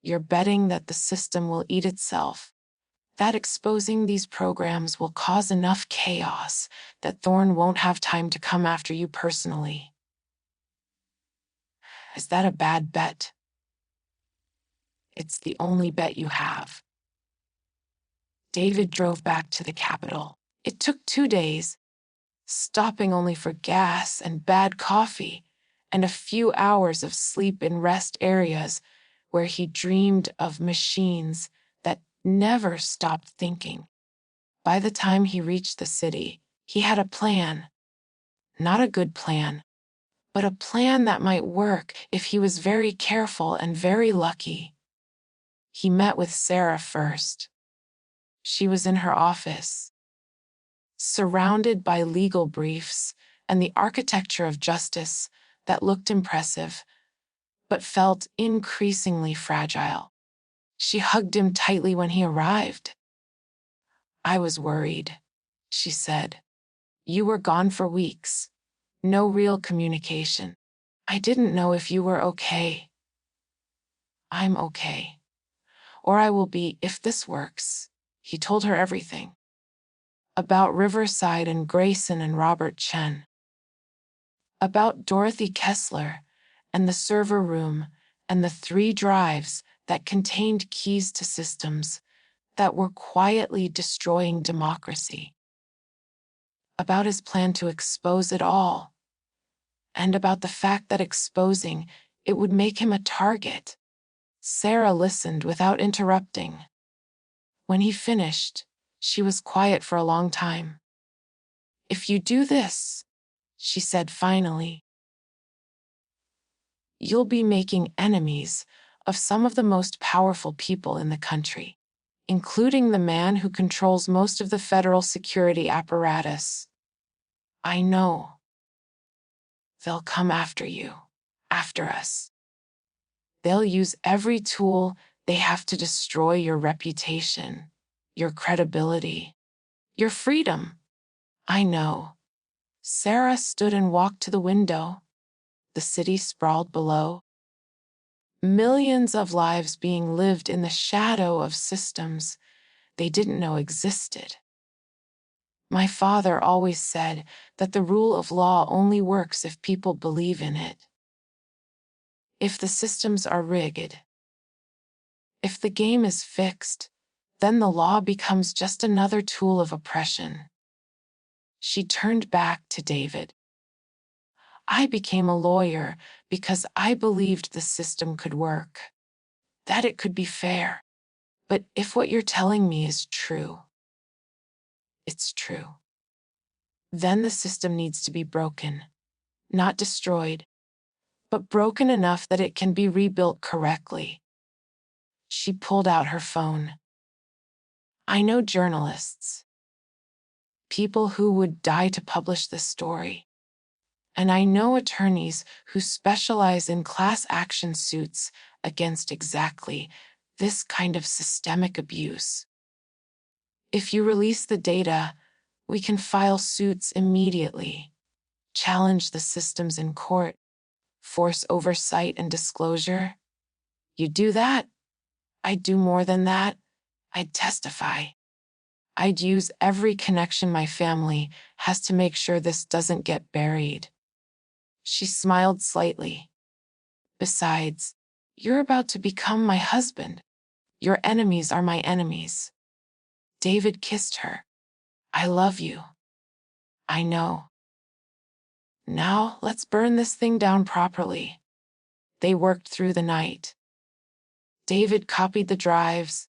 You're betting that the system will eat itself, that exposing these programs will cause enough chaos that Thorne won't have time to come after you personally. Is that a bad bet? It's the only bet you have. David drove back to the capital. It took 2 days, stopping only for gas and bad coffee, and a few hours of sleep in rest areas where he dreamed of machines that never stopped thinking. By the time he reached the city, he had a plan. Not a good plan, but a plan that might work if he was very careful and very lucky. He met with Sarah first. She was in her office, surrounded by legal briefs and the architecture of justice that looked impressive, but felt increasingly fragile. She hugged him tightly when he arrived. "I was worried," she said. "You were gone for weeks. No real communication. I didn't know if you were okay." "I'm okay. Or I will be if this works." He told her everything. About Riverside and Grayson and Robert Chen. About Dorothy Kessler and the server room and the 3 drives that contained keys to systems that were quietly destroying democracy. About his plan to expose it all, and about the fact that exposing it would make him a target. Sarah listened without interrupting. When he finished, she was quiet for a long time. "If you do this," she said finally, "you'll be making enemies of some of the most powerful people in the country, including the man who controls most of the federal security apparatus. I know. They'll come after you, after us. They'll use every tool they have to destroy your reputation, your credibility, your freedom. I know." Sarah stood and walked to the window. The city sprawled below. Millions of lives being lived in the shadow of systems they didn't know existed. "My father always said that the rule of law only works if people believe in it. If the systems are rigged, if the game is fixed, then the law becomes just another tool of oppression." She turned back to David. "I became a lawyer because I believed the system could work, that it could be fair. But if what you're telling me is true, it's true. Then the system needs to be broken, not destroyed, but broken enough that it can be rebuilt correctly." She pulled out her phone. "I know journalists, people who would die to publish this story. And I know attorneys who specialize in class action suits against exactly this kind of systemic abuse. If you release the data, we can file suits immediately, challenge the systems in court, force oversight and disclosure. You do that, I'd do more than that. I'd testify. I'd use every connection my family has to make sure this doesn't get buried." She smiled slightly. "Besides, you're about to become my husband. Your enemies are my enemies." David kissed her. "I love you. I know. Now let's burn this thing down properly." They worked through the night. David copied the drives,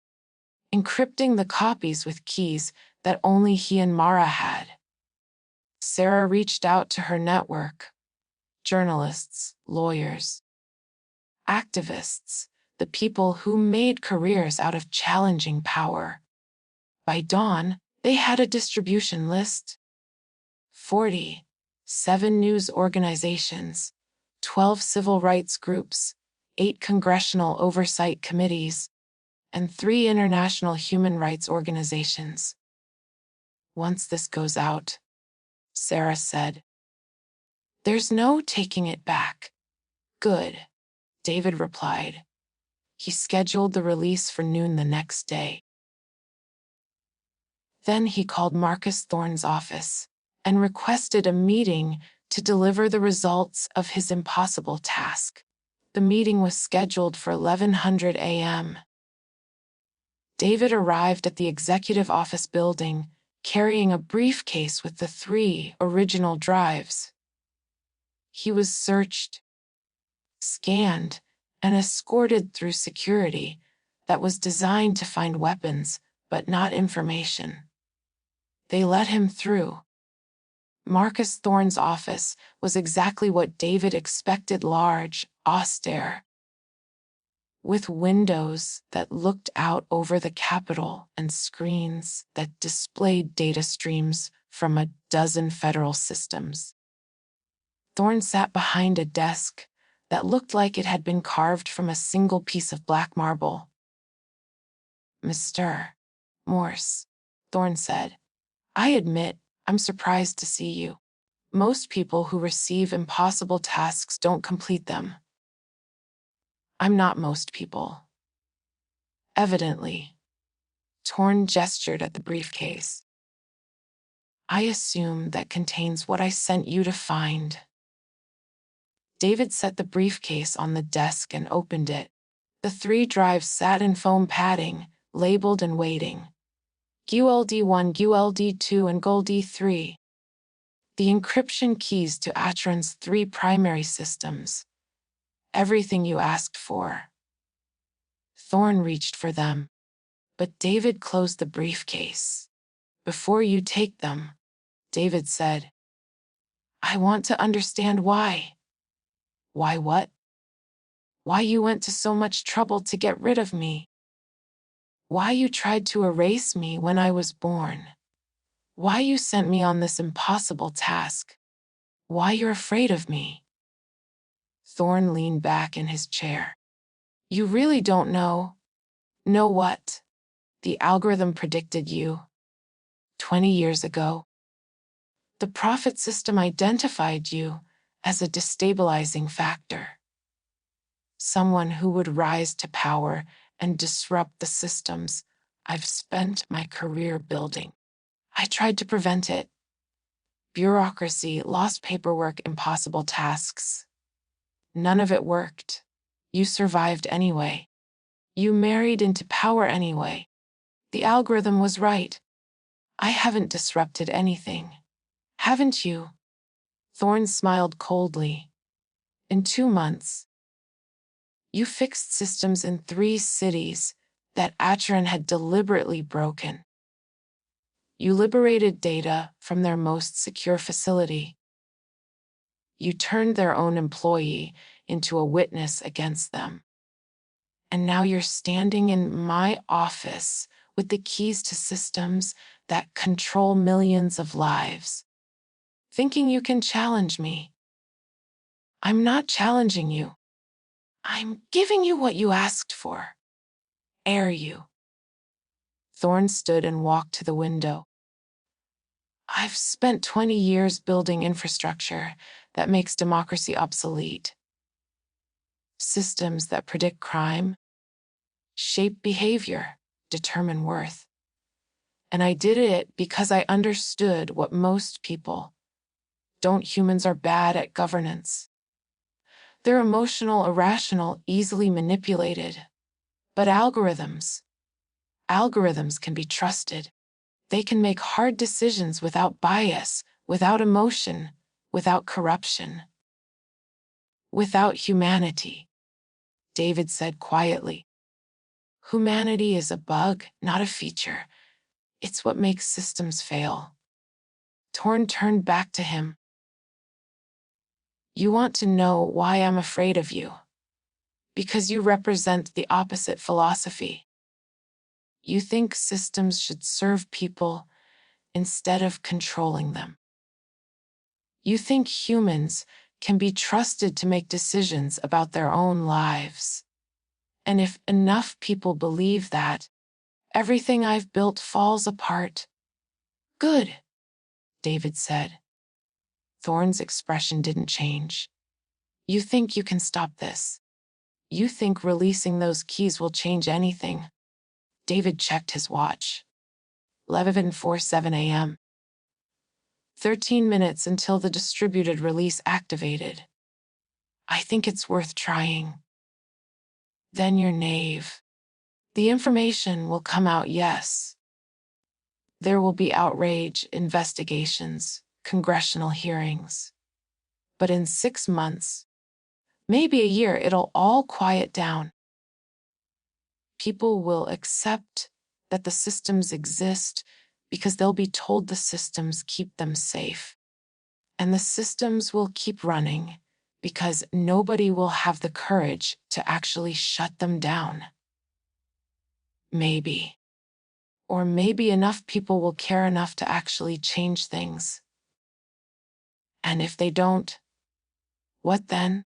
encrypting the copies with keys that only he and Mara had. Sarah reached out to her network, journalists, lawyers, activists, the people who made careers out of challenging power. By dawn, they had a distribution list. 40, 7 news organizations, 12 civil rights groups, 8 congressional oversight committees, and 3 international human rights organizations. "Once this goes out," Sarah said, "there's no taking it back." "Good," David replied. He scheduled the release for noon the next day. Then he called Marcus Thorne's office and requested a meeting to deliver the results of his impossible task. The meeting was scheduled for 1100 a.m. David arrived at the executive office building, carrying a briefcase with the 3 original drives. He was searched, scanned, and escorted through security that was designed to find weapons, but not information. They let him through. Marcus Thorne's office was exactly what David expected: large, austere, with windows that looked out over the Capitol and screens that displayed data streams from a dozen federal systems. Thorne sat behind a desk that looked like it had been carved from a single piece of black marble. "Mr. Morse," Thorne said, "I admit I'm surprised to see you. Most people who receive impossible tasks don't complete them." "I'm not most people." Evidently. Thorne gestured at the briefcase. "I assume that contains what I sent you to find." David set the briefcase on the desk and opened it. The 3 drives sat in foam padding, labeled and waiting. GULD1, GULD2, and GULD3. The encryption keys to Atron's 3 primary systems. Everything you asked for. Thorne reached for them, but David closed the briefcase. "Before you take them," David said, "I want to understand why." "Why what?" "Why you went to so much trouble to get rid of me. Why you tried to erase me when I was born. Why you sent me on this impossible task. Why you're afraid of me." Thorne leaned back in his chair. "You really don't know." "Know what?" "The algorithm predicted you 20 years ago. The profit system identified you as a destabilizing factor. Someone who would rise to power and disrupt the systems I've spent my career building. I tried to prevent it. Bureaucracy, lost paperwork, impossible tasks. None of it worked. You survived anyway. You married into power anyway. The algorithm was right. I haven't disrupted anything. Haven't you?" Thorne smiled coldly. "In 2 months. You fixed systems in 3 cities that Atron had deliberately broken. You liberated data from their most secure facility. You turned their own employee into a witness against them. And now you're standing in my office with the keys to systems that control millions of lives, thinking you can challenge me. I'm not challenging you. I'm giving you what you asked for. Air you." Thorne stood and walked to the window. "I've spent 20 years building infrastructure that makes democracy obsolete. Systems that predict crime, shape behavior, determine worth. And I did it because I understood what most people don't. Humans are bad at governance. They're emotional, irrational, easily manipulated. But algorithms can be trusted. They can make hard decisions without bias, without emotion, without corruption. Without humanity," David said quietly. "Humanity is a bug, not a feature. It's what makes systems fail." Thorne turned back to him. "You want to know why I'm afraid of you? Because you represent the opposite philosophy. You think systems should serve people instead of controlling them. You think humans can be trusted to make decisions about their own lives. And if enough people believe that, everything I've built falls apart." "Good," David said. Thorne's expression didn't change. "You think you can stop this? You think releasing those keys will change anything?" David checked his watch. 11:47 a.m. 13 minutes until the distributed release activated. "I think it's worth trying." "Then you're naive." The information will come out, yes. There will be outrage, investigations, congressional hearings. But in 6 months, maybe a year, it'll all quiet down. People will accept that the systems exist because they'll be told the systems keep them safe. And the systems will keep running because nobody will have the courage to actually shut them down. Maybe. Or maybe enough people will care enough to actually change things. And if they don't, what then?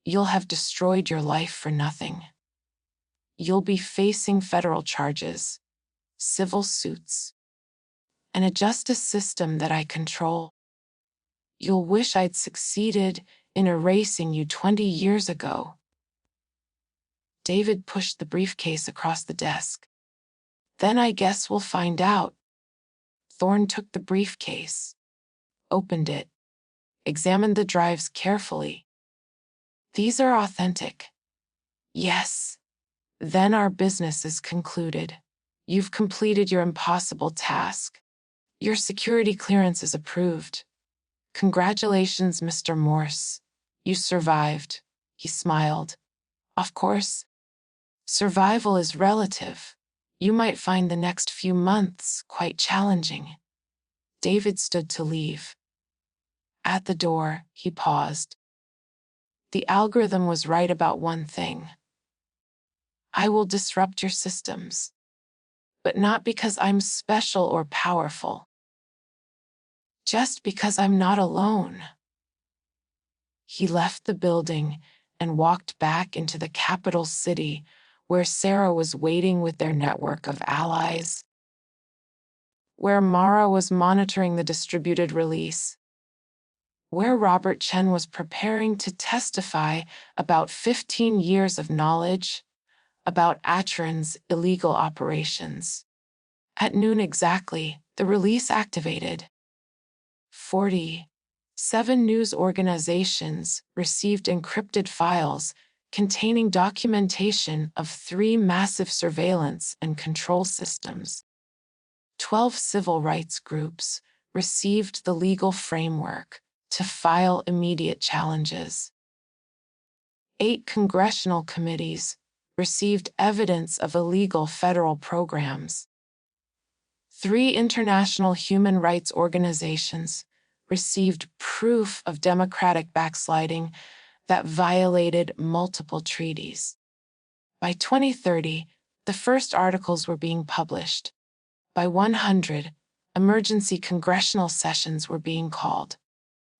You'll have destroyed your life for nothing. You'll be facing federal charges, civil suits, and a justice system that I control. You'll wish I'd succeeded in erasing you 20 years ago. David pushed the briefcase across the desk. Then I guess we'll find out. Thorne took the briefcase, opened it, examined the drives carefully. These are authentic. Yes. Then our business is concluded. You've completed your impossible task. Your security clearance is approved. Congratulations, Mr. Morse. You survived. He smiled. Of course. Survival is relative. You might find the next few months quite challenging. David stood to leave. At the door, he paused. The algorithm was right about one thing. I will disrupt your systems. But not because I'm special or powerful. Just because I'm not alone. He left the building and walked back into the capital city where Sarah was waiting with their network of allies, where Mara was monitoring the distributed release, where Robert Chen was preparing to testify about 15 years of knowledge about Atron's illegal operations. At noon exactly, the release activated. 47 news organizations received encrypted files containing documentation of 3 massive surveillance and control systems. 12 civil rights groups received the legal framework to file immediate challenges. 8 congressional committees received evidence of illegal federal programs. 3 international human rights organizations received proof of democratic backsliding that violated multiple treaties. By 2030, the first articles were being published. By 100, emergency congressional sessions were being called.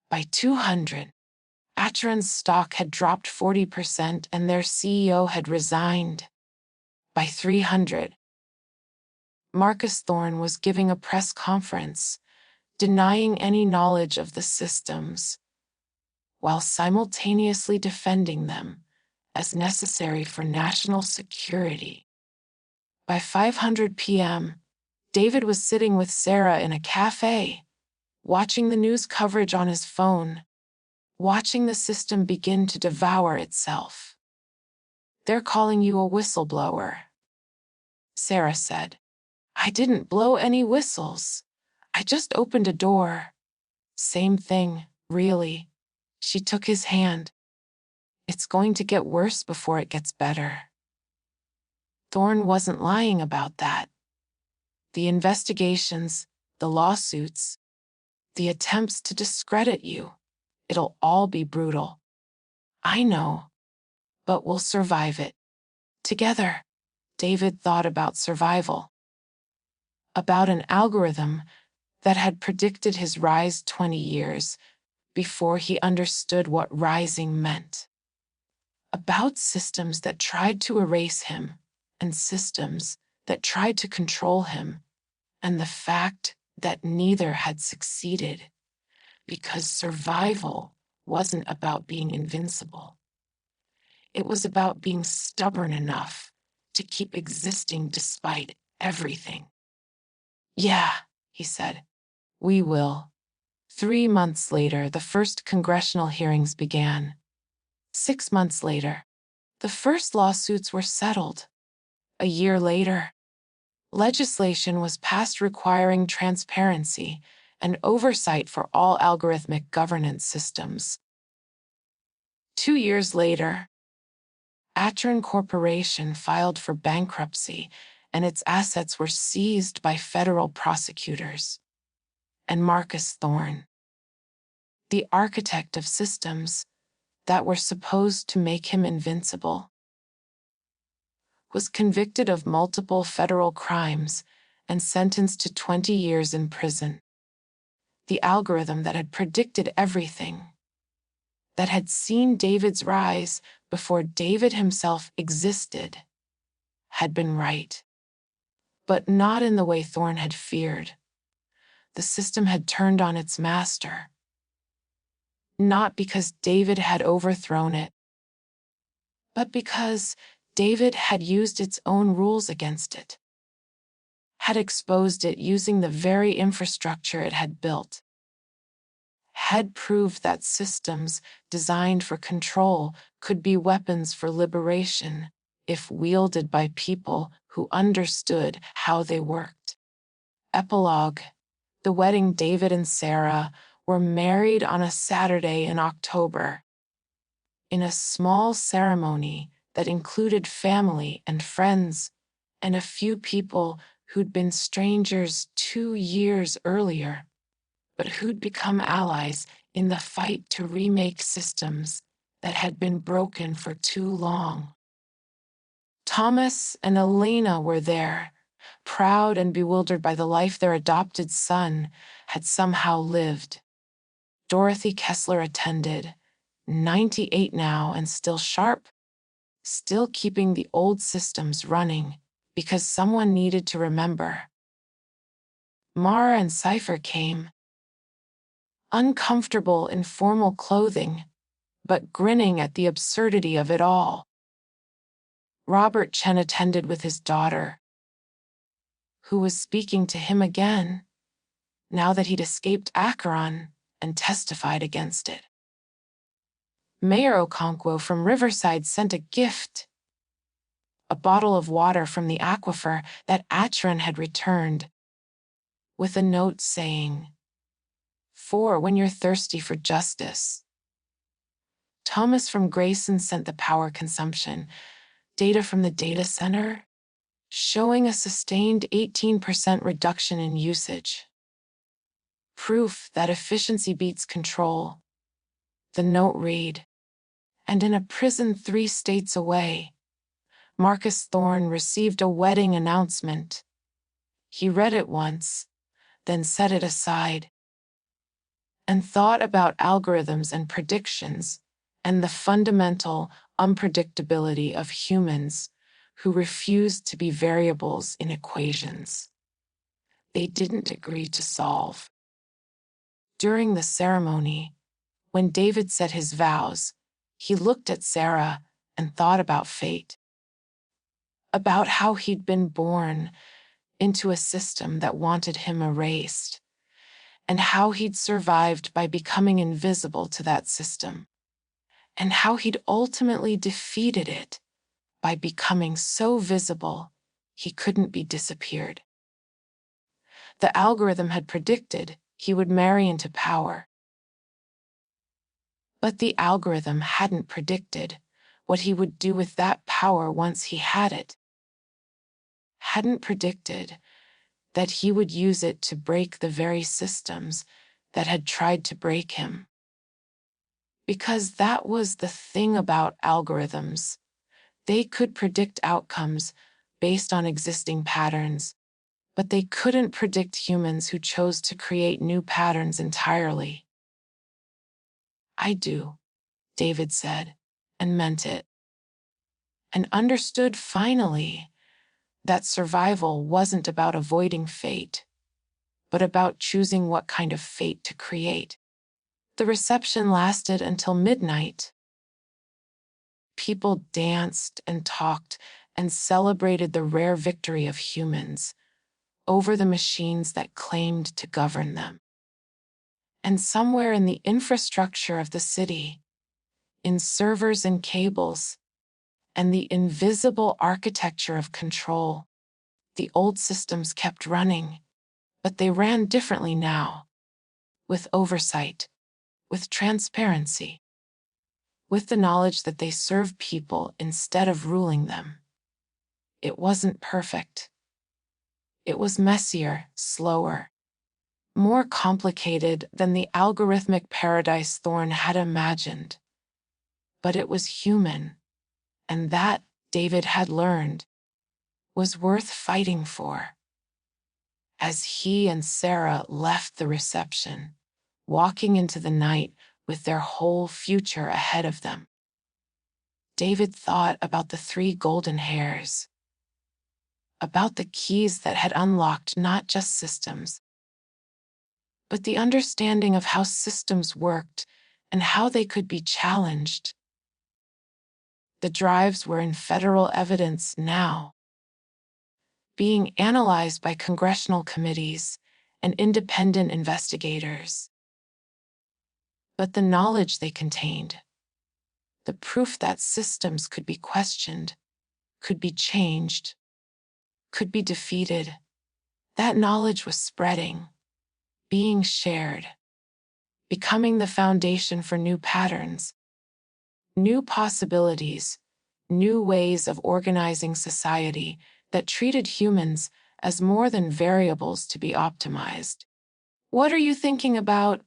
By 200, Atron's stock had dropped 40% and their CEO had resigned. By 300, Marcus Thorne was giving a press conference, denying any knowledge of the systems, while simultaneously defending them as necessary for national security. By 500 p.m., David was sitting with Sarah in a cafe, watching the news coverage on his phone, watching the system begin to devour itself. They're calling you a whistleblower, Sarah said. I didn't blow any whistles. I just opened a door. Same thing, really. She took his hand. It's going to get worse before it gets better. Thorne wasn't lying about that. The investigations, the lawsuits, the attempts to discredit you, it'll all be brutal. I know, but we'll survive it. Together. David thought about survival. About an algorithm that had predicted his rise 20 years before he understood what rising meant. About systems that tried to erase him and systems that tried to control him, and the fact that neither had succeeded because survival wasn't about being invincible. It was about being stubborn enough to keep existing despite everything. Yeah, he said, we will. 3 months later, the first congressional hearings began. 6 months later, the first lawsuits were settled. A year later, legislation was passed requiring transparency and oversight for all algorithmic governance systems. 2 years later, Atron Corporation filed for bankruptcy and its assets were seized by federal prosecutors. And Marcus Thorne, the architect of systems that were supposed to make him invincible, was convicted of multiple federal crimes and sentenced to 20 years in prison. The algorithm that had predicted everything, that had seen David's rise before David himself existed, had been right. But not in the way Thorne had feared. The system had turned on its master. Not because David had overthrown it, but because David had used its own rules against it, had exposed it using the very infrastructure it had built, had proved that systems designed for control could be weapons for liberation if wielded by people who understood how they worked. Epilogue: the wedding. David and Sarah were married on a Saturday in October, in a small ceremony that included family and friends and a few people who'd been strangers 2 years earlier, but who'd become allies in the fight to remake systems that had been broken for too long. Thomas and Elena were there, proud and bewildered by the life their adopted son had somehow lived. Dorothy Kessler attended, 98 now and still sharp, still keeping the old systems running because someone needed to remember. Mara and Cypher came, uncomfortable in formal clothing, but grinning at the absurdity of it all. Robert Chen attended with his daughter, who was speaking to him again, now that he'd escaped Acheron and testified against it. Mayor Okonkwo from Riverside sent a gift, a bottle of water from the aquifer that Acheron had returned, with a note saying, "For when you're thirsty for justice." Thomas from Grayson sent the power consumption data from the data center, showing a sustained 18% reduction in usage. Proof that efficiency beats control. The note read, "And in a prison 3 states away, Marcus Thorne received a wedding announcement." He read it once, then set it aside, and thought about algorithms and predictions and the fundamental unpredictability of humans who refused to be variables in equations they didn't agree to solve. During the ceremony, when David said his vows, he looked at Sarah and thought about fate, about how he'd been born into a system that wanted him erased, and how he'd survived by becoming invisible to that system, and how he'd ultimately defeated it by becoming so visible he couldn't be disappeared. The algorithm had predicted he would marry into power. But the algorithm hadn't predicted what he would do with that power once he had it. Hadn't predicted that he would use it to break the very systems that had tried to break him. Because that was the thing about algorithms. They could predict outcomes based on existing patterns, but they couldn't predict humans who chose to create new patterns entirely. "I do," David said, and meant it, and understood finally that survival wasn't about avoiding fate, but about choosing what kind of fate to create. The reception lasted until midnight. People danced and talked and celebrated the rare victory of humans over the machines that claimed to govern them. And somewhere in the infrastructure of the city, in servers and cables, and the invisible architecture of control. The old systems kept running, but they ran differently now, with oversight, with transparency, with the knowledge that they served people instead of ruling them. It wasn't perfect. It was messier, slower, more complicated than the algorithmic paradise Thorne had imagined. But it was human, and that, David had learned, was worth fighting for. As he and Sarah left the reception, walking into the night with their whole future ahead of them, David thought about the 3 golden hairs, about the keys that had unlocked not just systems, but the understanding of how systems worked and how they could be challenged. The drives were in federal evidence now, being analyzed by congressional committees and independent investigators. But the knowledge they contained, the proof that systems could be questioned, could be changed, could be defeated, that knowledge was spreading, being shared, becoming the foundation for new patterns, new possibilities, new ways of organizing society that treated humans as more than variables to be optimized. "What are you thinking about?"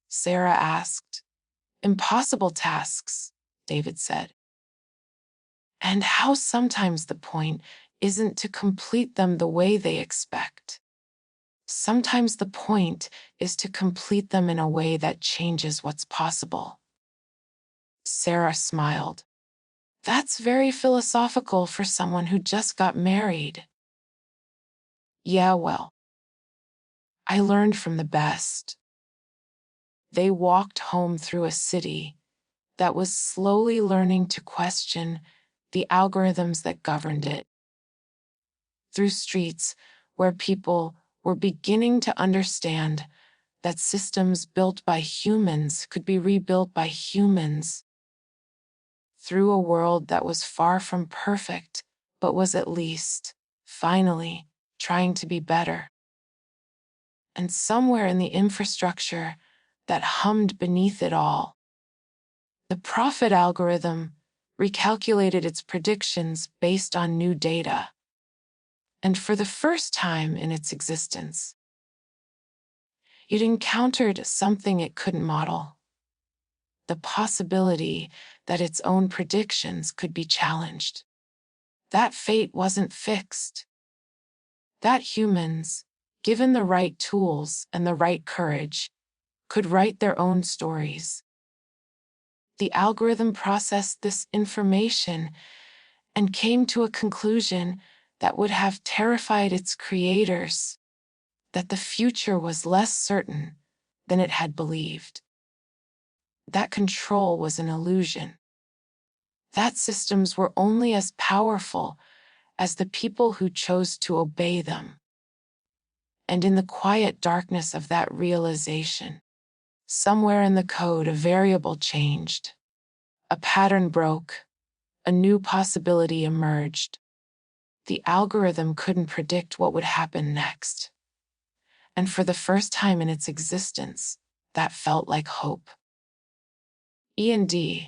Sarah asked. "Impossible tasks," David said. "And how sometimes the point isn't to complete them the way they expect. Sometimes the point is to complete them in a way that changes what's possible." Sarah smiled. "That's very philosophical for someone who just got married." "Yeah, well, I learned from the best." They walked home through a city that was slowly learning to question the algorithms that governed it, through streets where people were beginning to understand that systems built by humans could be rebuilt by humans, through a world that was far from perfect, but was at least, finally, trying to be better. And somewhere in the infrastructure that hummed beneath it all, the profit algorithm recalculated its predictions based on new data. And for the first time in its existence, it encountered something it couldn't model: the possibility that its own predictions could be challenged. That fate wasn't fixed. That humans, given the right tools and the right courage, could write their own stories. The algorithm processed this information and came to a conclusion that would have terrified its creators: that the future was less certain than it had believed. That control was an illusion. That systems were only as powerful as the people who chose to obey them. And in the quiet darkness of that realization, somewhere in the code, a variable changed. A pattern broke. A new possibility emerged. The algorithm couldn't predict what would happen next. And for the first time in its existence, that felt like hope. E&D,